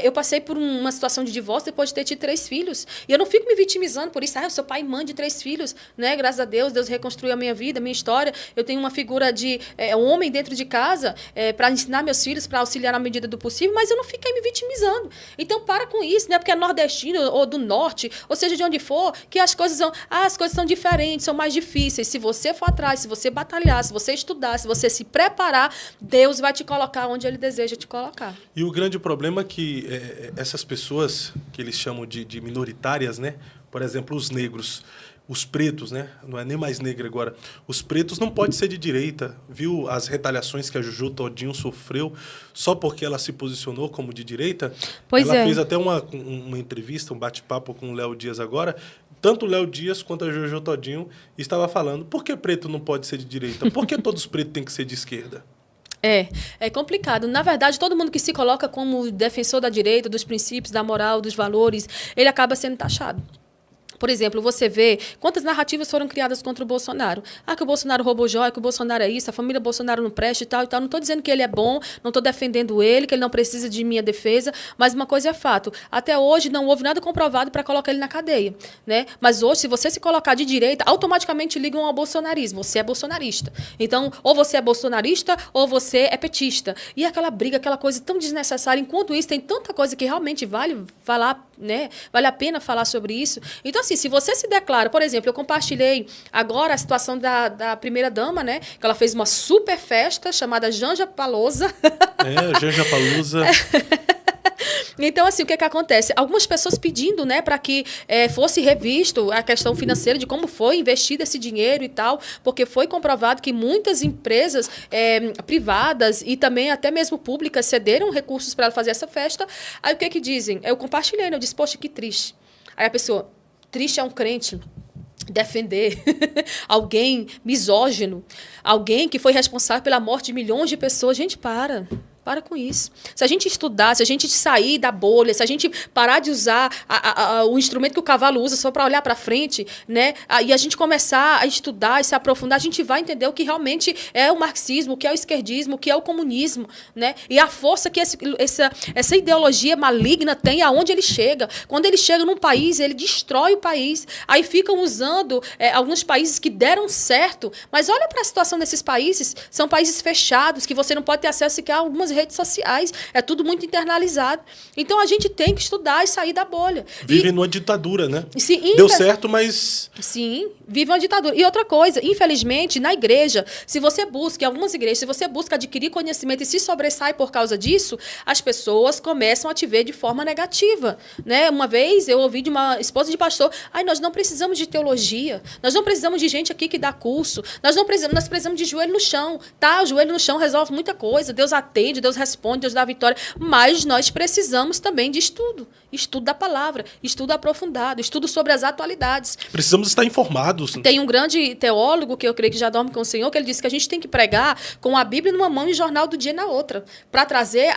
Eu passei por uma situação de divórcio depois de ter tido 3 filhos. E eu não fico me vitimizando por isso. Eu sou pai e mãe de 3 filhos. Né? Graças a Deus, Deus reconstruiu a minha vida, a minha história. Eu tenho uma figura de um homem dentro de casa para ensinar meus filhos, para auxiliar na medida do possível, mas eu não fiquei me vitimizando. Então, para com isso, né? Porque é nordestino ou do norte, ou seja, de onde for, que as coisas vão... as coisas são diferentes, são mais difíceis. Se você for atrás, se você batalhar, se você estudar, se você se preparar, Deus vai te colocar onde Ele deseja te colocar. E o grande problema é que essas pessoas, que eles chamam de minoritárias, né? Por exemplo, os negros, os pretos, né? Não é nem mais negro agora. Os pretos não podem ser de direita. Viu as retaliações que a Juju Todinho sofreu só porque ela se posicionou como de direita? Pois ela é. fez até uma entrevista, um bate-papo com o Léo Dias agora. Tanto o Léo Dias quanto a Juju Todinho estava falando: por que preto não pode ser de direita? Por que todos os pretos têm que ser de esquerda? É complicado. Na verdade, todo mundo que se coloca como defensor da direita, dos princípios, da moral, dos valores, ele acaba sendo taxado. Por exemplo, você vê quantas narrativas foram criadas contra o Bolsonaro. Que o Bolsonaro roubou joia, que o Bolsonaro é isso, a família Bolsonaro não presta e tal, e tal. Não estou dizendo que ele é bom, não estou defendendo ele, que ele não precisa de minha defesa, mas uma coisa é fato. Até hoje não houve nada comprovado para colocar ele na cadeia, né? Mas hoje, se você se colocar de direita, automaticamente ligam ao bolsonarismo. Você é bolsonarista. Então, ou você é bolsonarista, ou você é petista. E aquela briga, aquela coisa tão desnecessária. Enquanto isso, tem tanta coisa que realmente vale falar, né? Vale a pena falar sobre isso. Então, assim, se você se declara, por exemplo, eu compartilhei agora a situação da primeira-dama, né? Que ela fez uma super festa chamada Janja Palusa. Janja Palusa. Então, assim, o que acontece? Algumas pessoas pedindo, né, para que fosse revisto a questão financeira de como foi investido esse dinheiro e tal, porque foi comprovado que muitas empresas privadas e também até mesmo públicas cederam recursos para ela fazer essa festa. Aí o que dizem? Eu compartilhei, né? Eu disse, poxa, que triste. Aí a pessoa, triste é um crente defender alguém misógino, alguém que foi responsável pela morte de milhões de pessoas. Gente, para com isso. Se a gente estudar, se a gente sair da bolha, se a gente parar de usar o instrumento que o cavalo usa só para olhar para frente, né? E a gente começar a estudar e se aprofundar, a gente vai entender o que realmente é o marxismo, o que é o esquerdismo, o que é o comunismo, né? E a força que essa ideologia maligna tem aonde ele chega. Quando ele chega num país, ele destrói o país. Aí ficam usando alguns países que deram certo, mas olha para a situação desses países, são países fechados, que você não pode ter acesso sequer a algumas redes sociais, é tudo muito internalizado. Então a gente tem que estudar e sair da bolha. Vive numa ditadura, né? Sim, deu certo, mas... Sim, vive uma ditadura. E outra coisa, infelizmente, na igreja, se você busca, em algumas igrejas, se você busca adquirir conhecimento e se sobressai por causa disso, as pessoas começam a te ver de forma negativa, né? Uma vez eu ouvi de uma esposa de pastor, nós não precisamos de teologia, nós não precisamos de gente aqui que dá curso, nós precisamos de joelho no chão, tá? O joelho no chão resolve muita coisa, Deus atende, Deus responde, Deus dá vitória, mas nós precisamos também de estudo da palavra, estudo aprofundado, estudo sobre as atualidades. Precisamos estar informados. Tem um grande teólogo, que eu creio que já dorme com o Senhor, que ele disse que a gente tem que pregar com a Bíblia numa mão e o jornal do dia na outra, para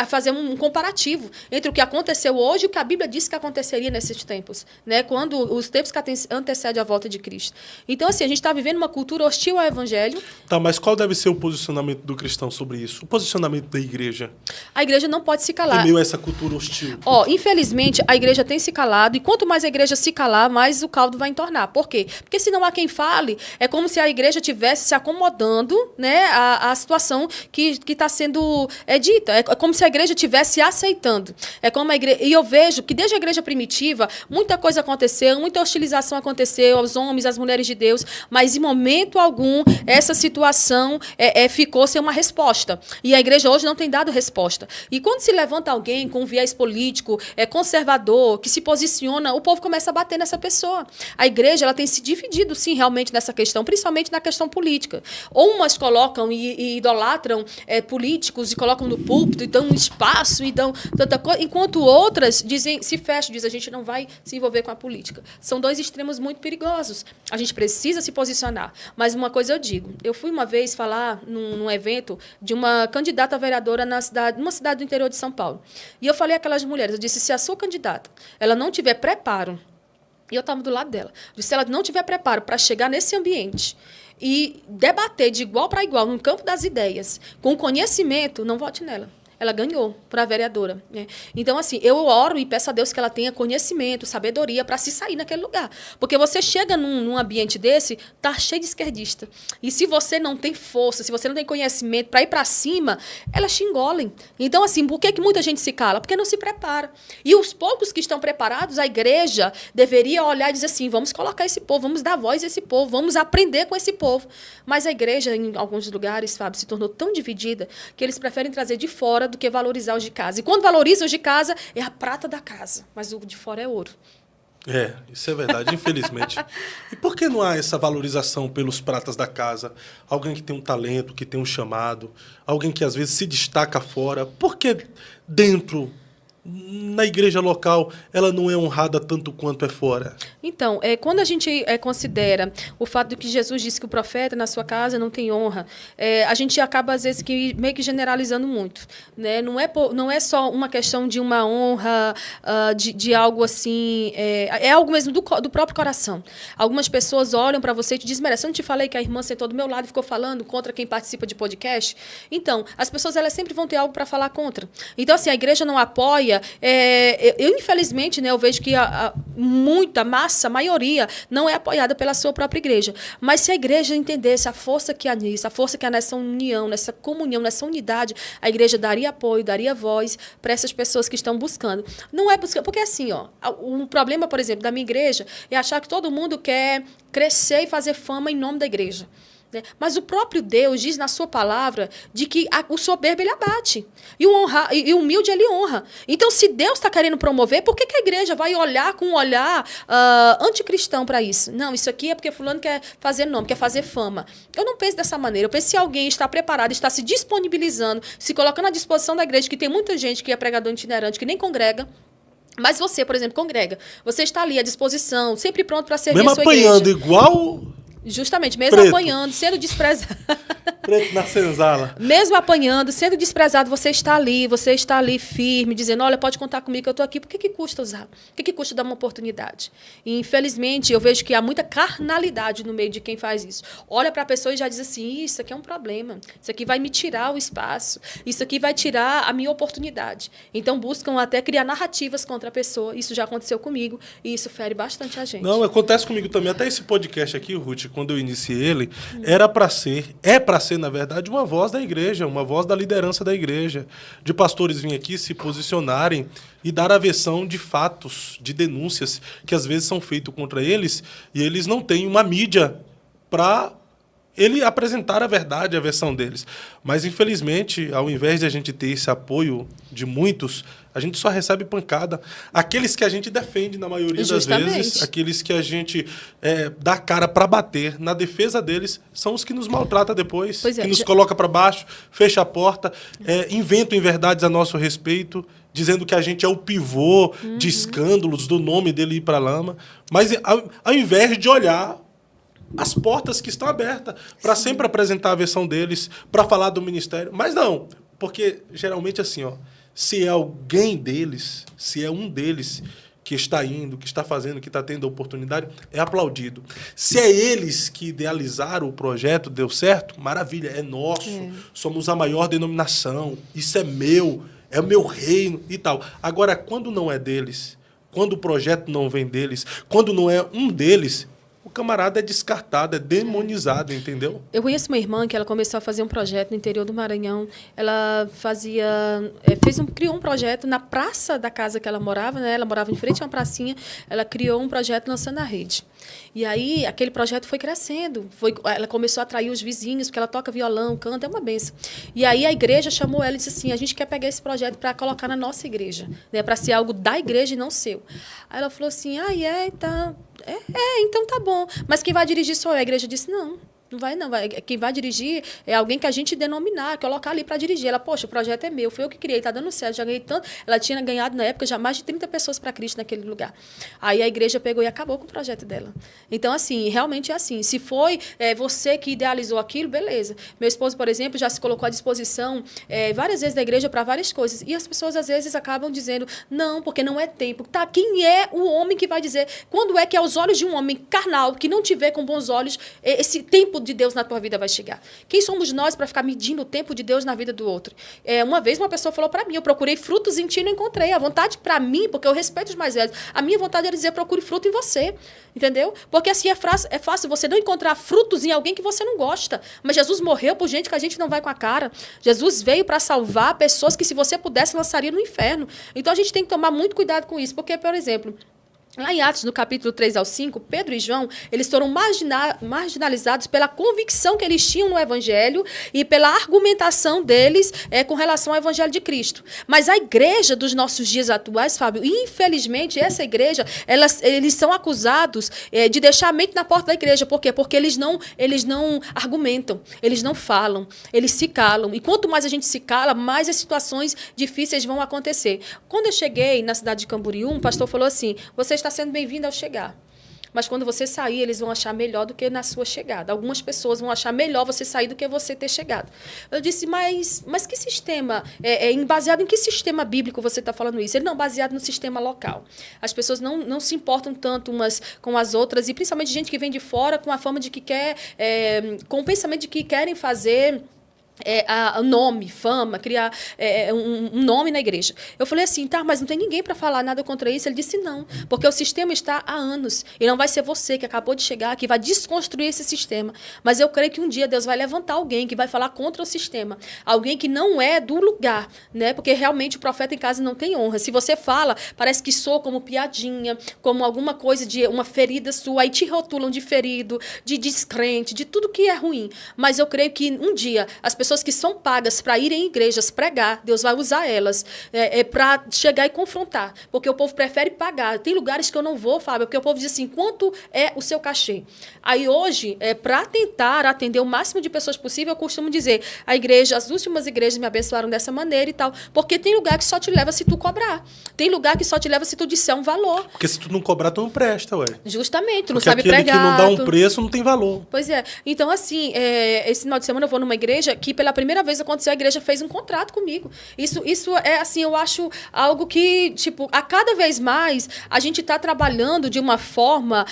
fazer um comparativo entre o que aconteceu hoje e o que a Bíblia disse que aconteceria nesses tempos, né? Quando os tempos que antecedem a volta de Cristo. Então, assim, a gente está vivendo uma cultura hostil ao Evangelho. Tá, mas qual deve ser o posicionamento do cristão sobre isso? O posicionamento da igreja? A igreja não pode se calar. Em meio a essa cultura hostil. Infelizmente, a igreja tem se calado, e quanto mais a igreja se calar, mais o caldo vai entornar. Por quê? Porque se não há quem fale, é como se a igreja estivesse se acomodando, né, a situação que está sendo dita. É como se a igreja estivesse aceitando. E eu vejo que desde a igreja primitiva, muita coisa aconteceu, muita hostilização aconteceu aos homens, às mulheres de Deus, mas em momento algum essa situação ficou sem uma resposta. E a igreja hoje não tem dado resposta. E quando se levanta alguém com um viés político, conservador, que se posiciona, o povo começa a bater nessa pessoa. A igreja ela tem se dividido, sim, realmente nessa questão, principalmente na questão política. Ou umas colocam e idolatram políticos e colocam no púlpito e dão um espaço e dão tanta coisa, enquanto outras se fecham, dizem a gente não vai se envolver com a política. São dois extremos muito perigosos. A gente precisa se posicionar. Mas uma coisa eu digo, eu fui uma vez falar num evento de uma candidata a vereadora numa cidade do interior de São Paulo. E eu falei àquelas mulheres, eu disse, se a sua candidata ela não tiver preparo, e eu estava do lado dela, eu disse, se ela não tiver preparo para chegar nesse ambiente e debater de igual para igual, no campo das ideias, com conhecimento, não vote nela. ela ganhou para a vereadora, né? Então, assim, eu oro e peço a Deus que ela tenha conhecimento, sabedoria para se sair naquele lugar. Porque você chega num ambiente desse, tá cheio de esquerdista. E se você não tem força, se você não tem conhecimento para ir para cima, elas te engolem. Então, assim, por que muita gente se cala? Porque não se prepara. E os poucos que estão preparados, a igreja deveria olhar e dizer assim, vamos colocar esse povo, vamos dar voz a esse povo, vamos aprender com esse povo. Mas a igreja, em alguns lugares, Fábio, se tornou tão dividida que eles preferem trazer de fora do que valorizar os de casa. E quando valoriza os de casa, é a prata da casa, mas o de fora é ouro. Isso é verdade, infelizmente. E por que não há essa valorização pelos pratas da casa? Alguém que tem um talento, que tem um chamado, alguém que às vezes se destaca fora. Por que dentro, na igreja local, ela não é honrada tanto quanto é fora? Então, quando a gente considera o fato de que Jesus disse que o profeta na sua casa não tem honra, a gente acaba, às vezes, meio que generalizando muito. Né? Não é só uma questão de uma honra, de algo assim... É algo mesmo do próprio coração. Algumas pessoas olham para você e te desmerecem. Eu não te falei que a irmã sentou do meu lado e ficou falando contra quem participa de podcast? Então, as pessoas elas sempre vão ter algo para falar contra. Então, assim, a igreja não apoia. Eu, infelizmente, né, eu vejo que a maioria, não é apoiada pela sua própria igreja. Mas se a igreja entendesse a força que há nisso, a força que há nessa união, nessa comunhão, nessa unidade, a igreja daria apoio, daria voz para essas pessoas que estão buscando. Não é buscando, porque assim, um problema, por exemplo, da minha igreja é achar que todo mundo quer crescer e fazer fama em nome da igreja. Mas o próprio Deus diz na sua palavra de que o soberbo ele abate e o humilde ele honra. Então, se Deus está querendo promover, por que a igreja vai olhar com um olhar anticristão para isso? Não, isso aqui é porque fulano quer fazer nome, quer fazer fama. Eu não penso dessa maneira. Eu penso se alguém está preparado, está se disponibilizando, se colocando à disposição da igreja, que tem muita gente que é pregador itinerante, que nem congrega. Mas você, por exemplo, congrega. Você está ali à disposição, sempre pronto para servir a sua igreja. Mesmo apanhando igual... Justamente, mesmo preto. Apanhando, sendo desprezado. Preto na senzala. Mesmo apanhando, sendo desprezado, você está ali firme, dizendo, olha, pode contar comigo que eu estou aqui. Por que custa usar? Por que custa dar uma oportunidade? E, infelizmente, eu vejo que há muita carnalidade no meio de quem faz isso. Olha para a pessoa e já diz assim, isso aqui é um problema. Isso aqui vai me tirar o espaço. Isso aqui vai tirar a minha oportunidade. Então, buscam até criar narrativas contra a pessoa. Isso já aconteceu comigo e isso fere bastante a gente. Não, acontece comigo também. Até esse podcast aqui, Ruth, quando eu iniciei ele, é para ser, na verdade, uma voz da igreja, uma voz da liderança da igreja, de pastores virem aqui se posicionarem e dar a versão de fatos, de denúncias que às vezes são feitas contra eles e eles não têm uma mídia para ele apresentar a verdade, a versão deles. Mas, infelizmente, ao invés de a gente ter esse apoio de muitos, a gente só recebe pancada. Aqueles que a gente defende, na maioria das vezes, aqueles que a gente dá cara para bater, na defesa deles, são os que nos maltratam depois, que nos coloca para baixo, fecha a porta, inventam verdades a nosso respeito, dizendo que a gente é o pivô de escândalos, do nome dele ir para a lama. Mas, ao invés de olhar as portas que estão abertas para sempre apresentar a versão deles, para falar do ministério. Mas não, porque geralmente assim, se é alguém deles, se é um deles que está indo, que está fazendo, que está tendo a oportunidade, é aplaudido. Se é eles que idealizaram o projeto, deu certo, maravilha, é nosso, somos a maior denominação, isso é o meu reino e tal. Agora, quando não é deles, quando o projeto não vem deles, quando não é um deles, o camarada é descartado, é demonizado, entendeu? Eu conheço uma irmã que ela começou a fazer um projeto no interior do Maranhão. Ela criou um projeto na praça da casa que ela morava, né? Ela morava em frente a uma pracinha. Ela criou um projeto lançando na rede. E aí, aquele projeto foi crescendo. Ela começou a atrair os vizinhos, porque ela toca violão, canta, é uma benção. E aí, a igreja chamou ela e disse assim, a gente quer pegar esse projeto para colocar na nossa igreja, né? Para ser algo da igreja e não seu. Aí ela falou assim, então... então tá bom. Mas quem vai dirigir sou eu. A igreja disse, não vai não. Quem vai dirigir é alguém que a gente denominar, colocar ali para dirigir. Ela, poxa, o projeto é meu, foi eu que criei, tá dando certo, já ganhei tanto. Ela tinha ganhado, na época, já mais de 30 pessoas para Cristo naquele lugar. Aí a igreja pegou e acabou com o projeto dela. Então, assim, realmente é assim. Se foi você que idealizou aquilo, beleza. Meu esposo, por exemplo, já se colocou à disposição várias vezes da igreja para várias coisas. E as pessoas, às vezes, acabam dizendo, não, porque não é tempo. Tá, quem é o homem que vai dizer? Quando é que, aos olhos de um homem carnal, que não te vê com bons olhos, esse tempo de Deus na tua vida vai chegar? Quem somos nós para ficar medindo o tempo de Deus na vida do outro? Uma vez uma pessoa falou para mim, eu procurei frutos em ti e não encontrei. A vontade para mim, porque eu respeito os mais velhos, a minha vontade era dizer, procure fruto em você. Entendeu? Porque assim é fácil você não encontrar frutos em alguém que você não gosta. Mas Jesus morreu por gente que a gente não vai com a cara. Jesus veio para salvar pessoas que, se você pudesse, lançaria no inferno. Então a gente tem que tomar muito cuidado com isso. Porque, por exemplo, lá em Atos, no capítulo 3 ao 5, Pedro e João, eles foram marginalizados pela convicção que eles tinham no Evangelho e pela argumentação deles com relação ao Evangelho de Cristo. Mas a igreja dos nossos dias atuais, Fábio, infelizmente, essa igreja, eles são acusados de deixar a mente na porta da igreja. Por quê? Porque eles não argumentam, eles não falam, eles se calam. E quanto mais a gente se cala, mais as situações difíceis vão acontecer. Quando eu cheguei na cidade de Camboriú, um pastor falou assim, você está sendo bem-vindo ao chegar. Mas quando você sair, eles vão achar melhor do que na sua chegada. Algumas pessoas vão achar melhor você sair do que você ter chegado. Eu disse, mas que sistema? Baseado em que sistema bíblico você está falando isso? Ele não, baseado no sistema local. As pessoas não se importam tanto umas com as outras, e principalmente gente que vem de fora com a fama de que quer, com o pensamento de que querem fazer... nome, fama, criar um nome na igreja. Eu falei assim, tá, mas não tem ninguém para falar nada contra isso? Ele disse não, porque o sistema está há anos e não vai ser você que acabou de chegar que vai desconstruir esse sistema. Mas eu creio que um dia Deus vai levantar alguém que vai falar contra o sistema, alguém que não é do lugar, né? Porque realmente o profeta em casa não tem honra. Se você fala, parece que soa como piadinha, como alguma coisa de uma ferida sua, aí te rotulam de ferido, de descrente, de tudo que é ruim. Mas eu creio que um dia as pessoas que são pagas para irem em igrejas pregar, Deus vai usar elas para chegar e confrontar. Porque o povo prefere pagar. Tem lugares que eu não vou, Fábio, porque o povo diz assim, quanto é o seu cachê? Aí hoje, para tentar atender o máximo de pessoas possível, eu costumo dizer, as últimas igrejas me abençoaram dessa maneira e tal. Porque tem lugar que só te leva se tu cobrar. Tem lugar que só te leva se tu disser um valor. Porque se tu não cobrar, tu não presta, ué. Justamente, tu não porque sabe aquele pregar. que não dá um preço não tem valor. Pois é. Então, assim, esse final de semana eu vou numa igreja que pela primeira vez aconteceu, a igreja fez um contrato comigo. Isso é, assim, eu acho algo que, tipo, a cada vez mais a gente está trabalhando de uma forma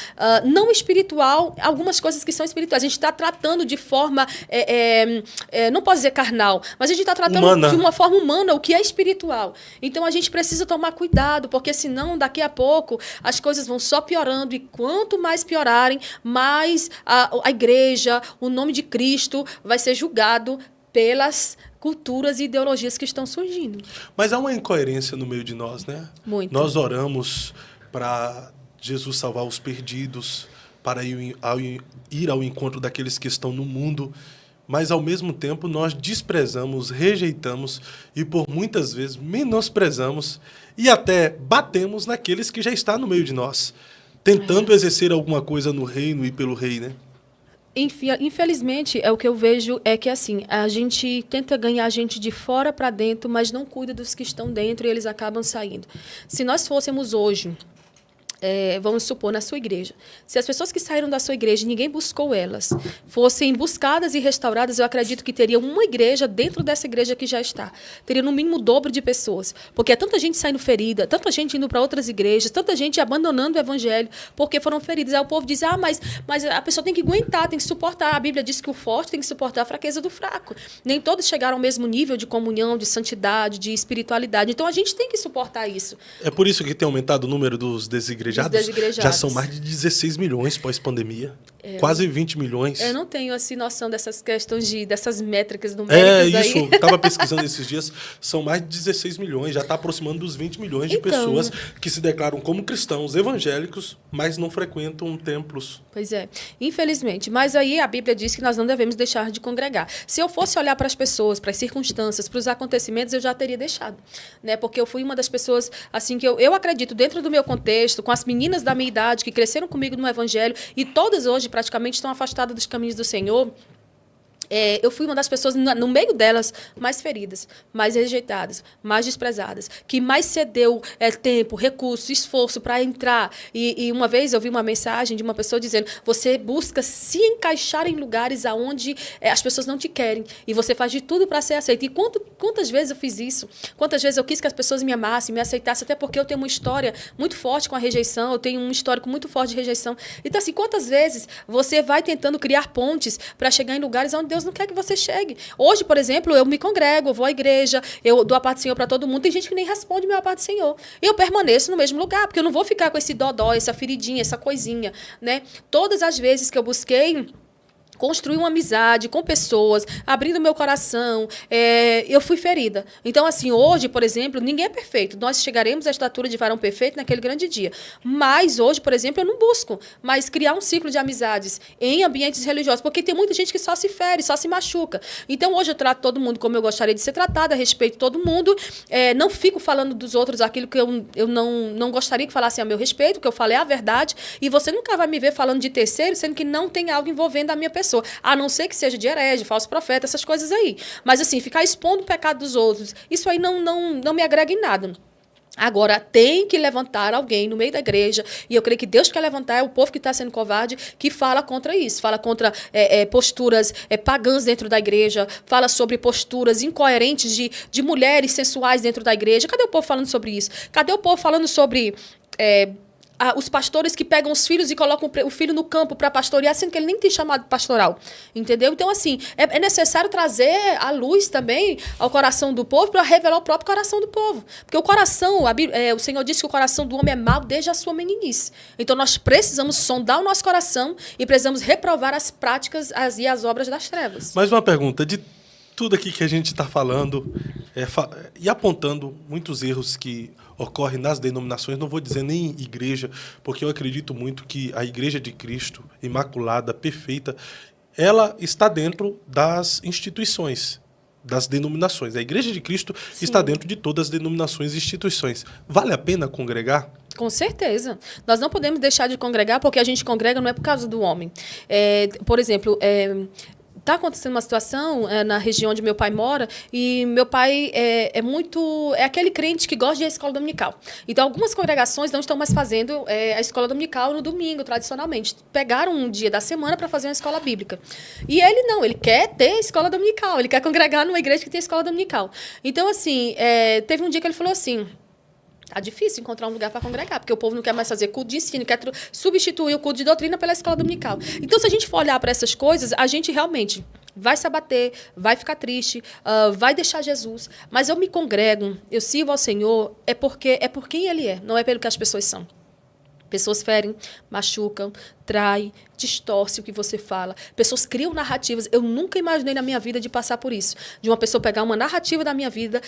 não espiritual, algumas coisas que são espirituais. A gente está tratando de forma, não posso dizer carnal, mas a gente está tratando humana. De uma forma humana o que é espiritual. Então, a gente precisa tomar cuidado, porque senão, daqui a pouco, as coisas vão só piorando, e quanto mais piorarem, mais a igreja, o nome de Cristo vai ser julgado pelas culturas e ideologias que estão surgindo. Mas há uma incoerência no meio de nós, né? Muito. Nós oramos para Jesus salvar os perdidos, para ir ao encontro daqueles que estão no mundo, mas, ao mesmo tempo, nós desprezamos, rejeitamos e, por muitas vezes, menosprezamos e até batemos naqueles que já estão no meio de nós, tentando exercer alguma coisa no reino e pelo rei, né? Infelizmente, o que eu vejo é que assim, a gente tenta ganhar a gente de fora para dentro, mas não cuida dos que estão dentro e eles acabam saindo. Se nós fôssemos hoje, vamos supor, na sua igreja, se as pessoas que saíram da sua igreja, ninguém buscou elas, fossem buscadas e restauradas, eu acredito que teria uma igreja dentro dessa igreja que já está. Teria no mínimo o dobro de pessoas. Porque é tanta gente saindo ferida, tanta gente indo para outras igrejas, tanta gente abandonando o evangelho porque foram feridos. Aí o povo diz, mas a pessoa tem que aguentar, tem que suportar. A Bíblia diz que o forte tem que suportar a fraqueza do fraco. Nem todos chegaram ao mesmo nível de comunhão, de santidade, de espiritualidade. Então a gente tem que suportar isso. É por isso que tem aumentado o número dos desigrejados? Já são mais de 16 milhões pós-pandemia. Quase 20 milhões. Eu não tenho assim, noção dessas questões, dessas métricas numéricas aí. Eu estava pesquisando esses dias. São mais de 16 milhões. Já está aproximando dos 20 milhões de pessoas que se declaram como cristãos evangélicos, mas não frequentam templos. Pois é. Infelizmente. Mas aí a Bíblia diz que nós não devemos deixar de congregar. Se eu fosse olhar para as pessoas, para as circunstâncias, para os acontecimentos, eu já teria deixado. Né? Porque eu fui uma das pessoas assim que eu acredito, dentro do meu contexto, com as meninas da minha idade que cresceram comigo no evangelho, e todas hoje praticamente estão afastadas dos caminhos do Senhor. Eu fui uma das pessoas, no meio delas, mais feridas, mais rejeitadas, mais desprezadas, que mais cedeu tempo, recurso, esforço para entrar. E uma vez eu vi uma mensagem de uma pessoa dizendo: você busca se encaixar em lugares onde as pessoas não te querem, e você faz de tudo para ser aceito. E quantas vezes eu fiz isso? Quantas vezes eu quis que as pessoas me amassem, me aceitassem, até porque eu tenho uma história muito forte com a rejeição, eu tenho um histórico muito forte de rejeição. Então, assim, quantas vezes você vai tentando criar pontes para chegar em lugares onde Deus não quer que você chegue? Hoje, por exemplo, eu me congrego, eu vou à igreja, eu dou a paz do Senhor para todo mundo. Tem gente que nem responde meu a paz do Senhor. E eu permaneço no mesmo lugar, porque eu não vou ficar com esse dodó, essa feridinha, essa coisinha, né? Todas as vezes que eu busquei construir uma amizade com pessoas, abrindo meu coração, eu fui ferida. Então, assim, hoje, por exemplo, ninguém é perfeito. Nós chegaremos à estatura de varão perfeito naquele grande dia. Mas hoje, por exemplo, eu não busco mais criar um ciclo de amizades em ambientes religiosos, porque tem muita gente que só se fere, só se machuca. Então, hoje eu trato todo mundo como eu gostaria de ser tratada, respeito todo mundo, não fico falando dos outros aquilo que eu não gostaria que falassem a meu respeito, o que eu falei é a verdade, e você nunca vai me ver falando de terceiro, sendo que não tem algo envolvendo a minha pessoa. A não ser que seja de herege, falso profeta, essas coisas aí. Mas, assim, ficar expondo o pecado dos outros, isso aí não me agrega em nada. Agora, tem que levantar alguém no meio da igreja, e eu creio que Deus quer levantar, é o povo que está sendo covarde, que fala contra isso, fala contra posturas pagãs dentro da igreja, fala sobre posturas incoerentes de mulheres sensuais dentro da igreja. Cadê o povo falando sobre isso? Cadê o povo falando sobre os pastores que pegam os filhos e colocam o filho no campo para pastorear, sendo que ele nem tem chamado pastoral, entendeu? Então, assim, é necessário trazer a luz também ao coração do povo para revelar o próprio coração do povo. Porque o coração, o Senhor disse que o coração do homem é mau desde a sua meninice. Então, nós precisamos sondar o nosso coração e precisamos reprovar as práticas e as obras das trevas. Mais uma pergunta, de tudo aqui que a gente está falando e apontando muitos erros que ocorrem nas denominações, não vou dizer nem igreja, porque eu acredito muito que a Igreja de Cristo, imaculada, perfeita, ela está dentro das instituições, das denominações. A Igreja de Cristo Sim. está dentro de todas as denominações e instituições. Vale a pena congregar? Com certeza. Nós não podemos deixar de congregar, porque a gente congrega não é por causa do homem. Por exemplo, está acontecendo uma situação na região onde meu pai mora, e meu pai é aquele crente que gosta de ir à escola dominical. Então, algumas congregações não estão mais fazendo a escola dominical no domingo, tradicionalmente. Pegaram um dia da semana para fazer uma escola bíblica. E ele não, ele quer ter escola dominical, ele quer congregar numa igreja que tem escola dominical. Então, assim, teve um dia que ele falou assim: tá difícil encontrar um lugar para congregar, porque o povo não quer mais fazer culto de ensino, quer substituir o culto de doutrina pela escola dominical. Então, se a gente for olhar para essas coisas, a gente realmente vai se abater, vai ficar triste, vai deixar Jesus. Mas eu me congrego, eu sirvo ao Senhor, é por quem Ele é, não é pelo que as pessoas são. Pessoas ferem, machucam, traem, distorce o que você fala. Pessoas criam narrativas. Eu nunca imaginei na minha vida de passar por isso. De uma pessoa pegar uma narrativa da minha vida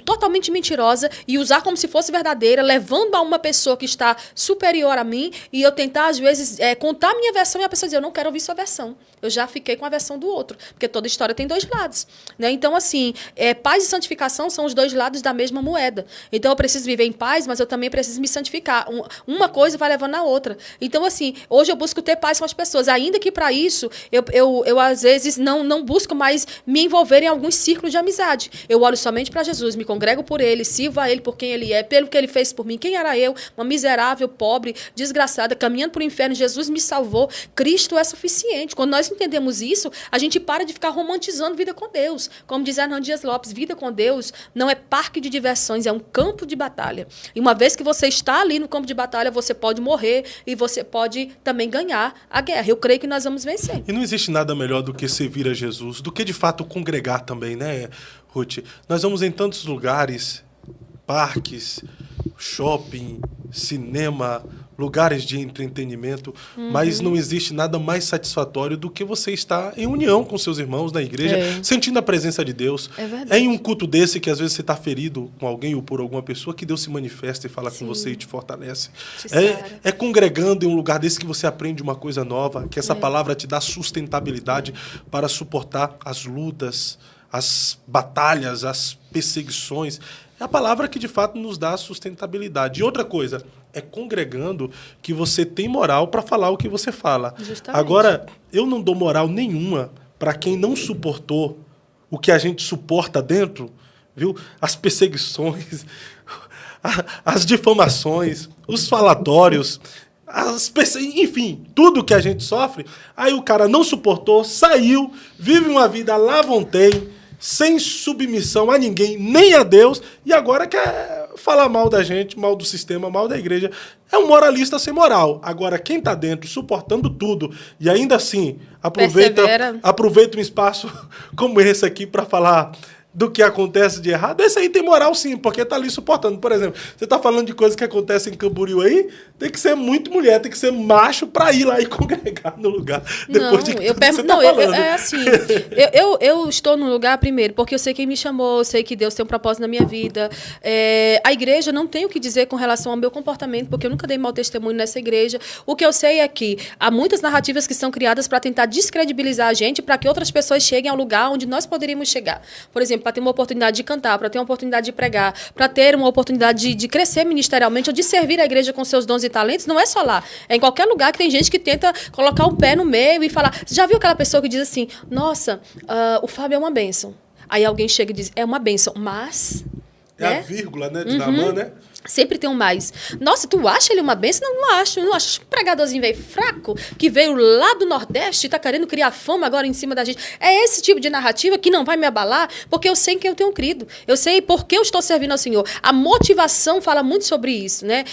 totalmente mentirosa e usar como se fosse verdadeira, levando a uma pessoa que está superior a mim, e eu tentar, às vezes, contar a minha versão, e a pessoa dizer: eu não quero ouvir sua versão. Eu já fiquei com a versão do outro. Porque toda história tem dois lados, né? Então, assim, paz e santificação são os dois lados da mesma moeda. Então, eu preciso viver em paz, mas eu também preciso me santificar. Uma coisa vai levando a outra. Então, assim, hoje eu busco ter paz com as pessoas, ainda que para isso eu às vezes não busco mais me envolver em alguns círculos de amizade. Eu olho somente para Jesus, me congrego por Ele, sirvo a Ele por quem Ele é, pelo que Ele fez por mim. Quem era eu? Uma miserável, pobre, desgraçada, caminhando para o inferno. Jesus me salvou. Cristo é suficiente. Quando nós entendemos isso, a gente para de ficar romantizando vida com Deus. Como diz Hernando Dias Lopes, vida com Deus não é parque de diversões, é um campo de batalha. E uma vez que você está ali no campo de batalha, você pode morrer e você pode também ganhar a guerra. Eu creio que nós vamos vencer. E não existe nada melhor do que servir a Jesus, do que de fato congregar também, né, Ruth? Nós vamos em tantos lugares, parques, shopping, cinema, lugares de entretenimento, mas não existe nada mais satisfatório do que você estar em união com seus irmãos na igreja, sentindo a presença de Deus. É verdade. É em um culto desse que às vezes você está ferido com alguém ou por alguma pessoa, que Deus se manifesta e fala com você e te fortalece. É congregando em um lugar desse que você aprende uma coisa nova, que essa palavra te dá sustentabilidade para suportar as lutas, as batalhas, as perseguições. É a palavra que, de fato, nos dá sustentabilidade. E outra coisa, é congregando que você tem moral para falar o que você fala. Justamente. Agora, eu não dou moral nenhuma para quem não suportou o que a gente suporta dentro, viu? As perseguições, as difamações, os falatórios, enfim, tudo que a gente sofre. Aí o cara não suportou, saiu, vive uma vida lá vontade, sem submissão a ninguém, nem a Deus, e agora quer falar mal da gente, mal do sistema, mal da igreja. É um moralista sem moral. Agora, quem está dentro, suportando tudo, e ainda assim aproveita um espaço como esse aqui para falar do que acontece de errado, esse aí tem moral sim, porque tá ali suportando. Por exemplo, você tá falando de coisas que acontecem em Camboriú aí, tem que ser muito mulher, tem que ser macho pra ir lá e congregar no lugar. Depois de tudo que você tá falando. É assim, eu estou no lugar primeiro, porque eu sei quem me chamou, eu sei que Deus tem um propósito na minha vida. A igreja não tem o que dizer com relação ao meu comportamento, porque eu nunca dei mau testemunho nessa igreja. O que eu sei é que há muitas narrativas que são criadas para tentar descredibilizar a gente, para que outras pessoas cheguem ao lugar onde nós poderíamos chegar. Por exemplo, para ter uma oportunidade de cantar, para ter uma oportunidade de pregar, para ter uma oportunidade de crescer ministerialmente ou de servir a igreja com seus dons e talentos, não é só lá. É em qualquer lugar que tem gente que tenta colocar um pé no meio e falar... Você já viu aquela pessoa que diz assim, nossa, o Fábio é uma bênção. Aí alguém chega e diz, é uma bênção, mas... É, né? A vírgula, né, de Naamã, né? Sempre tem um mais. Nossa, tu acha ele uma benção? Não acho. Não acho. Um pregadorzinho veio fraco, que veio lá do Nordeste e está querendo criar fama agora em cima da gente. É esse tipo de narrativa que não vai me abalar, porque eu sei em quem eu tenho crido. Eu sei por que eu estou servindo ao Senhor. A motivação fala muito sobre isso, né?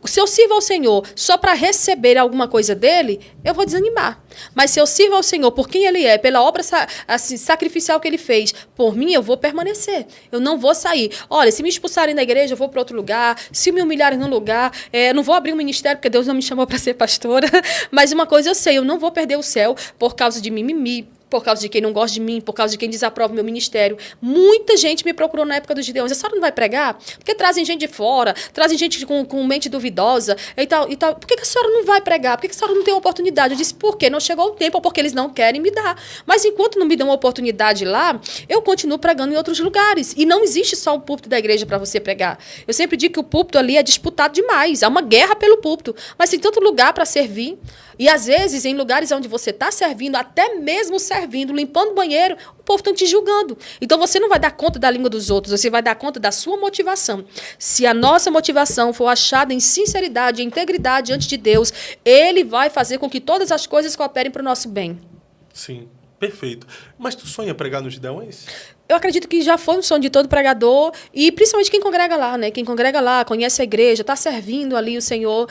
Se eu sirvo ao Senhor só para receber alguma coisa dele, eu vou desanimar. Mas se eu sirvo ao Senhor por quem ele é, pela obra assim, sacrificial que ele fez, por mim, eu vou permanecer. Eu não vou sair. Olha, se me expulsarem da igreja, eu vou para outro lugar. Se me humilharem num lugar, eu não vou abrir um ministério, porque Deus não me chamou para ser pastora. Mas uma coisa eu sei, eu não vou perder o céu por causa de mimimi, por causa de quem não gosta de mim, por causa de quem desaprova o meu ministério. Muita gente me procurou na época dos Gideões. A senhora não vai pregar? Porque trazem gente de fora, trazem gente com mente duvidosa e tal, e tal. Por que a senhora não vai pregar? Por que a senhora não tem uma oportunidade? Eu disse, por quê? Não chegou o tempo, ou porque eles não querem me dar. Mas enquanto não me dão uma oportunidade lá, eu continuo pregando em outros lugares. E não existe só o púlpito da igreja para você pregar. Eu sempre digo que o púlpito ali é disputado demais. Há uma guerra pelo púlpito. Mas tem tanto lugar para servir. E, às vezes, em lugares onde você está servindo, até mesmo servindo, limpando o banheiro, o povo está te julgando. Então, você não vai dar conta da língua dos outros, você vai dar conta da sua motivação. Se a nossa motivação for achada em sinceridade, em integridade diante de Deus, Ele vai fazer com que todas as coisas cooperem para o nosso bem. Sim, perfeito. Mas tu sonha pregar nos Gideões? Eu acredito que já foi um sonho de todo pregador, e principalmente quem congrega lá, né? Quem congrega lá, conhece a igreja, está servindo ali o Senhor.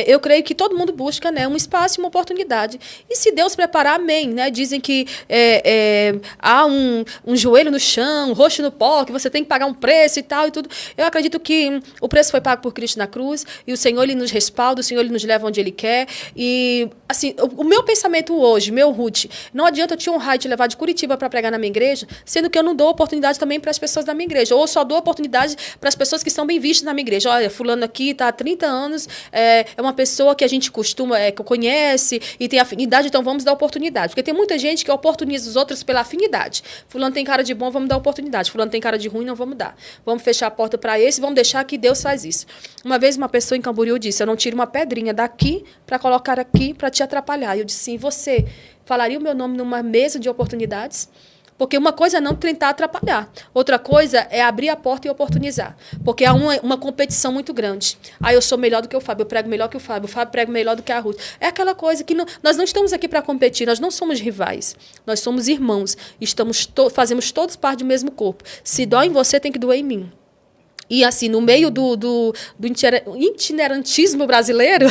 Eu creio que todo mundo busca, né, um espaço e uma oportunidade. E se Deus preparar, amém. Né? Dizem que há um joelho no chão, um rosto no pó, que você tem que pagar um preço e tal e tudo. Eu acredito que o preço foi pago por Cristo na cruz, e o Senhor ele nos respalda, o Senhor ele nos leva onde Ele quer. E, assim, o meu pensamento hoje, meu Ruth, não adianta eu te honrar e te levar de Curitiba para pregar na minha igreja, sendo que eu não dou oportunidade também para as pessoas da minha igreja, ou só dou oportunidade para as pessoas que são bem vistas na minha igreja. Olha, fulano aqui está há 30 anos, é uma pessoa que a gente costuma, que conhece e tem afinidade, então vamos dar oportunidade. Porque tem muita gente que oportuniza os outros pela afinidade. Fulano tem cara de bom, vamos dar oportunidade. Fulano tem cara de ruim, não vamos dar. Vamos fechar a porta para esse, vamos deixar que Deus faz isso. Uma vez uma pessoa em Camboriú disse, eu não tiro uma pedrinha daqui para colocar aqui para te atrapalhar. E eu disse, sim, você falaria o meu nome numa mesa de oportunidades? Porque uma coisa é não tentar atrapalhar. Outra coisa é abrir a porta e oportunizar. Porque há uma competição muito grande. Eu sou melhor do que o Fábio, eu prego melhor que o Fábio prega melhor do que a Ruth. É aquela coisa que nós não estamos aqui para competir, nós não somos rivais. Nós somos irmãos. Fazemos todos parte do mesmo corpo. Se dói em você, tem que doer em mim. E, assim, no meio do itinerantismo brasileiro,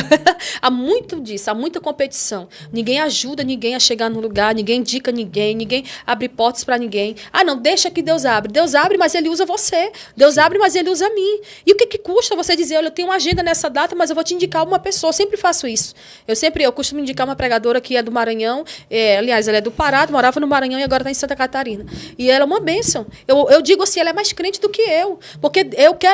há muito disso, há muita competição. Ninguém ajuda ninguém a chegar no lugar, ninguém indica ninguém abre portas para ninguém. Não, deixa que Deus abre. Deus abre, mas Ele usa você. Deus abre, mas Ele usa mim. E o que custa você dizer, olha, eu tenho uma agenda nessa data, mas eu vou te indicar uma pessoa. Eu sempre faço isso. Eu costumo indicar uma pregadora que é do Maranhão, aliás, ela é do Pará, morava no Maranhão e agora está em Santa Catarina. E ela é uma bênção. Eu digo assim, ela é mais crente do que eu, porque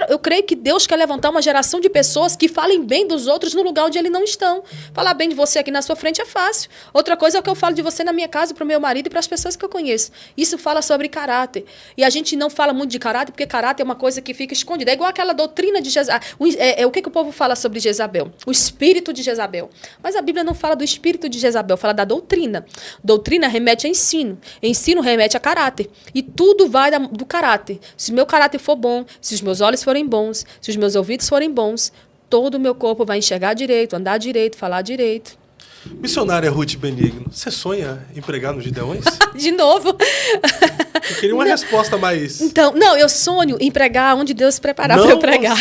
eu creio que Deus quer levantar uma geração de pessoas que falem bem dos outros no lugar onde eles não estão. Falar bem de você aqui na sua frente é fácil. Outra coisa é o que eu falo de você na minha casa, para o meu marido e para as pessoas que eu conheço. Isso fala sobre caráter. E a gente não fala muito de caráter, porque caráter é uma coisa que fica escondida. É igual aquela doutrina de Jezabel. O que o povo fala sobre Jezabel? O espírito de Jezabel. Mas a Bíblia não fala do espírito de Jezabel, fala da doutrina. Doutrina remete a ensino. Ensino remete a caráter. E tudo vai do caráter. Se o meu caráter for bom, se os meus olhos forem bons, se os meus ouvidos forem bons, todo o meu corpo vai enxergar direito, andar direito, falar direito. Missionária Ruth Benigno, você sonha em pregar nos Gideões? De novo. Eu queria uma resposta mais... Então, não, eu sonho em pregar onde Deus preparar para eu pregar.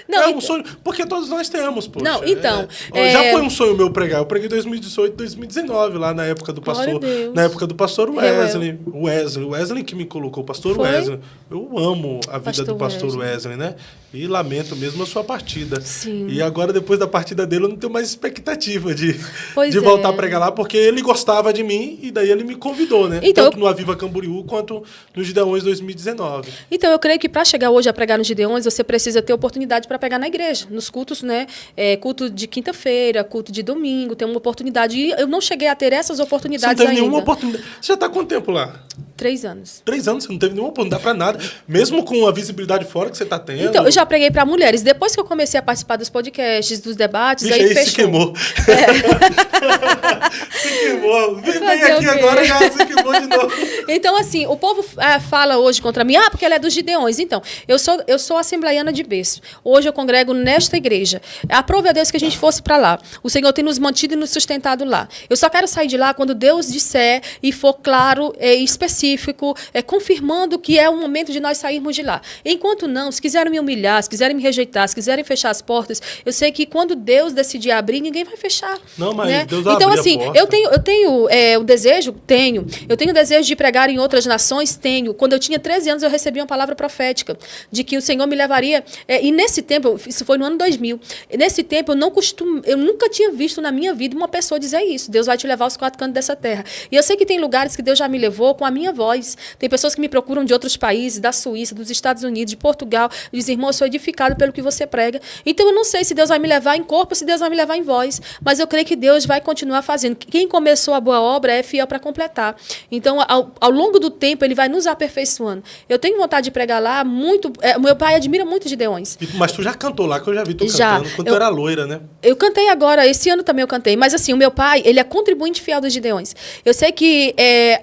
Não, é um sonho, porque todos nós temos, poxa. Não, então... Já foi um sonho meu pregar. Eu preguei em 2018, 2019, lá na época do pastor... Na época do pastor Wesley. O Wesley que me colocou, o pastor Wesley. Eu amo a vida do pastor Wesley, né? E lamento mesmo a sua partida. Sim. E agora, depois da partida dele, eu não tenho mais expectativa de voltar a pregar lá, porque ele gostava de mim e daí ele me convidou, né? Então, tanto no Aviva Camboriú quanto no Gideões 2019. Então, eu creio que para chegar hoje a pregar nos Gideões, você precisa ter oportunidade para pregar na igreja, nos cultos, né? Culto de quinta-feira, culto de domingo, tem uma oportunidade. E eu não cheguei a ter essas oportunidades ainda. Você não teve nenhuma oportunidade. Você já está há quanto tempo lá? 3 anos. 3 anos, você não teve nenhuma oportunidade para nada, mesmo com a visibilidade fora que você está tendo. Então, eu já preguei para mulheres. Depois que eu comecei a participar dos podcasts, dos debates, aí fechou. Se queimou. Se queimou. Vem aqui agora já se queimou de novo. Então, assim, o povo fala hoje contra mim, porque ela é dos Gideões. Então, eu sou assembleiana de berço. Hoje eu congrego nesta igreja. Aprove a Deus que a gente fosse para lá. O Senhor tem nos mantido e nos sustentado lá. Eu só quero sair de lá quando Deus disser e for claro e específico, confirmando que é o momento de nós sairmos de lá. Enquanto não, se quiserem me humilhar, se quiserem me rejeitar, se quiserem fechar as portas, eu sei que quando Deus decidir abrir, ninguém vai fechar. Não, mas né? Deus abre então, assim, a porta. eu tenho o desejo? Tenho. Eu tenho o desejo de pregar em outras nações? Tenho. Quando eu tinha 13 anos, eu recebi uma palavra profética de que o Senhor me levaria. E nesse tempo, isso foi no ano 2000, nesse tempo eu nunca tinha visto na minha vida uma pessoa dizer isso. Deus vai te levar aos 4 cantos dessa terra. E eu sei que tem lugares que Deus já me levou com a minha voz. Tem pessoas que me procuram de outros países, da Suíça, dos Estados Unidos, de Portugal, dizem, irmão, eu sou edificado pelo que você prega. Então eu não sei se Deus vai me levar em corpo ou se Deus vai me levar em voz, mas eu creio que Deus vai continuar fazendo. Quem começou a boa obra é fiel para completar. Então, ao longo do tempo, ele vai nos aperfeiçoando. Eu tenho vontade de pregar lá muito. Meu pai admira muito Gideões. Mas tu já cantou lá, que eu já vi tu cantando, quando tu era loira, né? Eu cantei agora, esse ano também eu cantei, mas assim, o meu pai, ele é contribuinte fiel dos Gideões. Eu sei que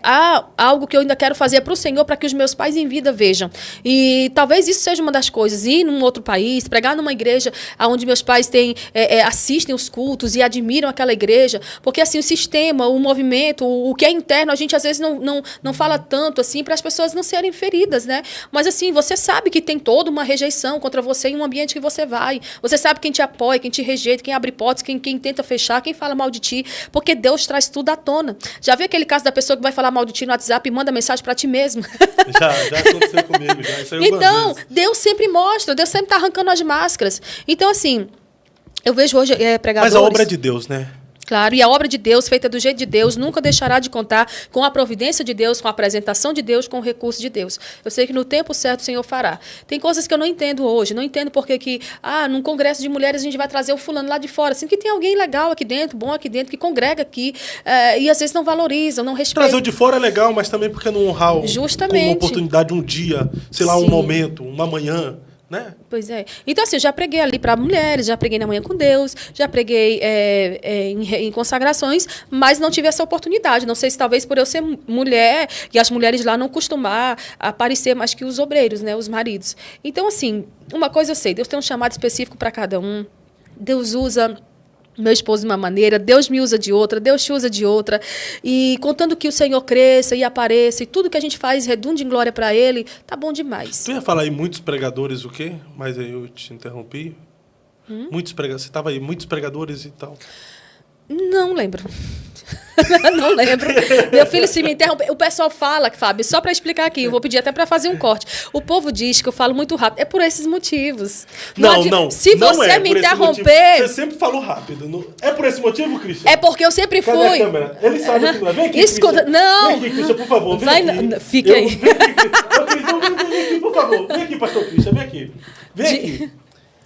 há algo que eu ainda quero fazer para o Senhor, para que os meus pais em vida vejam. E talvez isso seja uma das coisas, ir num outro país, pregar numa igreja onde meus pais assistem os cultos e admiram aquela igreja, porque assim, o sistema, o movimento, o que é interno, a gente às vezes não fala tanto assim, para as pessoas não serem feridas, né? Mas assim, você sabe que tem toda uma rejeição contra você em um ambiente que você vai. Você sabe quem te apoia, quem te rejeita, quem abre portas, quem tenta fechar, quem fala mal de ti, porque Deus traz tudo à tona. Já viu aquele caso da pessoa que vai falar mal de ti no WhatsApp e manda mensagem para ti mesmo? Já aconteceu comigo, já. Isso aí então, Deus sempre mostra, Deus sempre está arrancando as máscaras. Então, assim, eu vejo hoje pregadores... Mas a obra é de Deus, né? Claro, e a obra de Deus, feita do jeito de Deus, nunca deixará de contar com a providência de Deus, com a apresentação de Deus, com o recurso de Deus. Eu sei que no tempo certo o Senhor fará. Tem coisas que eu não entendo hoje. Não entendo porque num congresso de mulheres a gente vai trazer o fulano lá de fora. Assim, que tem alguém legal aqui dentro, bom aqui dentro, que congrega aqui, e às vezes não valorizam, não respeitam. Trazer o de fora é legal, mas também porque não honrar com uma oportunidade, um dia, sei lá, um momento, uma manhã. Né? Pois é. Então, assim, eu já preguei ali para mulheres, já preguei na Manhã com Deus, já preguei em consagrações, mas não tive essa oportunidade. Não sei se talvez por eu ser mulher e as mulheres lá não costumar aparecer mais que os obreiros, né, os maridos. Então, assim, uma coisa eu sei, Deus tem um chamado específico para cada um. Deus usa meu esposo de uma maneira, Deus me usa de outra, Deus te usa de outra. E contando que o Senhor cresça e apareça, e tudo que a gente faz redunde em glória para Ele, tá bom demais. Tu ia falar aí muitos pregadores o quê? Mas aí eu te interrompi. Muitos pregadores, você estava aí, muitos pregadores e tal. Não lembro. Não lembro. Meu filho se me interrompe. O pessoal fala, Fábio, só para explicar aqui, eu vou pedir até para fazer um corte. O povo diz que eu falo muito rápido. É por esses motivos. Não. Se não você é me por esse interromper... motivo. Você sempre falou rápido. É por esse motivo, Christian? É porque eu sempre Cadê fui. a câmera? Ele sabe que não é. Vem aqui, Escuta, Christian. não. Vem aqui, Christian, por favor. Vem aqui. Fique aí. Vem aqui, por favor. Vem aqui, pastor Christian. Vem aqui. Vem aqui.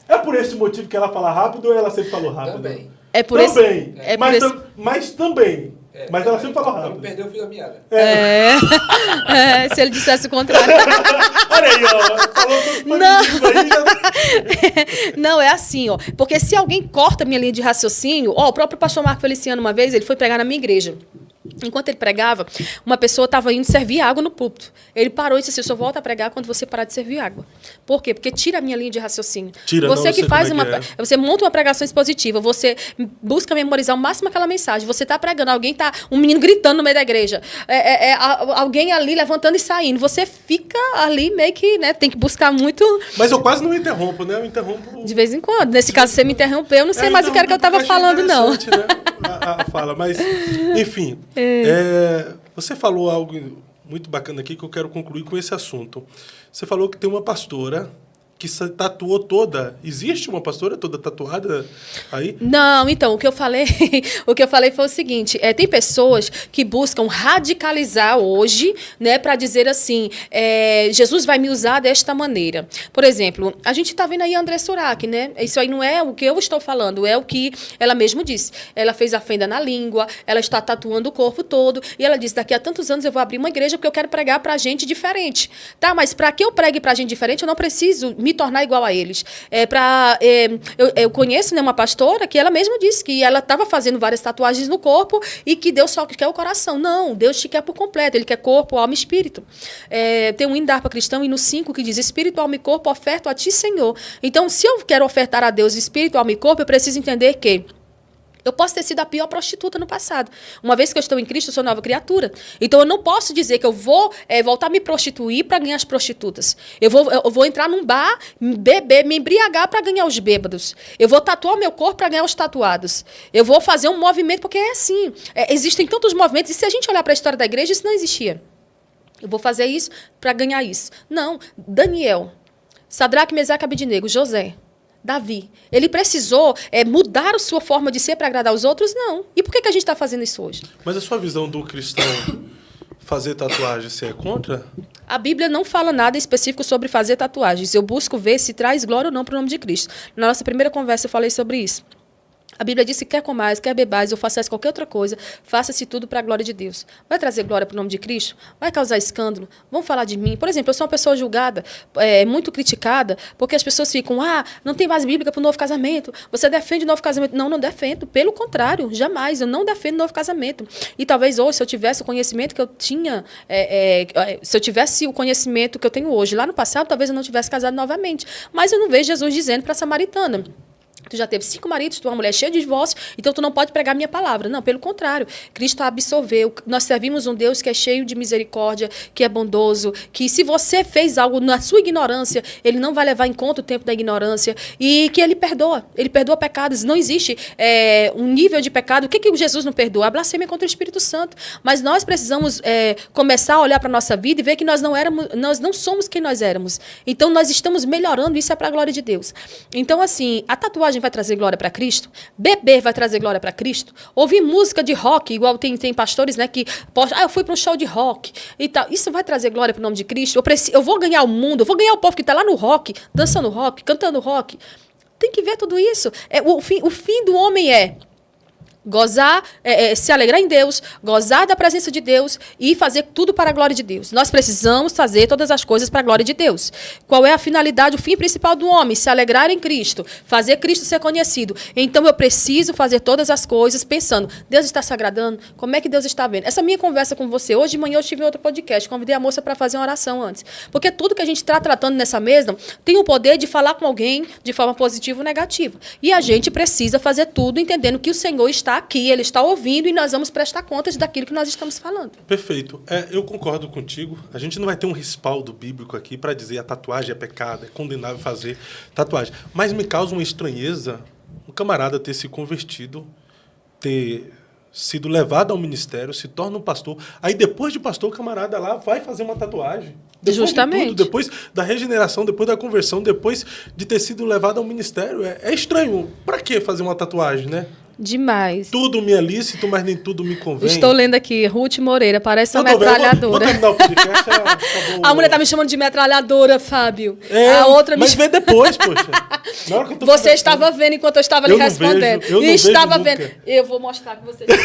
É por esse motivo que ela fala rápido ou ela sempre falou rápido? Também. É por também. esse... Mas também. Mas ela sempre falou rápido. Não perdeu o fio da meada. Se ele dissesse o contrário. Olha aí, ó. Falou tudo Não. aí, já... Não, é assim, ó. Porque se alguém corta minha linha de raciocínio... Ó, o próprio pastor Marco Feliciano, uma vez, ele foi pregar na minha igreja. Enquanto ele pregava, uma pessoa estava indo servir água no púlpito. Ele parou e disse assim, eu só volto a pregar quando você parar de servir água. Por quê? Porque tira a minha linha de raciocínio. Você que faz uma... Você monta uma pregação expositiva, você busca memorizar o máximo aquela mensagem. Você está pregando, um menino gritando no meio da igreja. Alguém ali levantando e saindo. Você fica ali meio que, né, tem que buscar muito... Mas eu quase não interrompo, né? Eu interrompo... De vez em quando. Nesse caso, você me interrompeu, eu não sei mais o que era que eu estava falando, não. Né? A fala, mas, enfim... você falou algo muito bacana aqui que eu quero concluir com esse assunto. Você falou que tem uma pastora que se tatuou toda. Existe uma pastora toda tatuada aí? Não, então, o que eu falei foi o seguinte, tem pessoas que buscam radicalizar hoje, né, para dizer assim, Jesus vai me usar desta maneira. Por exemplo, a gente está vendo aí a André Surak, né? Isso aí não é o que eu estou falando, é o que ela mesma disse. Ela fez a fenda na língua, ela está tatuando o corpo todo, e ela disse, daqui a tantos anos eu vou abrir uma igreja porque eu quero pregar para gente diferente. Tá, mas para que eu pregue para gente diferente, eu não preciso me tornar igual a eles. Eu conheço, né, uma pastora que ela mesma disse que ela estava fazendo várias tatuagens no corpo e que Deus só quer o coração. Não, Deus te quer por completo. Ele quer corpo, alma e espírito. Tem um hino da harpa cristã, hino 5, que diz, espírito, alma e corpo, oferto a ti, Senhor. Então, se eu quero ofertar a Deus espírito, alma e corpo, eu preciso entender que eu posso ter sido a pior prostituta no passado. Uma vez que eu estou em Cristo, eu sou nova criatura. Então, eu não posso dizer que eu vou voltar a me prostituir para ganhar as prostitutas. Eu vou entrar num bar, beber, me embriagar para ganhar os bêbados. Eu vou tatuar o meu corpo para ganhar os tatuados. Eu vou fazer um movimento, porque é assim. Existem tantos movimentos, e se a gente olhar para a história da igreja, isso não existia. Eu vou fazer isso para ganhar isso. Não. Daniel, Sadraque, Mesaque, Abednego, José, Davi, ele precisou mudar a sua forma de ser para agradar os outros? Não. E por que a gente está fazendo isso hoje? Mas a sua visão do cristão fazer tatuagem, você é contra? A Bíblia não fala nada específico sobre fazer tatuagens. Eu busco ver se traz glória ou não para o nome de Cristo. Na nossa primeira conversa eu falei sobre isso. A Bíblia diz que quer comais, quer bebais, ou façais qualquer outra coisa, faça-se tudo para a glória de Deus. Vai trazer glória para o nome de Cristo? Vai causar escândalo? Vão falar de mim? Por exemplo, eu sou uma pessoa julgada, muito criticada, porque as pessoas ficam, não tem mais Bíblia para o novo casamento, você defende o novo casamento. Não, não defendo. Pelo contrário, jamais. Eu não defendo o novo casamento. E talvez hoje, se eu tivesse o conhecimento que eu tinha, se eu tivesse o conhecimento que eu tenho hoje, lá no passado, talvez eu não tivesse casado novamente. Mas eu não vejo Jesus dizendo para a samaritana, tu já teve 5 maridos, tu é uma mulher cheia de divórcio, então tu não pode pregar minha palavra. Não, pelo contrário. Cristo absolveu. Nós servimos um Deus que é cheio de misericórdia, que é bondoso, que se você fez algo na sua ignorância, ele não vai levar em conta o tempo da ignorância e que ele perdoa. Ele perdoa pecados. Não existe um nível de pecado. O que Jesus não perdoa? A blasfêmia contra o Espírito Santo. Mas nós precisamos começar a olhar para a nossa vida e ver que nós não somos quem nós éramos. Então, nós estamos melhorando. Isso é para a glória de Deus. Então, assim, a tatuagem vai trazer glória para Cristo, beber vai trazer glória para Cristo, ouvir música de rock, igual tem pastores, né, que eu fui para um show de rock e tal, isso vai trazer glória para o nome de Cristo. Eu vou ganhar o mundo, eu vou ganhar o povo que está lá no rock, dançando rock, cantando rock. Tem que ver tudo isso. O fim do homem gozar, se alegrar em Deus, gozar da presença de Deus e fazer tudo para a glória de Deus. Nós precisamos fazer todas as coisas para a glória de Deus. Qual é a finalidade, o fim principal do homem? Se alegrar em Cristo, fazer Cristo ser conhecido. Então eu preciso fazer todas as coisas pensando, Deus está se agradando? Como é que Deus está vendo? Essa minha conversa com você, hoje de manhã eu tive outro podcast, convidei a moça para fazer uma oração antes. Porque tudo que a gente está tratando nessa mesa tem o poder de falar com alguém de forma positiva ou negativa. E a gente precisa fazer tudo entendendo que o Senhor está aqui, ele está ouvindo e nós vamos prestar contas daquilo que nós estamos falando. Perfeito. Eu concordo contigo. A gente não vai ter um respaldo bíblico aqui para dizer a tatuagem é pecado, é condenável fazer tatuagem. Mas me causa uma estranheza um camarada ter se convertido ter sido levado ao ministério, se torna um pastor. Aí depois de pastor, o camarada lá vai fazer uma tatuagem. Depois Justamente. de tudo, depois da regeneração, depois da conversão, depois de ter sido levado ao ministério. É estranho. Pra que fazer uma tatuagem, né? Demais. Tudo me é lícito, mas nem tudo me convém. Estou lendo aqui, Ruth Moreira, parece uma Vou metralhadora. terminar o podcast. Acabou. A mulher tá me chamando de metralhadora, Fábio. É, a outra me mas vê depois, poxa. Na hora que eu tô Você conversando. estava vendo enquanto eu estava lhe Eu não respondendo. vejo, eu não Estava vejo vendo. nunca. Eu vou mostrar que você estava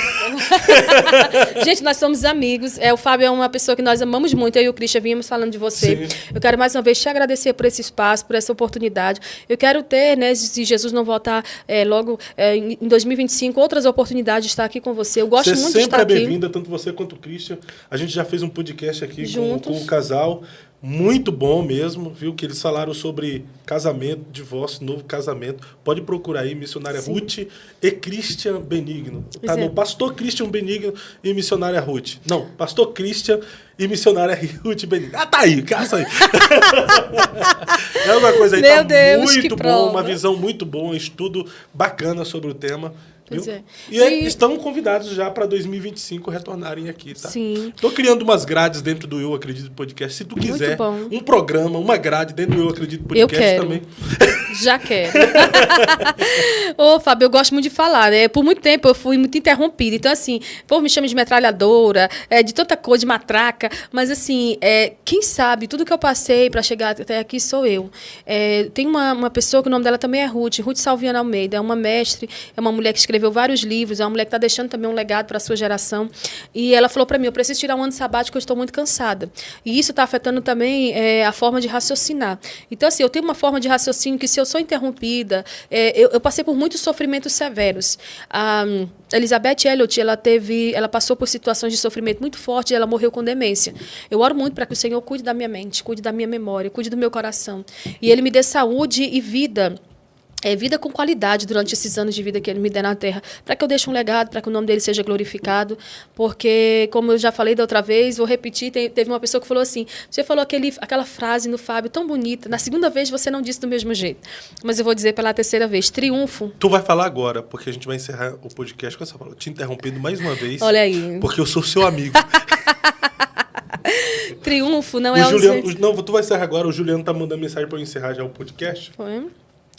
vendo. Gente, nós somos amigos. O Fábio é uma pessoa que nós amamos muito. Eu e o Christian vínhamos falando de você. Sim. Eu quero mais uma vez te agradecer por esse espaço, por essa oportunidade. Eu quero ter, né, se Jesus não voltar logo em 2025, outras oportunidades de estar aqui com você. Eu gosto Você muito de sempre estar é aqui. bem-vinda, tanto você quanto o Christian. A gente já fez um podcast aqui com o casal. Muito bom mesmo, viu? Que eles falaram sobre casamento, divórcio, novo casamento. Pode procurar aí, missionária Sim. Ruth e Christian Benigno. Tá, Pois é. não, pastor Christian Benigno e missionária Ruth. Não, pastor Christian e missionária Ruth Benigno. Ah, tá aí, caça aí. É uma coisa aí, Meu tá Deus, que muito bom, prova. uma visão muito boa, um estudo bacana sobre o tema. Pois Viu? é. E estão convidados já para 2025 retornarem aqui, tá? Sim. Tô criando umas grades dentro do Eu Acredito Podcast. Se tu Muito quiser bom. um programa, uma grade dentro do Eu Acredito Eu Podcast quero. também. Já quero. Ô, Fábio, eu gosto muito de falar, né? Por muito tempo eu fui muito interrompida. Então, assim, o povo me chama de metralhadora, de tanta coisa, de matraca. Mas, assim, quem sabe, tudo que eu passei para chegar até aqui sou eu. Tem uma pessoa que o nome dela também é Ruth Salviana Almeida. É uma mestre, é uma mulher que escreveu vários livros, é uma mulher que está deixando também um legado para a sua geração. E ela falou para mim, eu preciso tirar um ano sabático, eu estou muito cansada. E isso está afetando também a forma de raciocinar. Então, assim, eu tenho uma forma de raciocínio que, se eu sou interrompida, eu passei por muitos sofrimentos severos. A Elizabeth Elliot, ela passou por situações de sofrimento muito forte e ela morreu com demência. Eu oro muito para que o Senhor cuide da minha mente, cuide da minha memória, cuide do meu coração. E Ele me dê saúde e vida. Vida com qualidade durante esses anos de vida que Ele me der na Terra, para que eu deixe um legado, para que o nome dele seja glorificado, porque, como eu já falei da outra vez, vou repetir, teve uma pessoa que falou assim, você falou aquela frase no Fábio tão bonita, na segunda vez você não disse do mesmo jeito, mas eu vou dizer pela terceira vez, triunfo. Tu vai falar agora, porque a gente vai encerrar o podcast com essa palavra. Te interrompendo mais uma vez. Olha aí. Porque eu sou seu amigo. Triunfo não O é Juliano, não, tu vai encerrar agora. O Juliano tá mandando mensagem para eu encerrar já o podcast. Foi?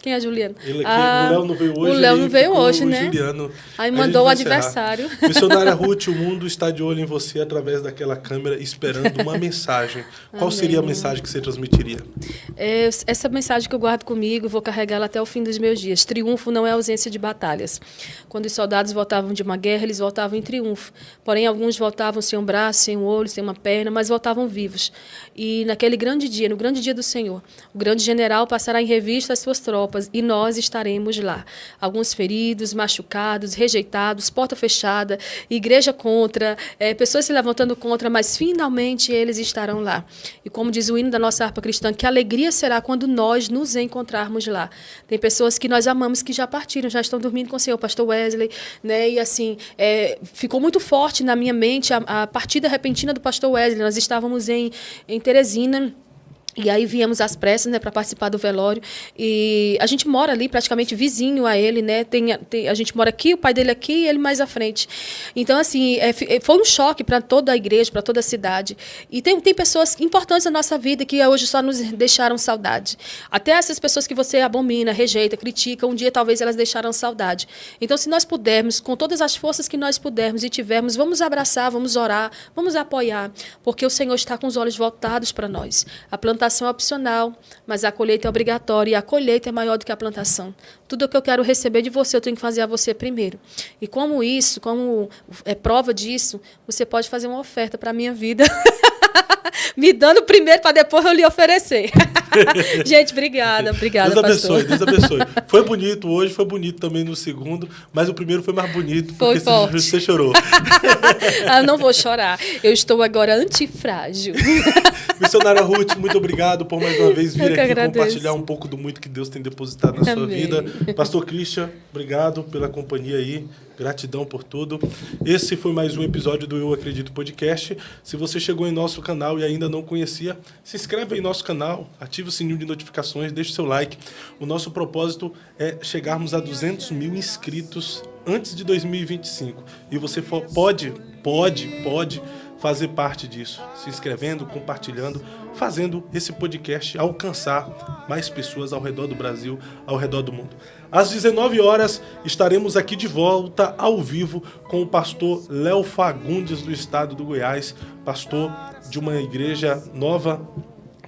Quem é a Juliana? Ele aqui, o Léo não veio hoje. O Léo aí não veio ficou hoje, o né? Juliano. Aí A mandou o gente vai adversário. encerrar. Missionária Ruth, o mundo está de olho em você através daquela câmera, esperando uma mensagem. Qual seria a mensagem que você transmitiria? Essa mensagem que eu guardo comigo, vou carregá-la até o fim dos meus dias. Triunfo não é ausência de batalhas. Quando os soldados voltavam de uma guerra, eles voltavam em triunfo. Porém, alguns voltavam sem um braço, sem um olho, sem uma perna, mas voltavam vivos. E naquele grande dia, no grande dia do Senhor, o grande general passará em revista as suas tropas e nós estaremos lá. Alguns feridos, machucados, rejeitados, porta fechada, igreja contra, pessoas se levantando contra, mas finalmente eles estarão lá. E como diz o hino da nossa harpa cristã, que alegria será quando nós nos encontrarmos lá. Tem pessoas que nós amamos que já partiram, já estão dormindo com o Senhor, pastor Wesley, né? E assim, ficou muito forte na minha mente a partida repentina do pastor Wesley. Nós estávamos em Teresina. E aí viemos às pressas, né, para participar do velório. E a gente mora ali praticamente vizinho a ele, né? A gente mora aqui, o pai dele aqui e ele mais à frente. Então, assim, foi um choque para toda a igreja, para toda a cidade. E tem pessoas importantes na nossa vida que hoje só nos deixaram saudade. Até essas pessoas que você abomina, rejeita, critica, um dia talvez elas deixaram saudade. Então, se nós pudermos, com todas as forças que nós pudermos e tivermos, vamos abraçar, vamos orar, vamos apoiar, porque o Senhor está com os olhos voltados para nós. A plantação é opcional, mas a colheita é obrigatória e a colheita é maior do que a plantação. Tudo o que eu quero receber de você, eu tenho que fazer a você primeiro. E como é prova disso, você pode fazer uma oferta para a minha vida, me dando primeiro para depois eu lhe oferecer. Gente, obrigada, Deus pastor. Deus abençoe. Foi bonito hoje, foi bonito também no segundo, mas o primeiro foi mais bonito, porque você chorou. Eu não vou chorar. Eu estou agora antifrágil. Missionária Ruth, muito obrigado por mais uma vez vir aqui agradeço. compartilhar um pouco do muito que Deus tem depositado na sua vida. Pastor Christian, obrigado pela companhia aí. Gratidão por tudo. Esse foi mais um episódio do Eu Acredito Podcast. Se você chegou em nosso canal e ainda não conhecia, se inscreve em nosso canal, ative o sininho de notificações, deixe seu like. O nosso propósito é chegarmos a 200 mil inscritos antes de 2025. E você pode fazer parte disso, se inscrevendo, compartilhando, fazendo esse podcast alcançar mais pessoas ao redor do Brasil, ao redor do mundo. Às 19 horas estaremos aqui de volta ao vivo com o pastor Léo Fagundes do estado do Goiás, pastor de uma igreja nova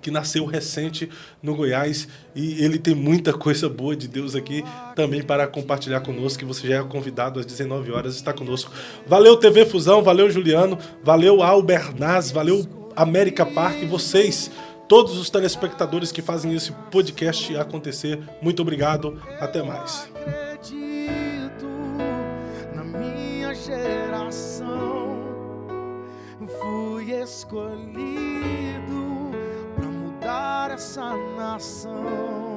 que nasceu recente no Goiás, e ele tem muita coisa boa de Deus aqui também para compartilhar conosco, que você já é convidado às 19 horas, está conosco. Valeu TV Fusão, valeu Juliano, valeu Albernaz, valeu América Park, vocês, todos os telespectadores que fazem esse podcast acontecer, muito obrigado, até mais. Acredito na minha geração, fui escolhido para mudar essa nação.